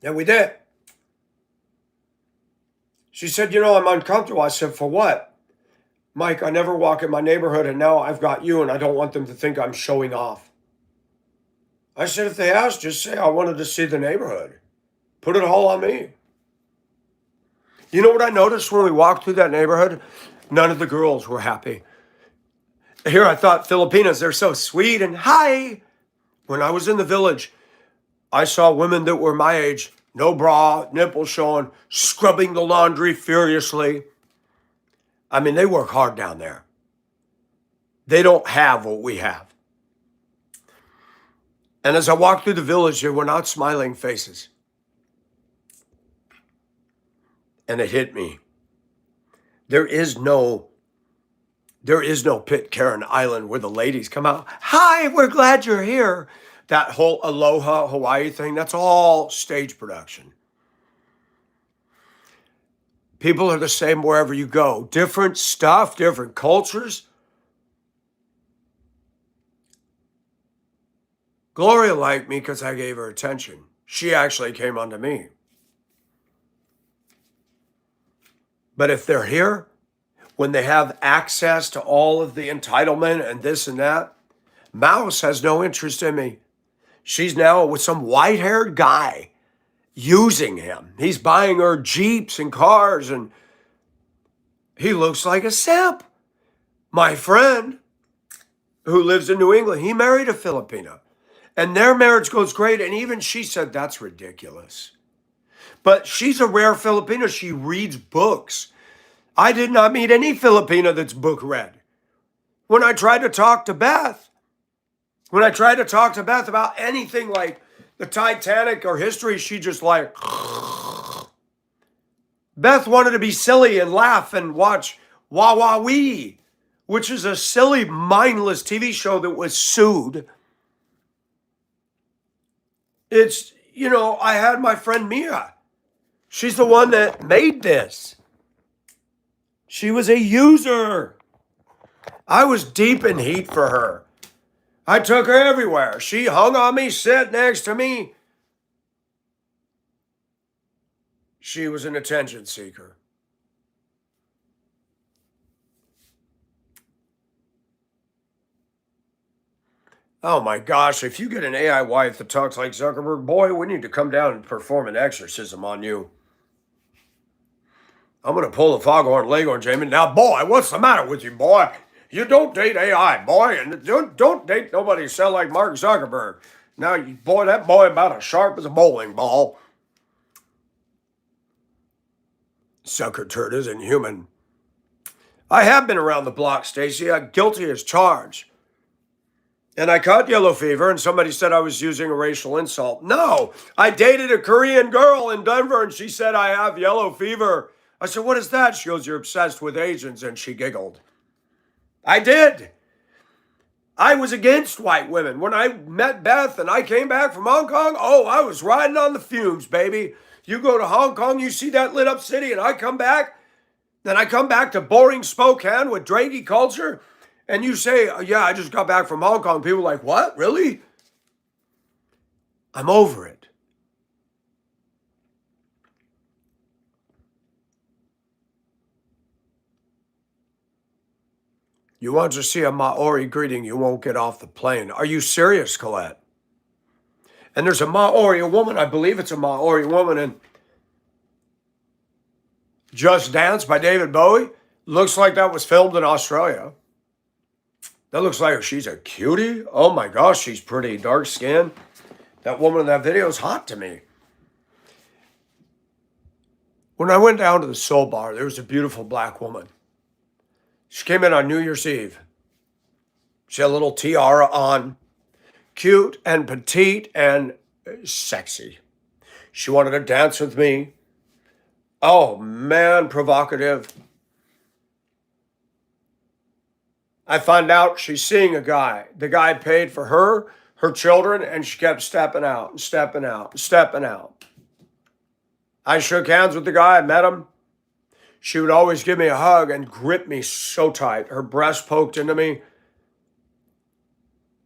And we did. She said, I'm uncomfortable. I said, for what? Mike, I never walk in my neighborhood and now I've got you and I don't want them to think I'm showing off. I said, if they ask, just say I wanted to see the neighborhood. Put it all on me. You know what I noticed when we walked through that neighborhood? None of the girls were happy. Here I thought Filipinas, they're so sweet and hi. When I was in the village, I saw women that were my age, no bra, nipples showing, scrubbing the laundry furiously. I mean, they work hard down there. They don't have what we have. And as I walked through the village, there were not smiling faces. And it hit me. There is no Pitcairn Island where the ladies come out. Hi, we're glad you're here. That whole Aloha Hawaii thing, that's all stage production. People are the same wherever you go. Different stuff, different cultures. Gloria liked me because I gave her attention. She actually came onto me. But if they're here, when they have access to all of the entitlement and this and that, Mouse has no interest in me. She's now with some white-haired guy using him. He's buying her Jeeps and cars, and he looks like a simp. My friend, who lives in New England, he married a Filipina, and their marriage goes great, and even she said, that's ridiculous. But she's a rare Filipina. She reads books. I did not meet any Filipina that's book read. When I tried to talk to Beth about anything like the Titanic or history, she just like, Beth wanted to be silly and laugh and watch Wah Wah Wee, which is a silly, mindless TV show that was sued. It's, I had my friend Mia. She's the one that made this. She was a user. I was deep in heat for her. I took her everywhere. She hung on me, sat next to me. She was an attention seeker. Oh my gosh, if you get an AI wife that talks like Zuckerberg, boy, we need to come down and perform an exorcism on you. I'm going to pull the foghorn leghorn, Jamie. Now, boy, what's the matter with you, boy? You don't date AI, boy, and don't date nobody who sound like Mark Zuckerberg. Now, boy, that boy about as sharp as a bowling ball. Sucker turd isn't human. I have been around the block, Stacy. I'm guilty as charged. And I caught yellow fever, and somebody said I was using a racial insult. No, I dated a Korean girl in Denver, and she said I have yellow fever. I said, what is that? She goes, you're obsessed with Asians, and she giggled. I did. I was against white women. When I met Beth and I came back from Hong Kong, I was riding on the fumes, baby. You go to Hong Kong, you see that lit up city, and I come back, then I come back to boring Spokane with draggy culture, and you say, yeah, I just got back from Hong Kong. People are like, what? Really? I'm over it. You want to see a Maori greeting, you won't get off the plane. Are you serious, Colette? And there's a woman, I believe it's a Maori woman in Just Dance by David Bowie. Looks like that was filmed in Australia. That looks like she's a cutie. Oh my gosh, she's pretty, dark skin. That woman in that video is hot to me. When I went down to the Soul Bar, there was a beautiful black woman. She came in on New Year's Eve. She had a little tiara on, cute and petite and sexy. She wanted to dance with me. Oh man, provocative. I find out she's seeing a guy. The guy paid for her children, and she kept stepping out and stepping out and stepping out. I shook hands with the guy. I met him. She would always give me a hug and grip me so tight. Her breast poked into me.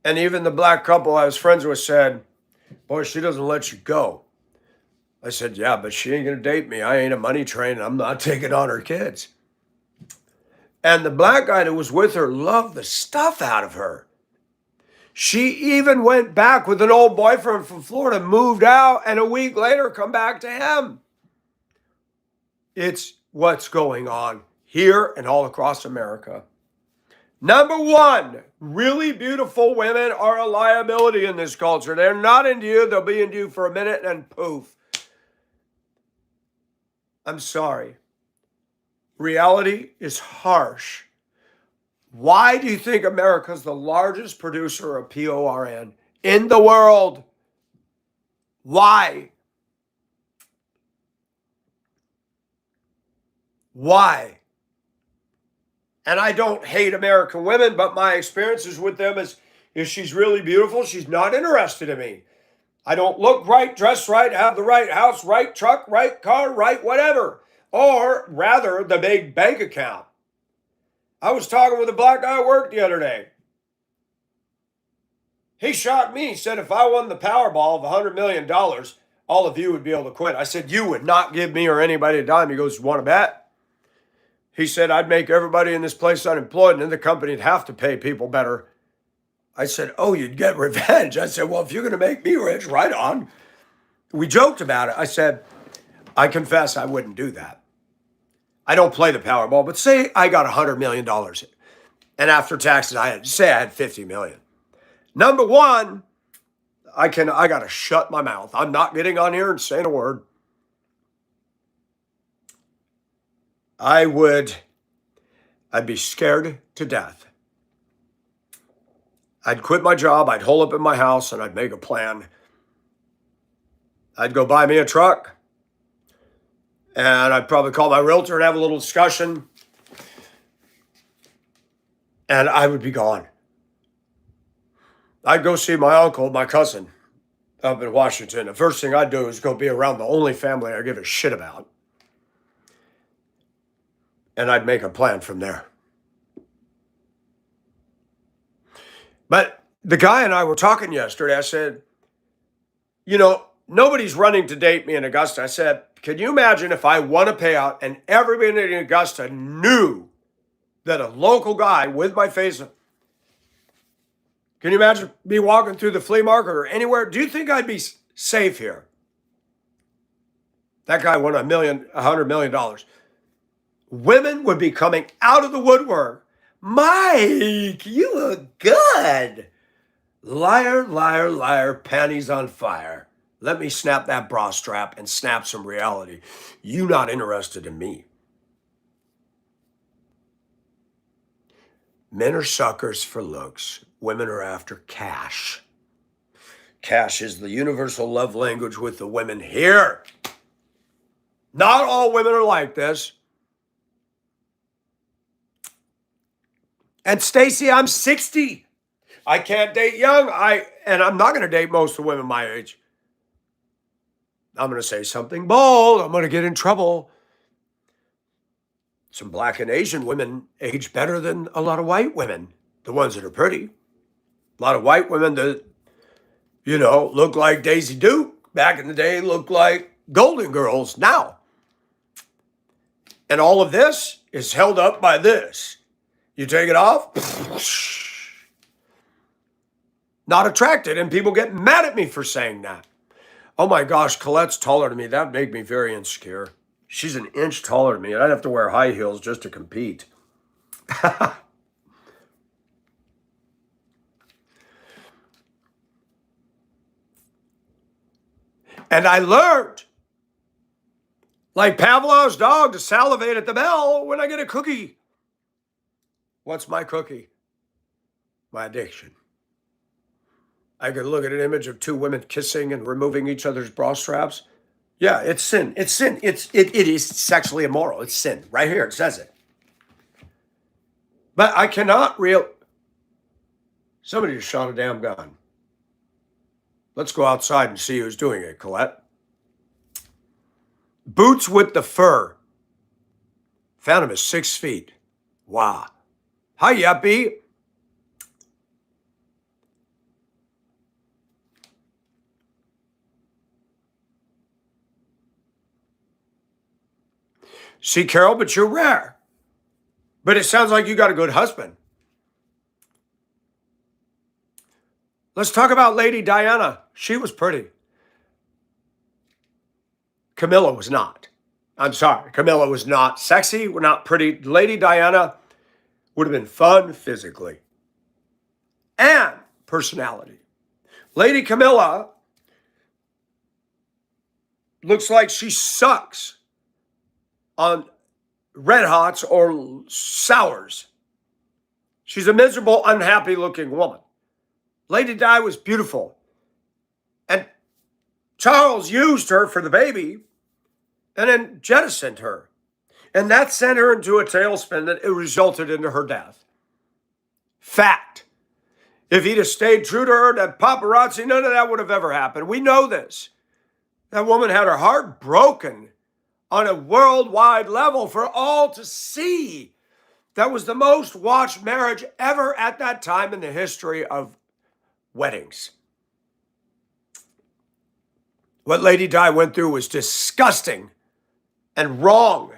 And even the black couple I was friends with said, boy, she doesn't let you go. I said, yeah, but she ain't going to date me. I ain't a money train. I'm not taking on her kids. And the black guy that was with her loved the stuff out of her. She even went back with an old boyfriend from Florida, moved out, and a week later come back to him. It's what's going on here and all across America. Number one, really beautiful women are a liability in this culture. They're not into you. They'll be into you for a minute and poof. I'm sorry. Reality is harsh. Why do you think America's the largest producer of PORN in the world? Why? Why? And I don't hate American women, but my experiences with them is if she's really beautiful, she's not interested in me. I don't look right, dress right, have the right house, right truck, right car, right whatever. Or rather, the big bank account. I was talking with a black guy at work the other day. He shocked me. He said, if I won the Powerball of $100 million, all of you would be able to quit. I said, you would not give me or anybody a dime. He goes, want to bet? He said, I'd make everybody in this place unemployed and then the company would have to pay people better. I said, oh, you'd get revenge. I said, well, if you're going to make me rich, right on. We joked about it. I said, I confess I wouldn't do that. I don't play the Powerball, but say I got $100 million. And after taxes, I had $50 million. Number one, I got to shut my mouth. I'm not getting on here and saying a word. I'd be scared to death. I'd quit my job, I'd hole up in my house, and I'd make a plan. I'd go buy me a truck, and I'd probably call my realtor and have a little discussion, and I would be gone. I'd go see my uncle, my cousin, up in Washington. The first thing I'd do is go be around the only family I give a shit about. And I'd make a plan from there. But the guy and I were talking yesterday. I said, nobody's running to date me in Augusta. I said, can you imagine if I won a payout and everybody in Augusta knew that a local guy with my face, can you imagine me walking through the flea market or anywhere? Do you think I'd be safe here? That guy won $100 million. Women would be coming out of the woodwork. Mike, you look good. Liar, liar, liar, panties on fire. Let me snap that bra strap and snap some reality. You not interested in me. Men are suckers for looks. Women are after cash. Cash is the universal love language with the women here. Not all women are like this. And Stacy, I'm 60. I can't date young. And I'm not going to date most of the women my age. I'm going to say something bold. I'm going to get in trouble. Some black and Asian women age better than a lot of white women, the ones that are pretty. A lot of white women that, look like Daisy Duke back in the day, look like Golden Girls now. And all of this is held up by this. You take it off, not attracted, and people get mad at me for saying that. Oh my gosh, Colette's taller than me. That'd make me very insecure. She's an inch taller than me, and I'd have to wear high heels just to compete. And I learned, like Pavlov's dog, to salivate at the bell when I get a cookie. What's my cookie? My addiction. I could look at an image of two women kissing and removing each other's bra straps. Yeah, it's sin. It's sin. It is sexually immoral. It's sin. Right here, it says it. But I cannot Somebody just shot a damn gun. Let's go outside and see who's doing it, Colette. Boots with the fur. Found him at 6 feet. Wow. Hi, yuppie. See, Carol, but you're rare. But it sounds like you got a good husband. Let's talk about Lady Diana. She was pretty. Camilla was not. I'm sorry, Camilla was not sexy, not pretty. Lady Diana would have been fun physically and personality. Lady Camilla looks like she sucks on Red Hots or Sours. She's a miserable, unhappy looking woman. Lady Di was beautiful. And Charles used her for the baby and then jettisoned her. And that sent her into a tailspin that it resulted into her death. Fact. If he'd have stayed true to her, that paparazzi, none of that would have ever happened. We know this. That woman had her heart broken on a worldwide level for all to see. That was the most watched marriage ever at that time in the history of weddings. What Lady Di went through was disgusting and wrong,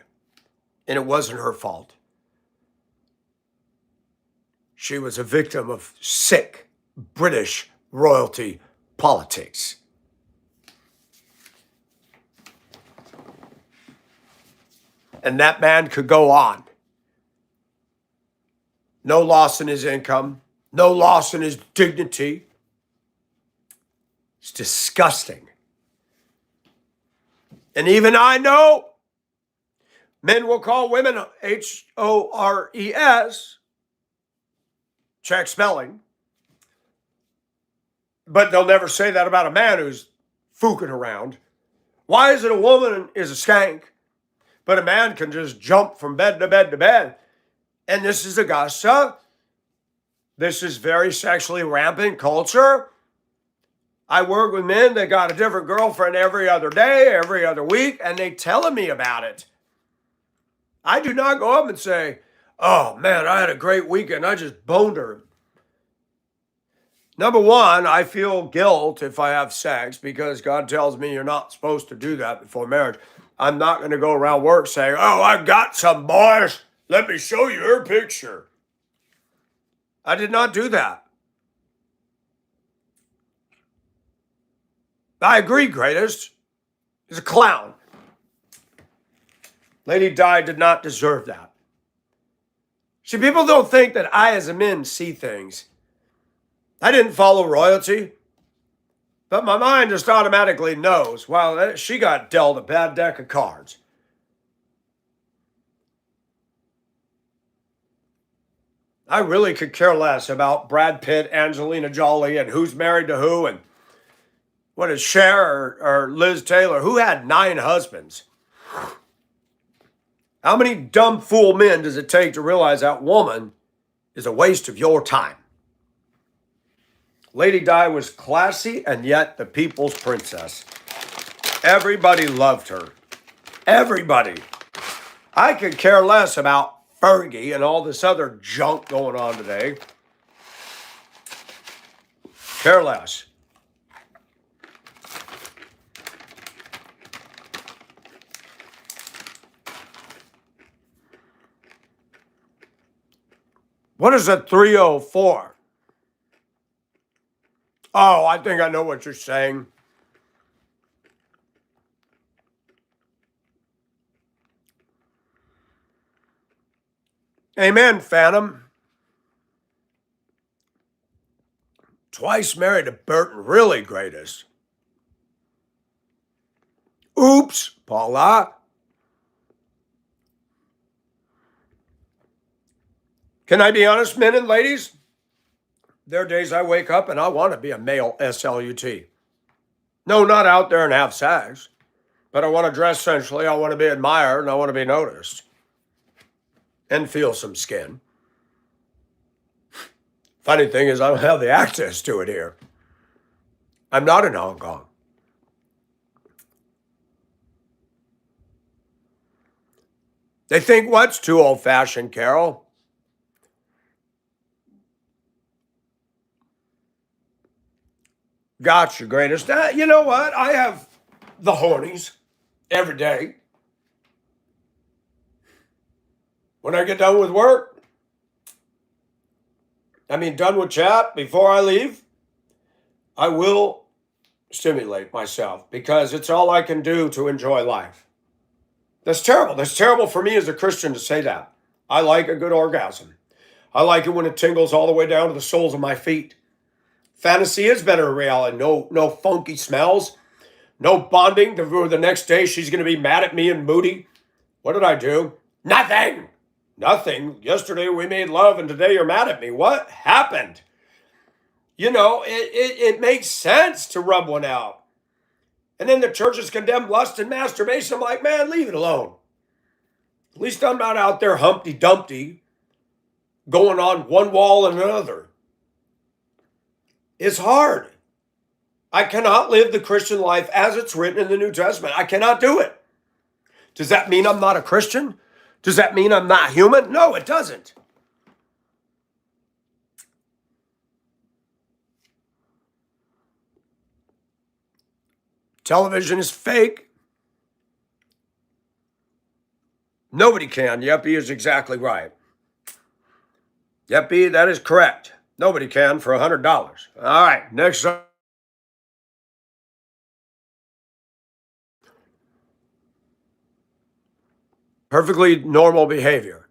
and it wasn't her fault. She was a victim of sick British royalty politics. And that man could go on. No loss in his income, no loss in his dignity. It's disgusting. And even I know men will call women H-O-R-E-S, check spelling, but they'll never say that about a man who's fooking around. Why is it a woman is a skank, but a man can just jump from bed to bed to bed? And this is Augusta. This is very sexually rampant culture. I work with men that got a different girlfriend every other day, every other week, and they telling me about it. I do not go up and say, oh man, I had a great weekend. I just boned her. Number one, I feel guilt if I have sex because God tells me you're not supposed to do that before marriage. I'm not going to go around work saying, oh, I got some boys. Let me show you her picture. I did not do that. I agree, greatest. He's a clown. Lady Di did not deserve that. See, people don't think that I, as a man, see things. I didn't follow royalty, but my mind just automatically knows, well, she got dealt a bad deck of cards. I really could care less about Brad Pitt, Angelina Jolie, and who's married to who, and what is Cher or Liz Taylor, who had 9 husbands. How many dumb fool men does it take to realize that woman is a waste of your time? Lady Di was classy and yet the people's princess. Everybody loved her. Everybody. I could care less about Fergie and all this other junk going on today. Care less. What is a 304? Oh, I think I know what you're saying. Amen, Phantom. Twice married to Burton, really greatest. Oops, Paula. Can I be honest, men and ladies? There are days I wake up and I want to be a male SLUT. No, not out there and have sex, but I want to dress sensually, I want to be admired, and I want to be noticed. And feel some skin. Funny thing is, I don't have the access to it here. I'm not in Hong Kong. They think what's too old-fashioned, Carol? Gotcha, greatest. You know what? I have the hornies every day. When I get done with work, done with chat, before I leave, I will stimulate myself because it's all I can do to enjoy life. That's terrible. That's terrible for me as a Christian to say that. I like a good orgasm. I like it when it tingles all the way down to the soles of my feet. Fantasy is better than reality. No funky smells. No bonding. The next day she's going to be mad at me and moody. What did I do? Nothing. Nothing. Yesterday we made love and today you're mad at me. What happened? It makes sense to rub one out. And then the church has condemned lust and masturbation. I'm like, man, leave it alone. At least I'm not out there Humpty Dumpty going on one wall and another. It's hard. I cannot live the Christian life as it's written in the New Testament. I cannot do it. Does that mean I'm not a Christian? Does that mean I'm not human? No, it doesn't. Television is fake. Nobody can. Yuppie is exactly right. Yuppie, that is correct. Nobody can for $100. All right, next up. Perfectly normal behavior.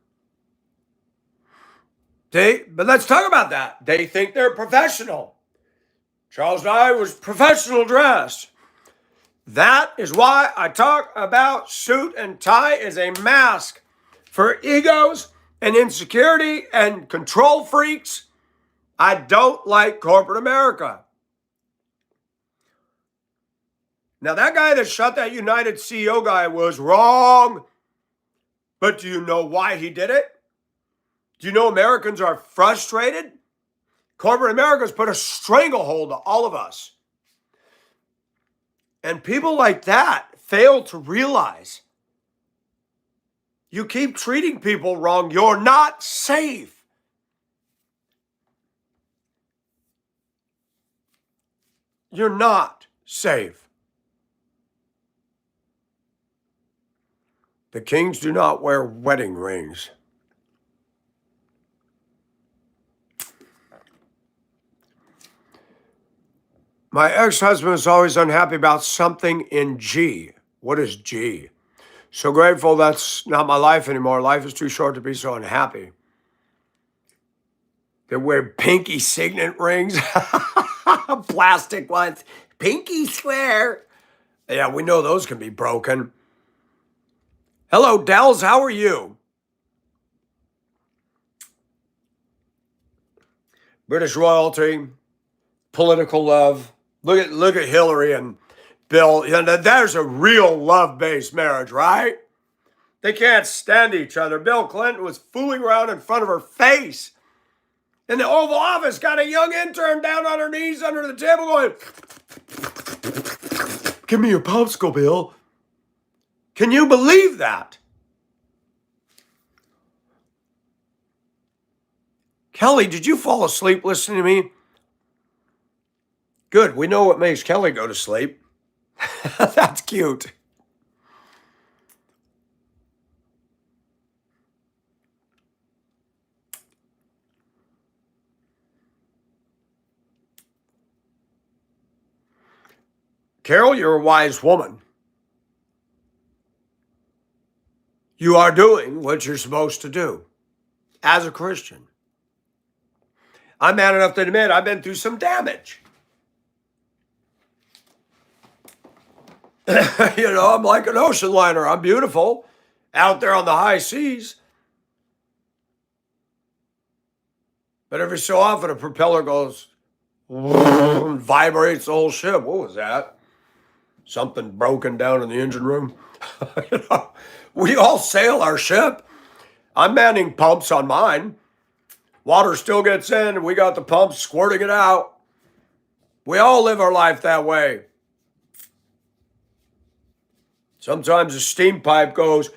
But let's talk about that. They think they're professional. Charles and I was professional dressed. That is why I talk about suit and tie as a mask for egos and insecurity and control freaks. I don't like corporate America. Now, that guy that shot that United CEO guy was wrong. But do you know why he did it? Do you know Americans are frustrated? Corporate America's put a stranglehold on all of us. And people like that fail to realize you keep treating people wrong, you're not safe. You're not safe. The kings do not wear wedding rings. My ex-husband is always unhappy about something in G. What is G? So grateful that's not my life anymore. Life is too short to be so unhappy. They wear pinky signet rings. Plastic ones. Pinky swear. Yeah, we know those can be broken. Hello, Dells. How are you? British royalty, political love. Look at Hillary and Bill. There's a real love-based marriage, right? They can't stand each other. Bill Clinton was fooling around in front of her face. In the Oval Office, got a young intern down on her knees under the table going, "Give me your popsicle, Bill." Can you believe that? Kelly, did you fall asleep listening to me? Good. We know what makes Kelly go to sleep. That's cute. Carol, you're a wise woman. You are doing what you're supposed to do as a Christian. I'm man enough to admit I've been through some damage. I'm like an ocean liner. I'm beautiful out there on the high seas. But every so often a propeller goes, vibrates the whole ship. What was that? Something broken down in the engine room. We all sail our ship. I'm manning pumps on mine. Water still gets in and we got the pumps squirting it out. We all live our life that way. Sometimes the steam pipe goes,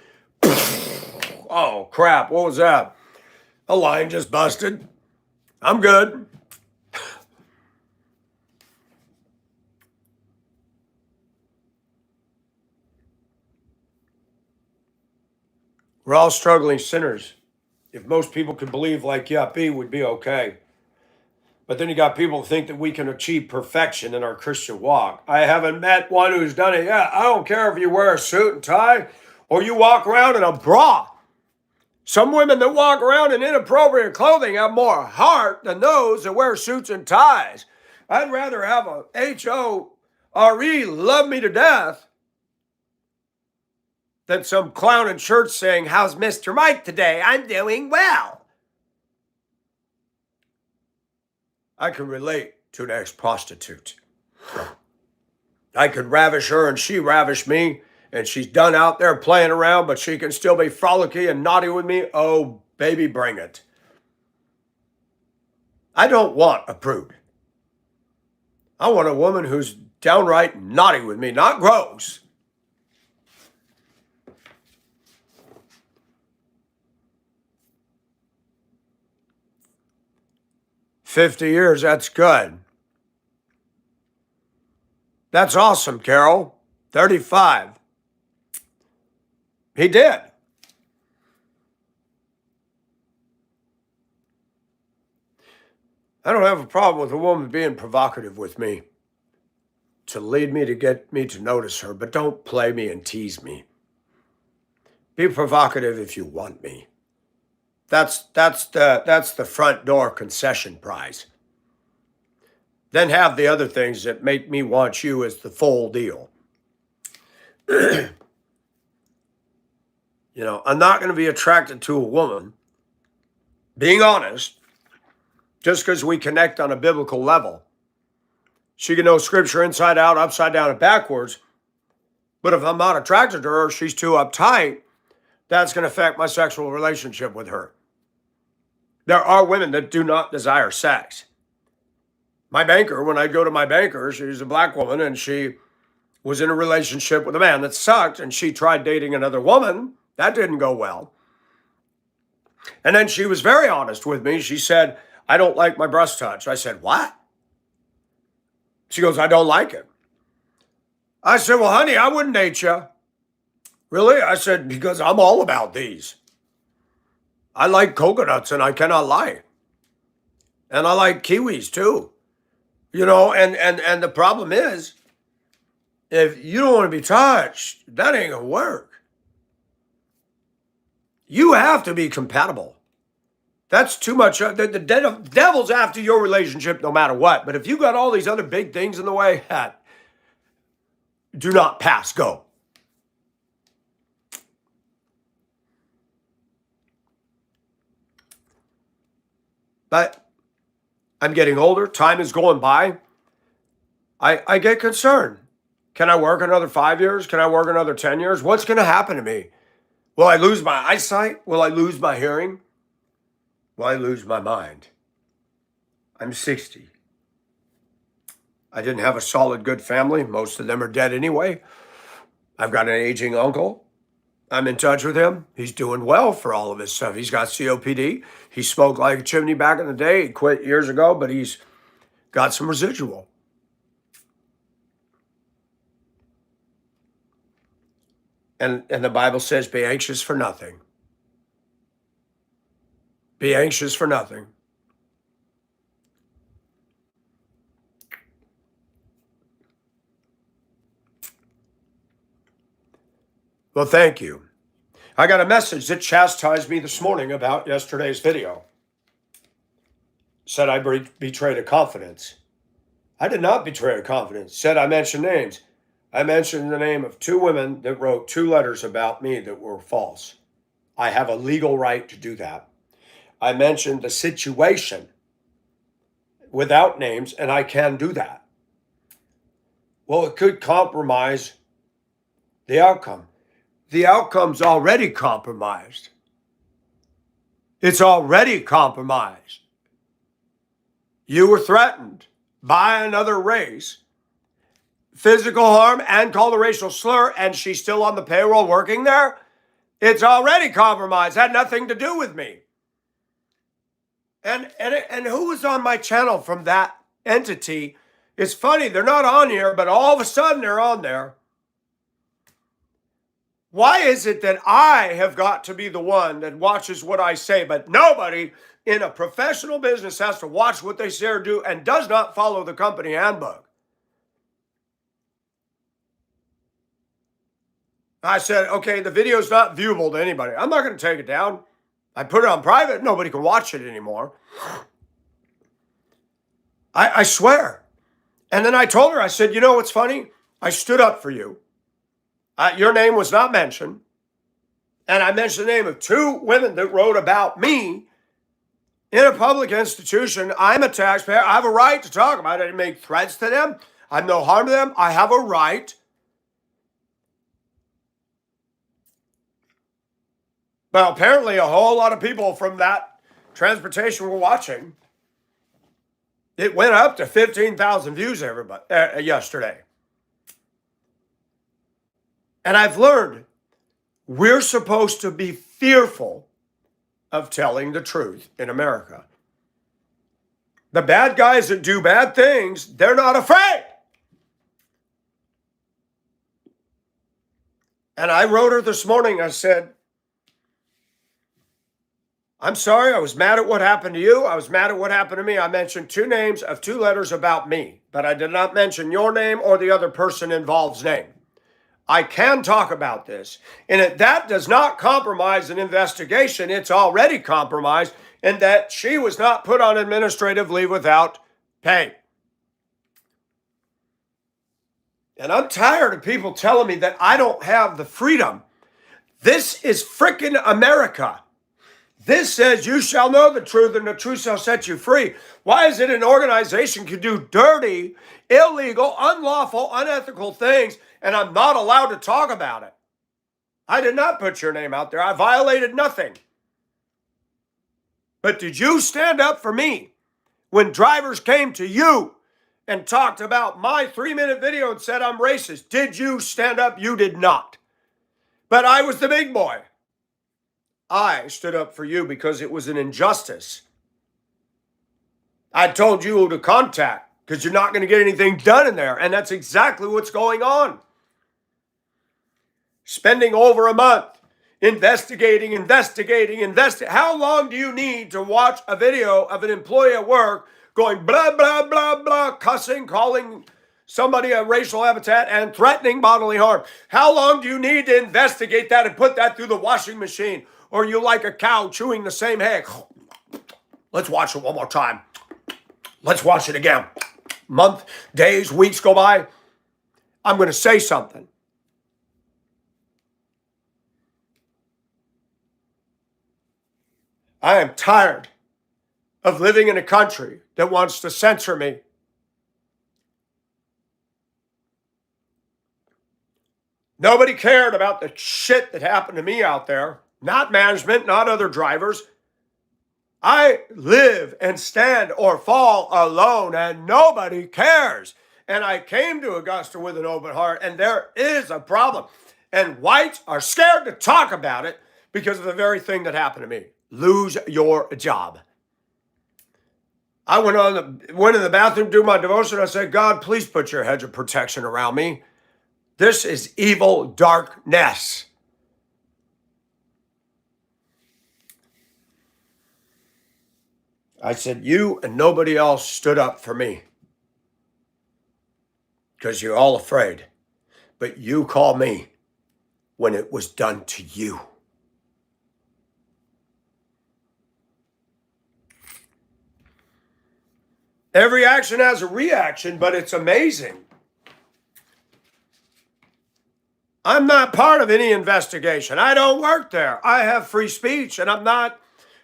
oh crap, what was that? A line just busted. I'm good. We're all struggling sinners. If most people could believe like Yuppie, we'd be okay. But then you got people who think that we can achieve perfection in our Christian walk. I haven't met one who's done it yet. I don't care if you wear a suit and tie or you walk around in a bra. Some women that walk around in inappropriate clothing have more heart than those that wear suits and ties. I'd rather have a HORE love me to death than some clown in church saying, "How's Mr. Mike today? I'm doing well." I can relate to an ex-prostitute. I could ravish her and she ravished me, and she's done out there playing around, but she can still be frolicky and naughty with me. Oh, baby, bring it. I don't want a prude. I want a woman who's downright naughty with me, not gross. $50, that's good. That's awesome, Carol. 35. He did. I don't have a problem with a woman being provocative with me to lead me to get me to notice her, but don't play me and tease me. Be provocative if you want me. That's the front door concession prize. Then have the other things that make me want you as the full deal. I'm not going to be attracted to a woman, being honest, just because we connect on a biblical level. She can know scripture inside out, upside down, and backwards. But if I'm not attracted to her, she's too uptight, that's going to affect my sexual relationship with her. There are women that do not desire sex. My banker, when I go to my banker, she's a black woman, and she was in a relationship with a man that sucked, and she tried dating another woman. That didn't go well. And then she was very honest with me. She said, "I don't like my breast touch." I said, "What?" She goes, "I don't like it." I said, "Well, honey, I wouldn't date you." "Really?" I said, "Because I'm all about these. I like coconuts, and I cannot lie. And I like kiwis too. And the problem is, if you don't want to be touched, that ain't gonna work. You have to be compatible. That's too much. The devil's after your relationship no matter what. But if you got all these other big things in the way, do not pass go. But I'm getting older. Time is going by. I get concerned. Can I work another 5 years? Can I work another 10 years? What's going to happen to me? Will I lose my eyesight? Will I lose my hearing? Will I lose my mind? I'm 60. I didn't have a solid, good family. Most of them are dead anyway. I've got an aging uncle. I'm in touch with him. He's doing well for all of his stuff. He's got COPD. He smoked like a chimney back in the day. He quit years ago, but he's got some residual. And the Bible says, be anxious for nothing. Be anxious for nothing. Well, thank you. I got a message that chastised me this morning about yesterday's video. Said I betrayed a confidence. I did not betray a confidence. Said I mentioned names. I mentioned the name of 2 women that wrote 2 letters about me that were false. I have a legal right to do that. I mentioned the situation without names, and I can do that. Well, it could compromise the outcome. The outcome's already compromised. It's already compromised. You were threatened by another race, physical harm, and called a racial slur, and she's still on the payroll working there. It's already compromised. Had nothing to do with me. And who was on my channel from that entity? It's funny, they're not on here, but all of a sudden they're on there. Why is it that I have got to be the one that watches what I say, but nobody in a professional business has to watch what they say or do and does not follow the company handbook? I said, okay, the video's not viewable to anybody. I'm not going to take it down. I put it on private. Nobody can watch it anymore. I swear. And then I told her, I said, you know what's funny? I stood up for you. Your name was not mentioned. And I mentioned the name of 2 women that wrote about me in a public institution. I'm a taxpayer. I have a right to talk about it. I didn't make threats to them. I'm no harm to them. I have a right. Well, apparently a whole lot of people from that transportation were watching. It went up to 15,000 views yesterday. And I've learned we're supposed to be fearful of telling the truth in America. The bad guys that do bad things, they're not afraid. And I wrote her this morning, I said, I'm sorry, I was mad at what happened to you. I was mad at what happened to me. I mentioned 2 names of 2 letters about me, but I did not mention your name or the other person involved's name. I can talk about this, and that does not compromise an investigation. It's already compromised, and that she was not put on administrative leave without pay. And I'm tired of people telling me that I don't have the freedom. This is frickin' America. This says you shall know the truth and the truth shall set you free. Why is it an organization can do dirty, illegal, unlawful, unethical things and I'm not allowed to talk about it? I did not put your name out there. I violated nothing. But did you stand up for me when drivers came to you and talked about my 3-minute video and said I'm racist? Did you stand up? You did not. But I was the big boy. I stood up for you because it was an injustice. I told you who to contact because you're not going to get anything done in there. And that's exactly what's going on. Spending over a month investigating. How long do you need to watch a video of an employee at work going blah, blah, blah, blah, cussing, calling somebody a racial habitat and threatening bodily harm? How long do you need to investigate that and put that through the washing machine? Or you like a cow chewing the same hay? Let's watch it one more time. Let's watch it again. Month, days, weeks go by. I'm going to say something. I am tired of living in a country that wants to censor me. Nobody cared about the shit that happened to me out there. Not management, not other drivers. I live and stand or fall alone and nobody cares. And I came to Augusta with an open heart and there is a problem. And whites are scared to talk about it because of the very thing that happened to me. Lose your job. I went in the bathroom, do my devotion. I said, God, please put your hedge of protection around me. This is evil darkness. I said, you and nobody else stood up for me because you're all afraid. But you called me when it was done to you. Every action has a reaction, but it's amazing. I'm not part of any investigation. I don't work there. I have free speech and I'm not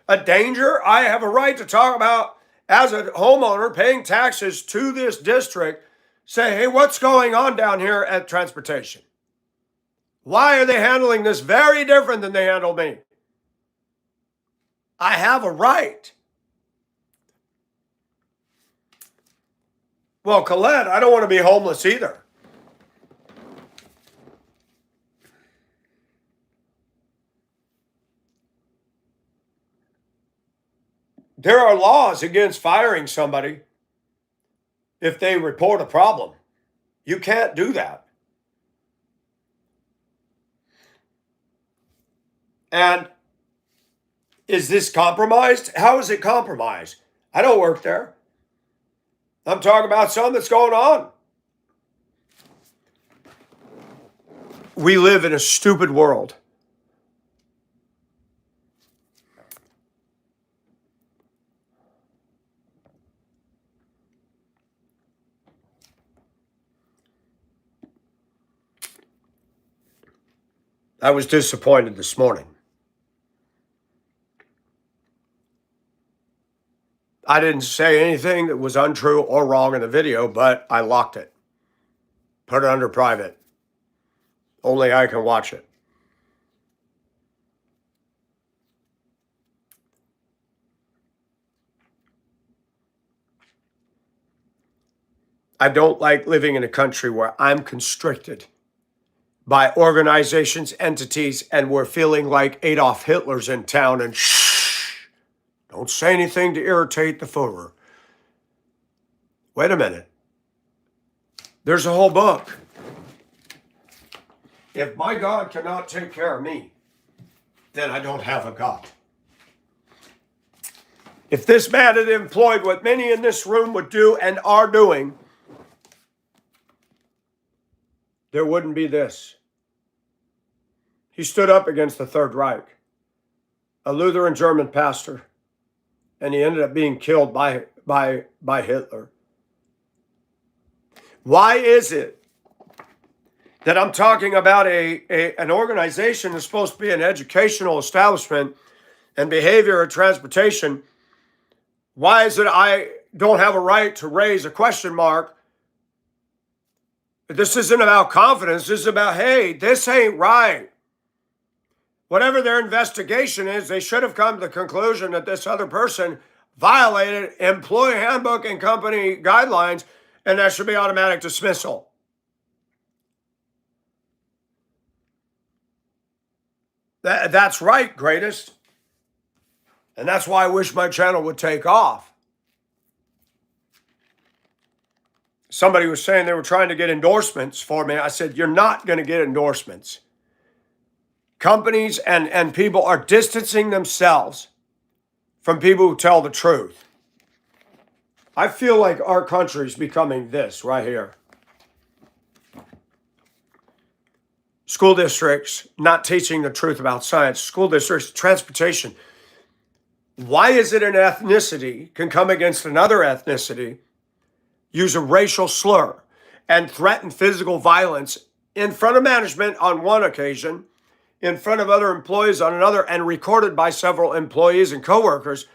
a danger. I have a right to talk about, as a homeowner paying taxes to this district, say, hey, what's going on down here at transportation? Why are they handling this very different than they handled me? I have a right. Well, Colette, I don't want to be homeless either. There are laws against firing somebody if they report a problem. You can't do that. And is this compromised? How is it compromised? I don't work there. I'm talking about something that's going on. We live in a stupid world. I was disappointed this morning. I didn't say anything that was untrue or wrong in the video, but I locked it. Put it under private. Only I can watch it. I don't like living in a country where I'm constricted by organizations, entities, and we're feeling like Adolf Hitler's in town and shh, don't say anything to irritate the Führer. Wait a minute. There's a whole book. If my God cannot take care of me, then I don't have a God. If this man had employed what many in this room would do and are doing, there wouldn't be this. He stood up against the Third Reich, a Lutheran German pastor, and he ended up being killed by Hitler. Why is it that I'm talking about an organization that's supposed to be an educational establishment and behavior and transportation? Why is it I don't have a right to raise a question mark? This isn't about confidence. This is about, hey, this ain't right. Whatever their investigation is, they should have come to the conclusion that this other person violated employee handbook and company guidelines, and that should be automatic dismissal. That's right, greatest. And that's why I wish my channel would take off. Somebody was saying they were trying to get endorsements for me. I said, you're not going to get endorsements. Companies and people are distancing themselves from people who tell the truth. I feel like our country is becoming this right here. School districts not teaching the truth about science. School districts, transportation. Why is it an ethnicity can come against another ethnicity, use a racial slur, and threaten physical violence in front of management on one occasion, in front of other employees on another, and recorded by several employees and coworkers?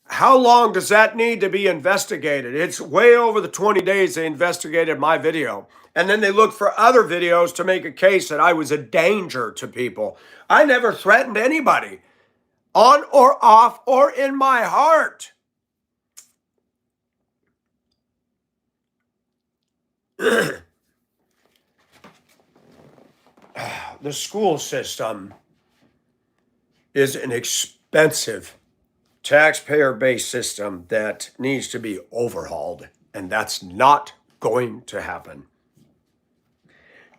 How long does that need to be investigated? It's way over the 20 days they investigated my video. And then they looked for other videos to make a case that I was a danger to people. I never threatened anybody, on or off or in my heart. The school system is an expensive taxpayer-based system that needs to be overhauled, and that's not going to happen.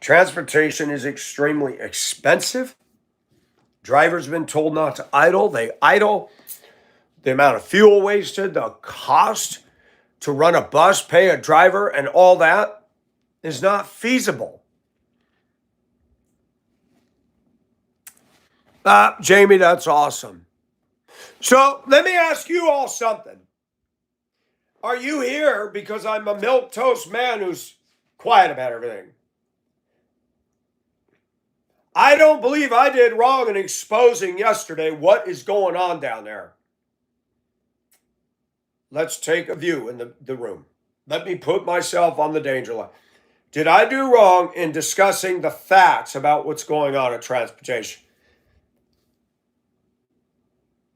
Transportation is extremely expensive. Drivers have been told not to idle. They idle. The amount of fuel wasted, the cost to run a bus, pay a driver, and all that is not feasible. Jamie, that's awesome. So let me ask you all something. Are you here because I'm a milquetoast man who's quiet about everything? I don't believe I did wrong in exposing yesterday what is going on down there. Let's take a view in the room. Let me put myself on the danger line. Did I do wrong in discussing the facts about what's going on in transportation?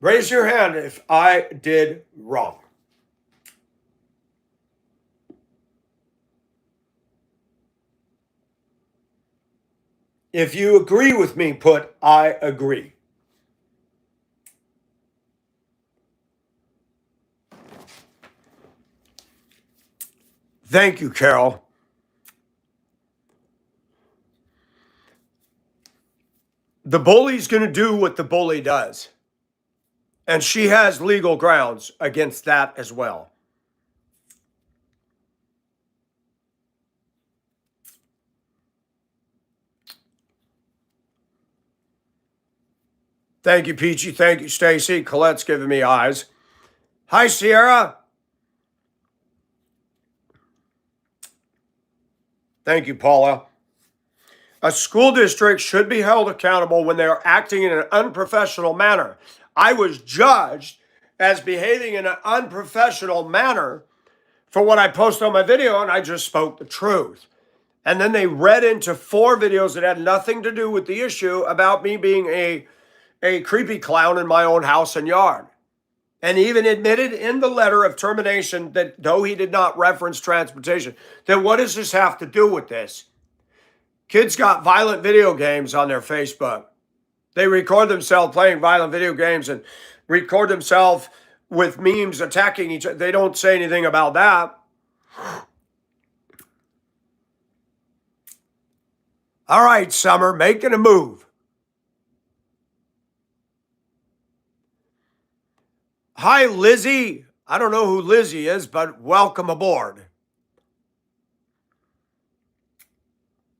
Raise your hand if I did wrong. If you agree with me, put I agree. Thank you, Carol. The bully's going to do what the bully does. And she has legal grounds against that as well. Thank you, Peachy. Thank you, Stacy. Colette's giving me eyes. Hi, Sierra. Thank you, Paula. A school district should be held accountable when they are acting in an unprofessional manner. I was judged as behaving in an unprofessional manner for what I posted on my video, and I just spoke the truth. And then they read into 4 videos that had nothing to do with the issue about me being a creepy clown in my own house and yard. And even admitted in the letter of termination that though he did not reference transportation, then what does this have to do with this? Kids got violent video games on their Facebook. They record themselves playing violent video games and record themselves with memes attacking each other. They don't say anything about that. All right, Summer, making a move. Hi, Lizzie. I don't know who Lizzie is, but welcome aboard.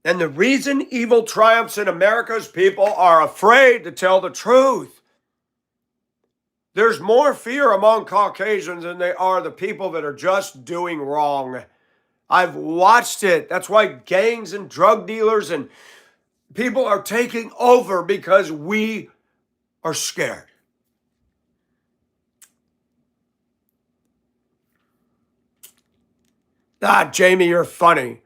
And the reason evil triumphs in America is people are afraid to tell the truth. There's more fear among Caucasians than they are the people that are just doing wrong. I've watched it. That's why gangs and drug dealers and people are taking over because we are scared. Ah, Jamie, you're funny.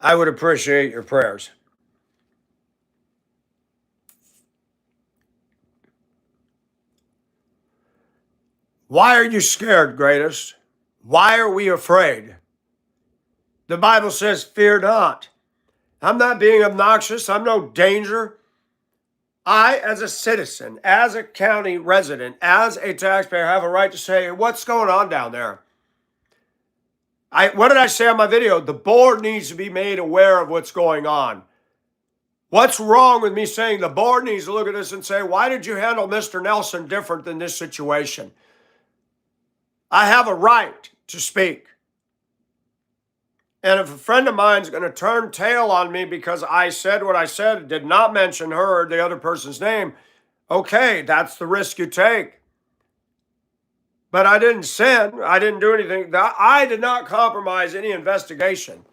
I would appreciate your prayers. Why are you scared, greatest? Why are we afraid? The Bible says, fear not. I'm not being obnoxious. I'm no danger. I, as a citizen, as a county resident, as a taxpayer, have a right to say, what's going on down there? What did I say on my video? The board needs to be made aware of what's going on. What's wrong with me saying the board needs to look at this and say, why did you handle Mr. Nelson different than this situation? I have a right to speak. And if a friend of mine is going to turn tail on me because I said what I said, did not mention her or the other person's name, okay, that's the risk you take. But I didn't sin. I didn't do anything. I did not compromise any investigation.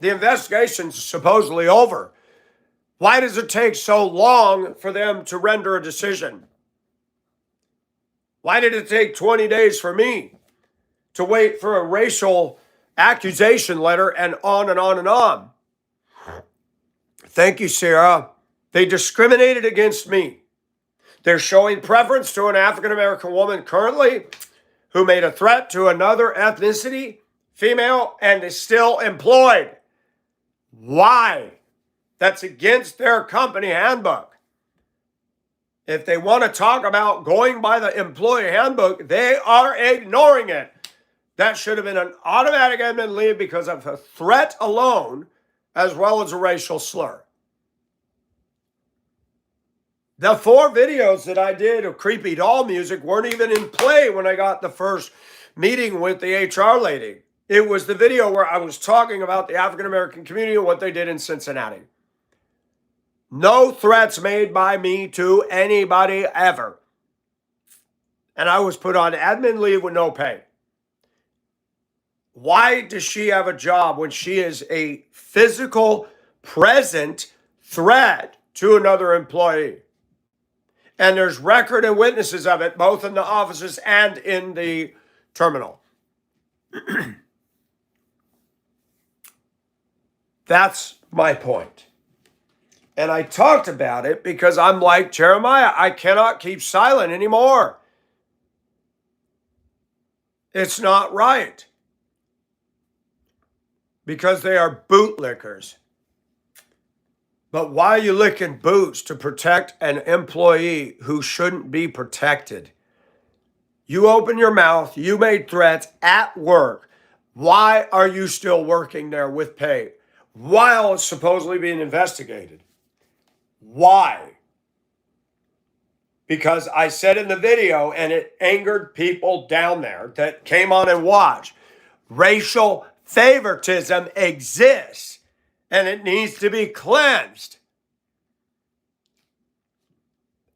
The investigation's supposedly over. Why does it take so long for them to render a decision? Why did it take 20 days for me to wait for a racial accusation letter and on and on and on? Thank you, Sarah. They discriminated against me. They're showing preference to an African-American woman currently who made a threat to another ethnicity, female, and is still employed. Why? That's against their company handbook. If they want to talk about going by the employee handbook, they are ignoring it. That should have been an automatic admin leave because of a threat alone, as well as a racial slur. The 4 videos that I did of creepy doll music weren't even in play when I got the first meeting with the HR lady. It was the video where I was talking about the African-American community and what they did in Cincinnati. No threats made by me to anybody ever. And I was put on admin leave with no pay. Why does she have a job when she is a physical, present threat to another employee? And there's record and witnesses of it, both in the offices and in the terminal. That's my point. And I talked about it because I'm like Jeremiah. I cannot keep silent anymore. It's not right. Because they are bootlickers. But why are you licking boots to protect an employee who shouldn't be protected? You open your mouth. You made threats at work. Why are you still working there with pay? while it's supposedly being investigated. Why? Because I said in the video, and it angered people down there that came on and watched, racial favoritism exists and it needs to be cleansed.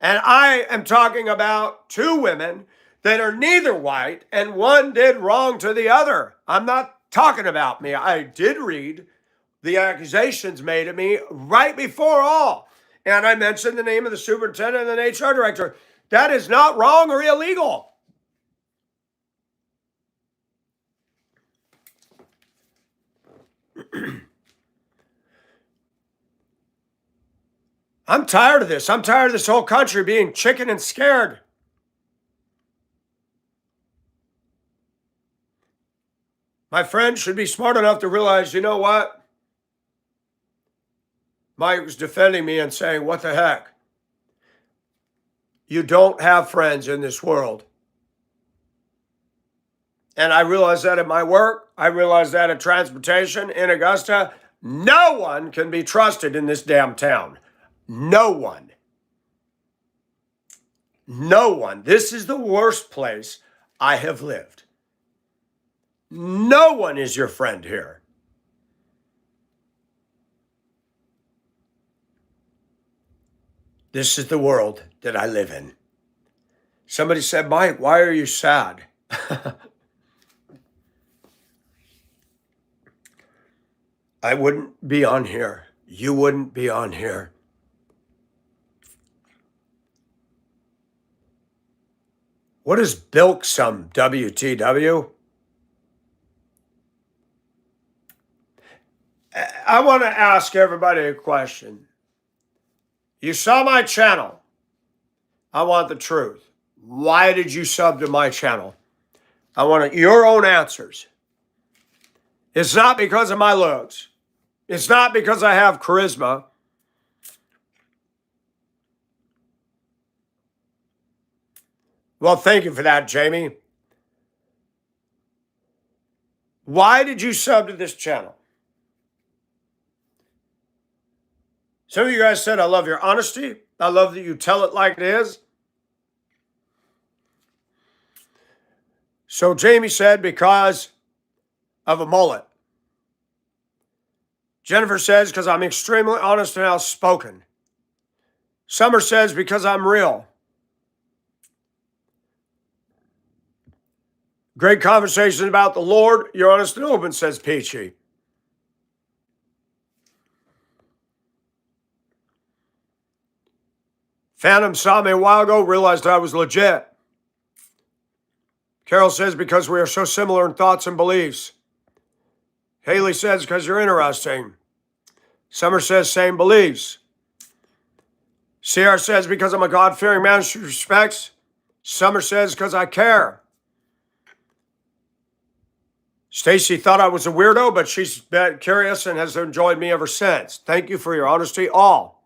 And I am talking about two women that are neither white and one did wrong to the other. I'm not talking about me. I did read the accusations made at me right before all. And I mentioned the name of the superintendent and the HR director. That is not wrong or illegal. I'm tired of this. I'm tired of this whole country being chicken and scared. My friend should be smart enough to realize, you know what? Mike was defending me and saying, what the heck? You don't have friends in this world. And I realize that at my work. I realize that at transportation in Augusta. No one can be trusted in this damn town. No one. No one. This is the worst place I have lived. No one is your friend here. This is the world that I live in. Somebody said, Mike, why are you sad? I wouldn't be on here. You wouldn't be on here. What is bilk some WTW? I want to ask everybody a question. You saw my channel. I want the truth. Why did you sub to my channel? I want your own answers. It's not because of my looks. It's not because I have charisma. Well, thank you for that, Jamie. Why did you sub to this channel? Some of you guys said, I love your honesty. I love that you tell it like it is. So Jamie said, because of a mullet. Jennifer says, because I'm extremely honest and outspoken. Summer says, because I'm real. Great conversation about the Lord. You're honest and open, says Peachy. Phantom saw me a while ago, realized I was legit. Carol says, because we are so similar in thoughts and beliefs. Haley says, because you're interesting. Summer says, same beliefs. CR says, because I'm a God-fearing man she respects. Summer says, because I care. Stacy thought I was a weirdo, but she's been curious and has enjoyed me ever since. Thank you for your honesty, all.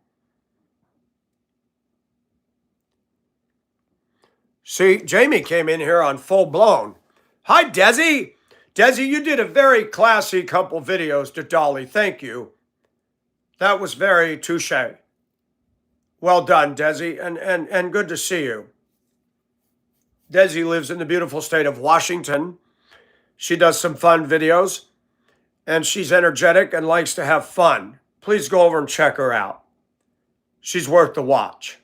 See, Jamie came in here on full blown. Hi, Desi. Desi, you did a very classy couple videos to Dolly. Thank you. That was very touche. Well done, Desi, and good to see you. Desi lives in the beautiful state of Washington. She does some fun videos, and she's energetic and likes to have fun. Please go over and check her out. She's worth the watch.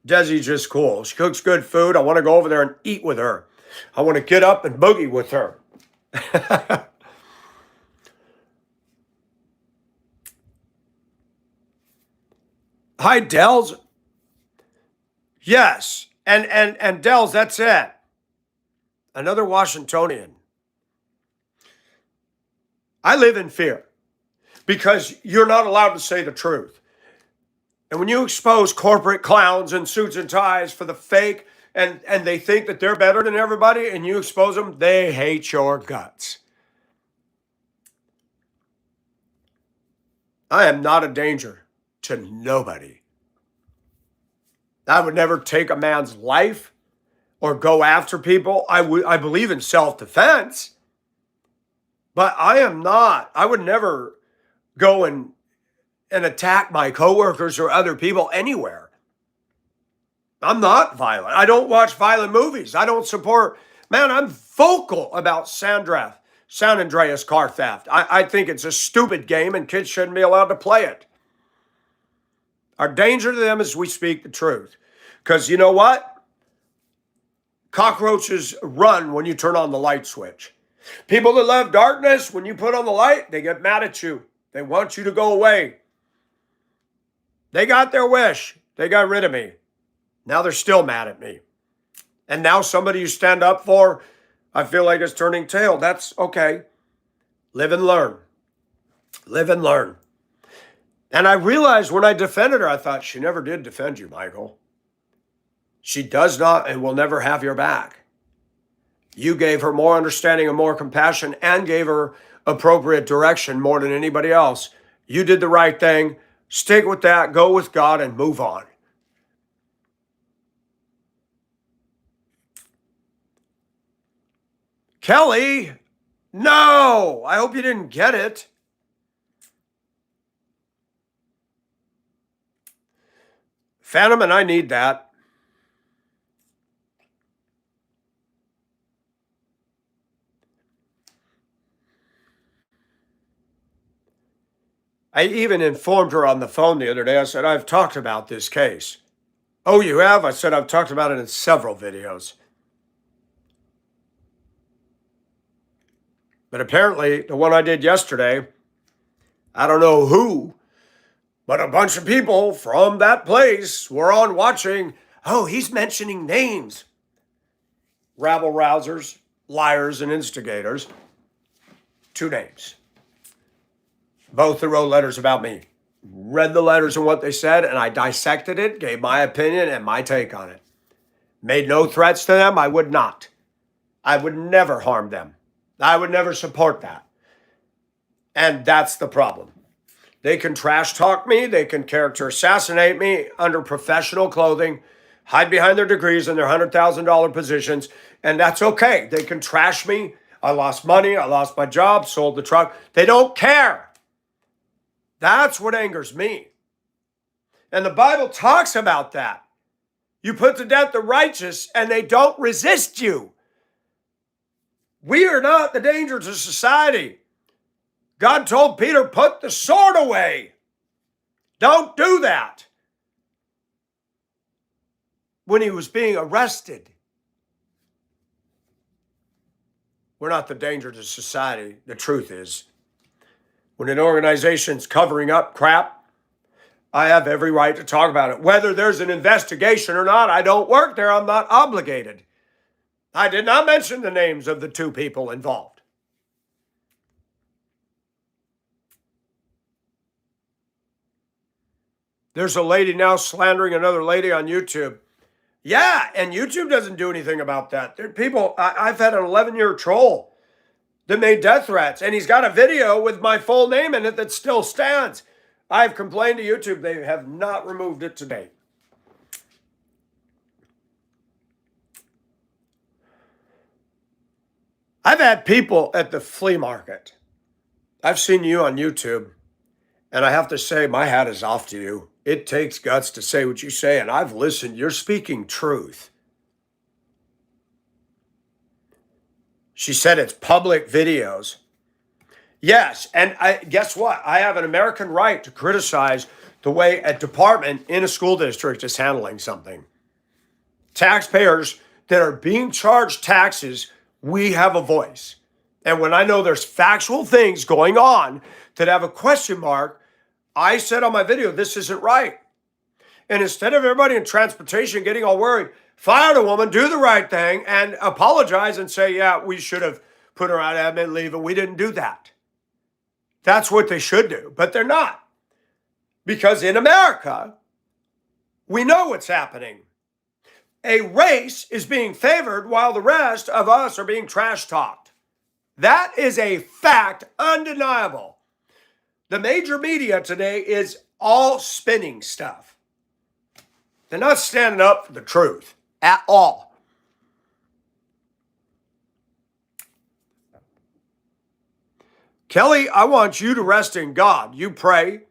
Desi's just cool. She cooks good food. I want to go over there and eat with her. I want to get up and boogie with her. Hi, Dells. Yes, and Dells, that's it. Another Washingtonian. I live in fear because you're not allowed to say the truth. And when you expose corporate clowns in suits and ties for the fake, and they think that they're better than everybody, and you expose them, they hate your guts. I am not a danger to nobody. I would never take a man's life or go after people. I believe in self-defense. But I would never go and attack my coworkers or other people anywhere. I'm not violent. I don't watch violent movies. I don't support, man, I'm vocal about San Andreas car theft. I think it's a stupid game and kids shouldn't be allowed to play it. Our danger to them is we speak the truth. Because you know what? Cockroaches run when you turn on the light switch. People that love darkness, when you put on the light, they get mad at you. They want you to go away. They got their wish. They got rid of me. Now they're still mad at me. And now somebody you stand up for, I feel like is turning tail. That's okay. Live and learn. Live and learn. And I realized when I defended her, I thought, she never did defend you, Michael. She does not and will never have your back. You gave her more understanding and more compassion and gave her appropriate direction more than anybody else. You did the right thing. Stick with that, go with God, and move on. Kelly, no, I hope you didn't get it. Phantom, and I need that. I even informed her on the phone the other day. I said, I've talked about this case. Oh, you have? I said, I've talked about it in several videos. But apparently, the one I did yesterday, I don't know who, but a bunch of people from that place were on watching. Oh, he's mentioning names. Rabble rousers, liars, and instigators. 2 names. Both who wrote letters about me. Read the letters and what they said, and I dissected it, gave my opinion and my take on it. Made no threats to them. I would not. I would never harm them. I would never support that. And that's the problem. They can trash talk me. They can character assassinate me under professional clothing, hide behind their degrees and their $100,000 positions, and that's okay. They can trash me. I lost money. I lost my job, sold the truck. They don't care. That's what angers me. And the Bible talks about that. You put to death the righteous and they don't resist you. We are not the danger to society. God told Peter, put the sword away. Don't do that. When he was being arrested. We're not the danger to society. The truth is, when an organization's covering up crap, I have every right to talk about it. Whether there's an investigation or not, I don't work there. I'm not obligated. I did not mention the names of the 2 people involved. There's a lady now slandering another lady on YouTube. Yeah, and YouTube doesn't do anything about that. There are people, I've had an 11-year troll that made death threats, and he's got a video with my full name in it that still stands. I've complained to YouTube. They have not removed it to date. I've had people at the flea market. I've seen you on YouTube, and I have to say my hat is off to you. It takes guts to say what you say, and I've listened. You're speaking truth. She said it's public videos. Yes, and guess what? I have an American right to criticize the way a department in a school district is handling something. Taxpayers that are being charged taxes, we have a voice. And when I know there's factual things going on that have a question mark, I said on my video, this isn't right. And instead of everybody in transportation getting all worried, fire the woman, do the right thing, and apologize and say, yeah, we should have put her on admin leave, and we didn't do that. That's what they should do, but they're not. Because in America, we know what's happening. A race is being favored while the rest of us are being trash talked. That is a fact, undeniable. The major media today is all spinning stuff. They're not standing up for the truth at all. Kelly, I want you to rest in God. You pray,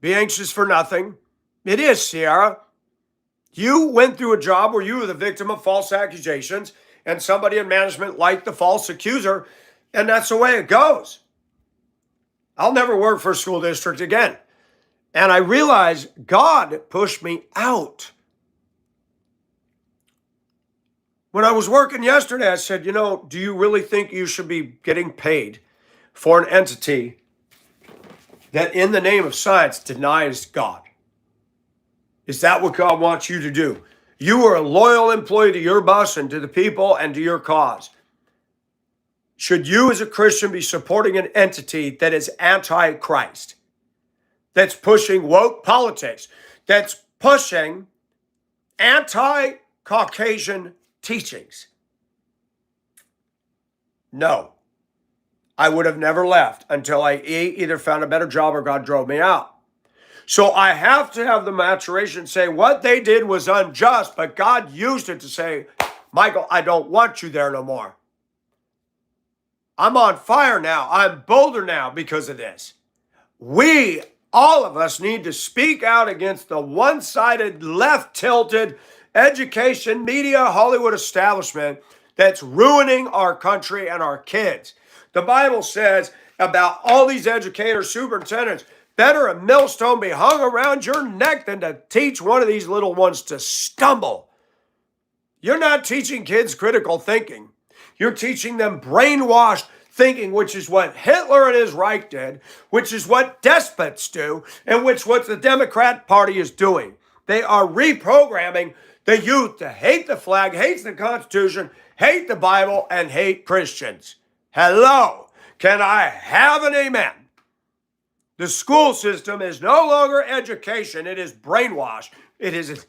be anxious for nothing. It is, Sierra. You went through a job where you were the victim of false accusations, and somebody in management liked the false accuser, and that's the way it goes. I'll never work for a school district again. And I realized God pushed me out. When I was working yesterday, I said, do you really think you should be getting paid for an entity that in the name of science denies God? Is that what God wants you to do? You are a loyal employee to your boss and to the people and to your cause. Should you as a Christian be supporting an entity that is anti-Christ, that's pushing woke politics, that's pushing anti-Caucasian teachings? No, I would have never left until I either found a better job or God drove me out. So I have to have the maturation say what they did was unjust, but God used it to say, Michael, I don't want you there no more. I'm on fire now. I'm bolder now because of this. We, all of us, need to speak out against the one-sided, left-tilted education, media, Hollywood establishment that's ruining our country and our kids. The Bible says about all these educators, superintendents, better a millstone be hung around your neck than to teach one of these little ones to stumble. You're not teaching kids critical thinking. You're teaching them brainwashed thinking, which is what Hitler and his Reich did, which is what despots do, and which what the Democrat Party is doing. They are reprogramming the youth to hate the flag, hate the Constitution, hate the Bible, and hate Christians. Hello, can I have an amen? The school system is no longer education. It is brainwash. It is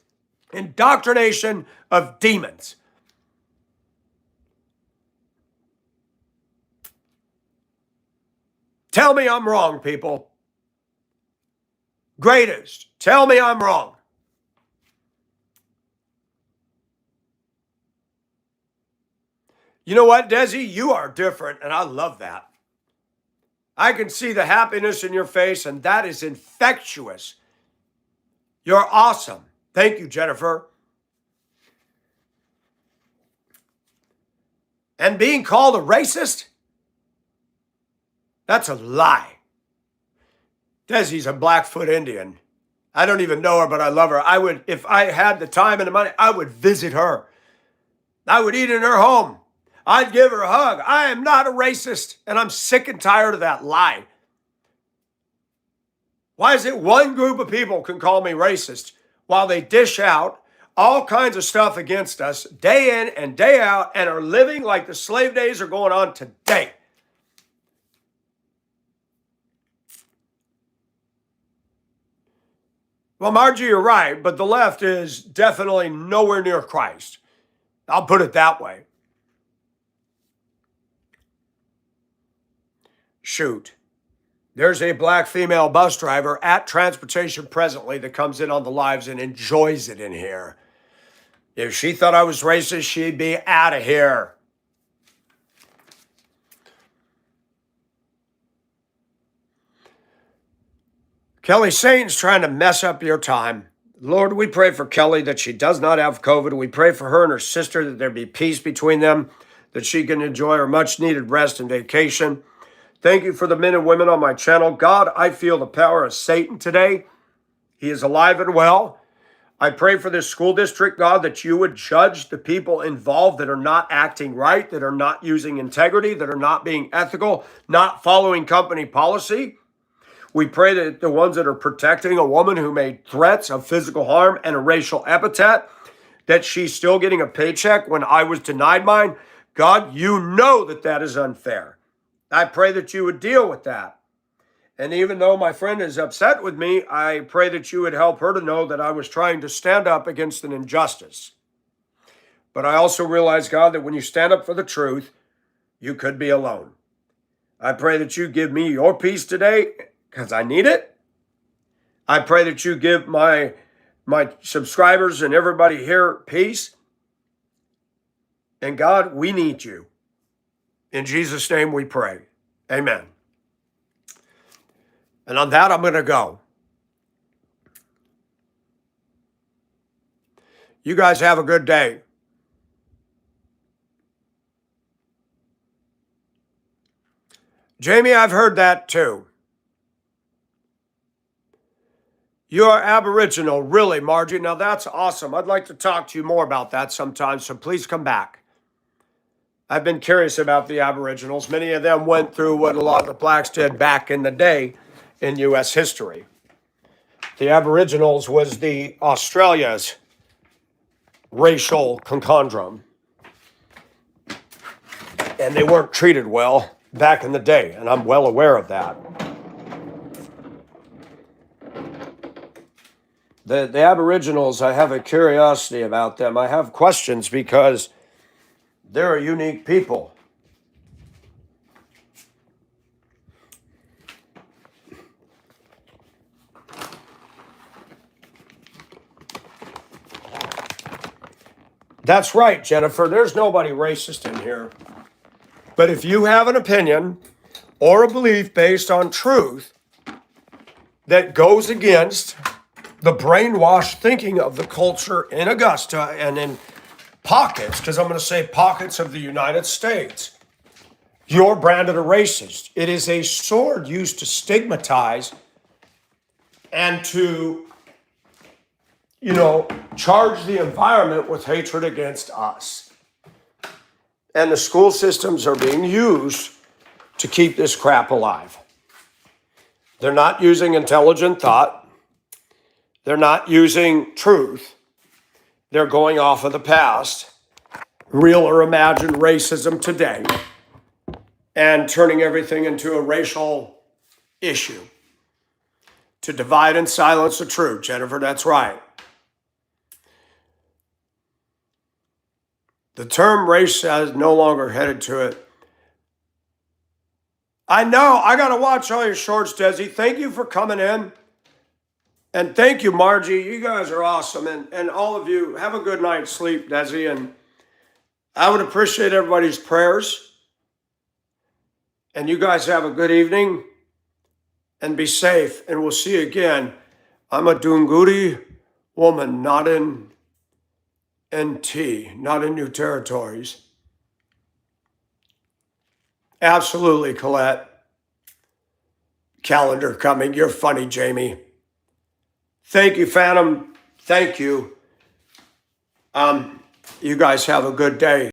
indoctrination of demons. Tell me I'm wrong, people. Greatest, tell me I'm wrong. You know what, Desi? You are different, and I love that. I can see the happiness in your face, and that is infectious. You're awesome. Thank you, Jennifer. And being called a racist? That's a lie. Desi's a Blackfoot Indian. I don't even know her, but I love her. I would, if I had the time and the money, I would visit her. I would eat in her home. I'd give her a hug. I am not a racist, and I'm sick and tired of that lie. Why is it one group of people can call me racist while they dish out all kinds of stuff against us day in and day out and are living like the slave days are going on today? Well, Margie, you're right, but the left is definitely nowhere near Christ. I'll put it that way. Shoot. There's a black female bus driver at transportation presently that comes in on the lives and enjoys it in here. If she thought I was racist, she'd be out of here. Kelly, Satan's trying to mess up your time. Lord, we pray for Kelly that she does not have COVID. We pray for her and her sister that there be peace between them, that she can enjoy her much needed rest and vacation. Thank you for the men and women on my channel. God, I feel the power of Satan today. He is alive and well. I pray for this school district, God, that you would judge the people involved that are not acting right, that are not using integrity, that are not being ethical, not following company policy. We pray that the ones that are protecting a woman who made threats of physical harm and a racial epithet, that she's still getting a paycheck when I was denied mine. God, you know that that is unfair. I pray that you would deal with that. And even though my friend is upset with me, I pray that you would help her to know that I was trying to stand up against an injustice. But I also realize, God, that when you stand up for the truth, you could be alone. I pray that you give me your peace today, because I need it. I pray that you give my subscribers and everybody here peace. And God, we need you. In Jesus' name we pray. Amen. And on that, I'm going to go. You guys have a good day. Jamie, I've heard that too. You are Aboriginal, really, Margie. Now that's awesome. I'd like to talk to you more about that sometime, so please come back. I've been curious about the Aboriginals. Many of them went through what a lot of the blacks did back in the day in U.S. history. The Aboriginals was the Australia's racial conundrum. And they weren't treated well back in the day, and I'm well aware of that. The Aboriginals, I have a curiosity about them. I have questions because they're a unique people. That's right, Jennifer. There's nobody racist in here. But if you have an opinion or a belief based on truth that goes against the brainwashed thinking of the culture in Augusta and in pockets, because I'm going to say pockets of the United States, you're branded a racist. It is a sword used to stigmatize and to, charge the environment with hatred against us. And the school systems are being used to keep this crap alive. They're not using intelligent thought. They're not using truth. They're going off of the past, real or imagined racism today, and turning everything into a racial issue to divide and silence the truth. Jennifer, that's right. The term race has no longer headed to it. I know. I got to watch all your shorts, Desi. Thank you for coming in. And thank you, Margie. You guys are awesome. And all of you, have a good night's sleep, Desi. And I would appreciate everybody's prayers. And you guys have a good evening. And be safe. And we'll see you again. I'm a Dunguri woman, not in NT, not in New Territories. Absolutely, Colette. Calendar coming. You're funny, Jamie. Thank you, Phantom. Thank you. You guys have a good day.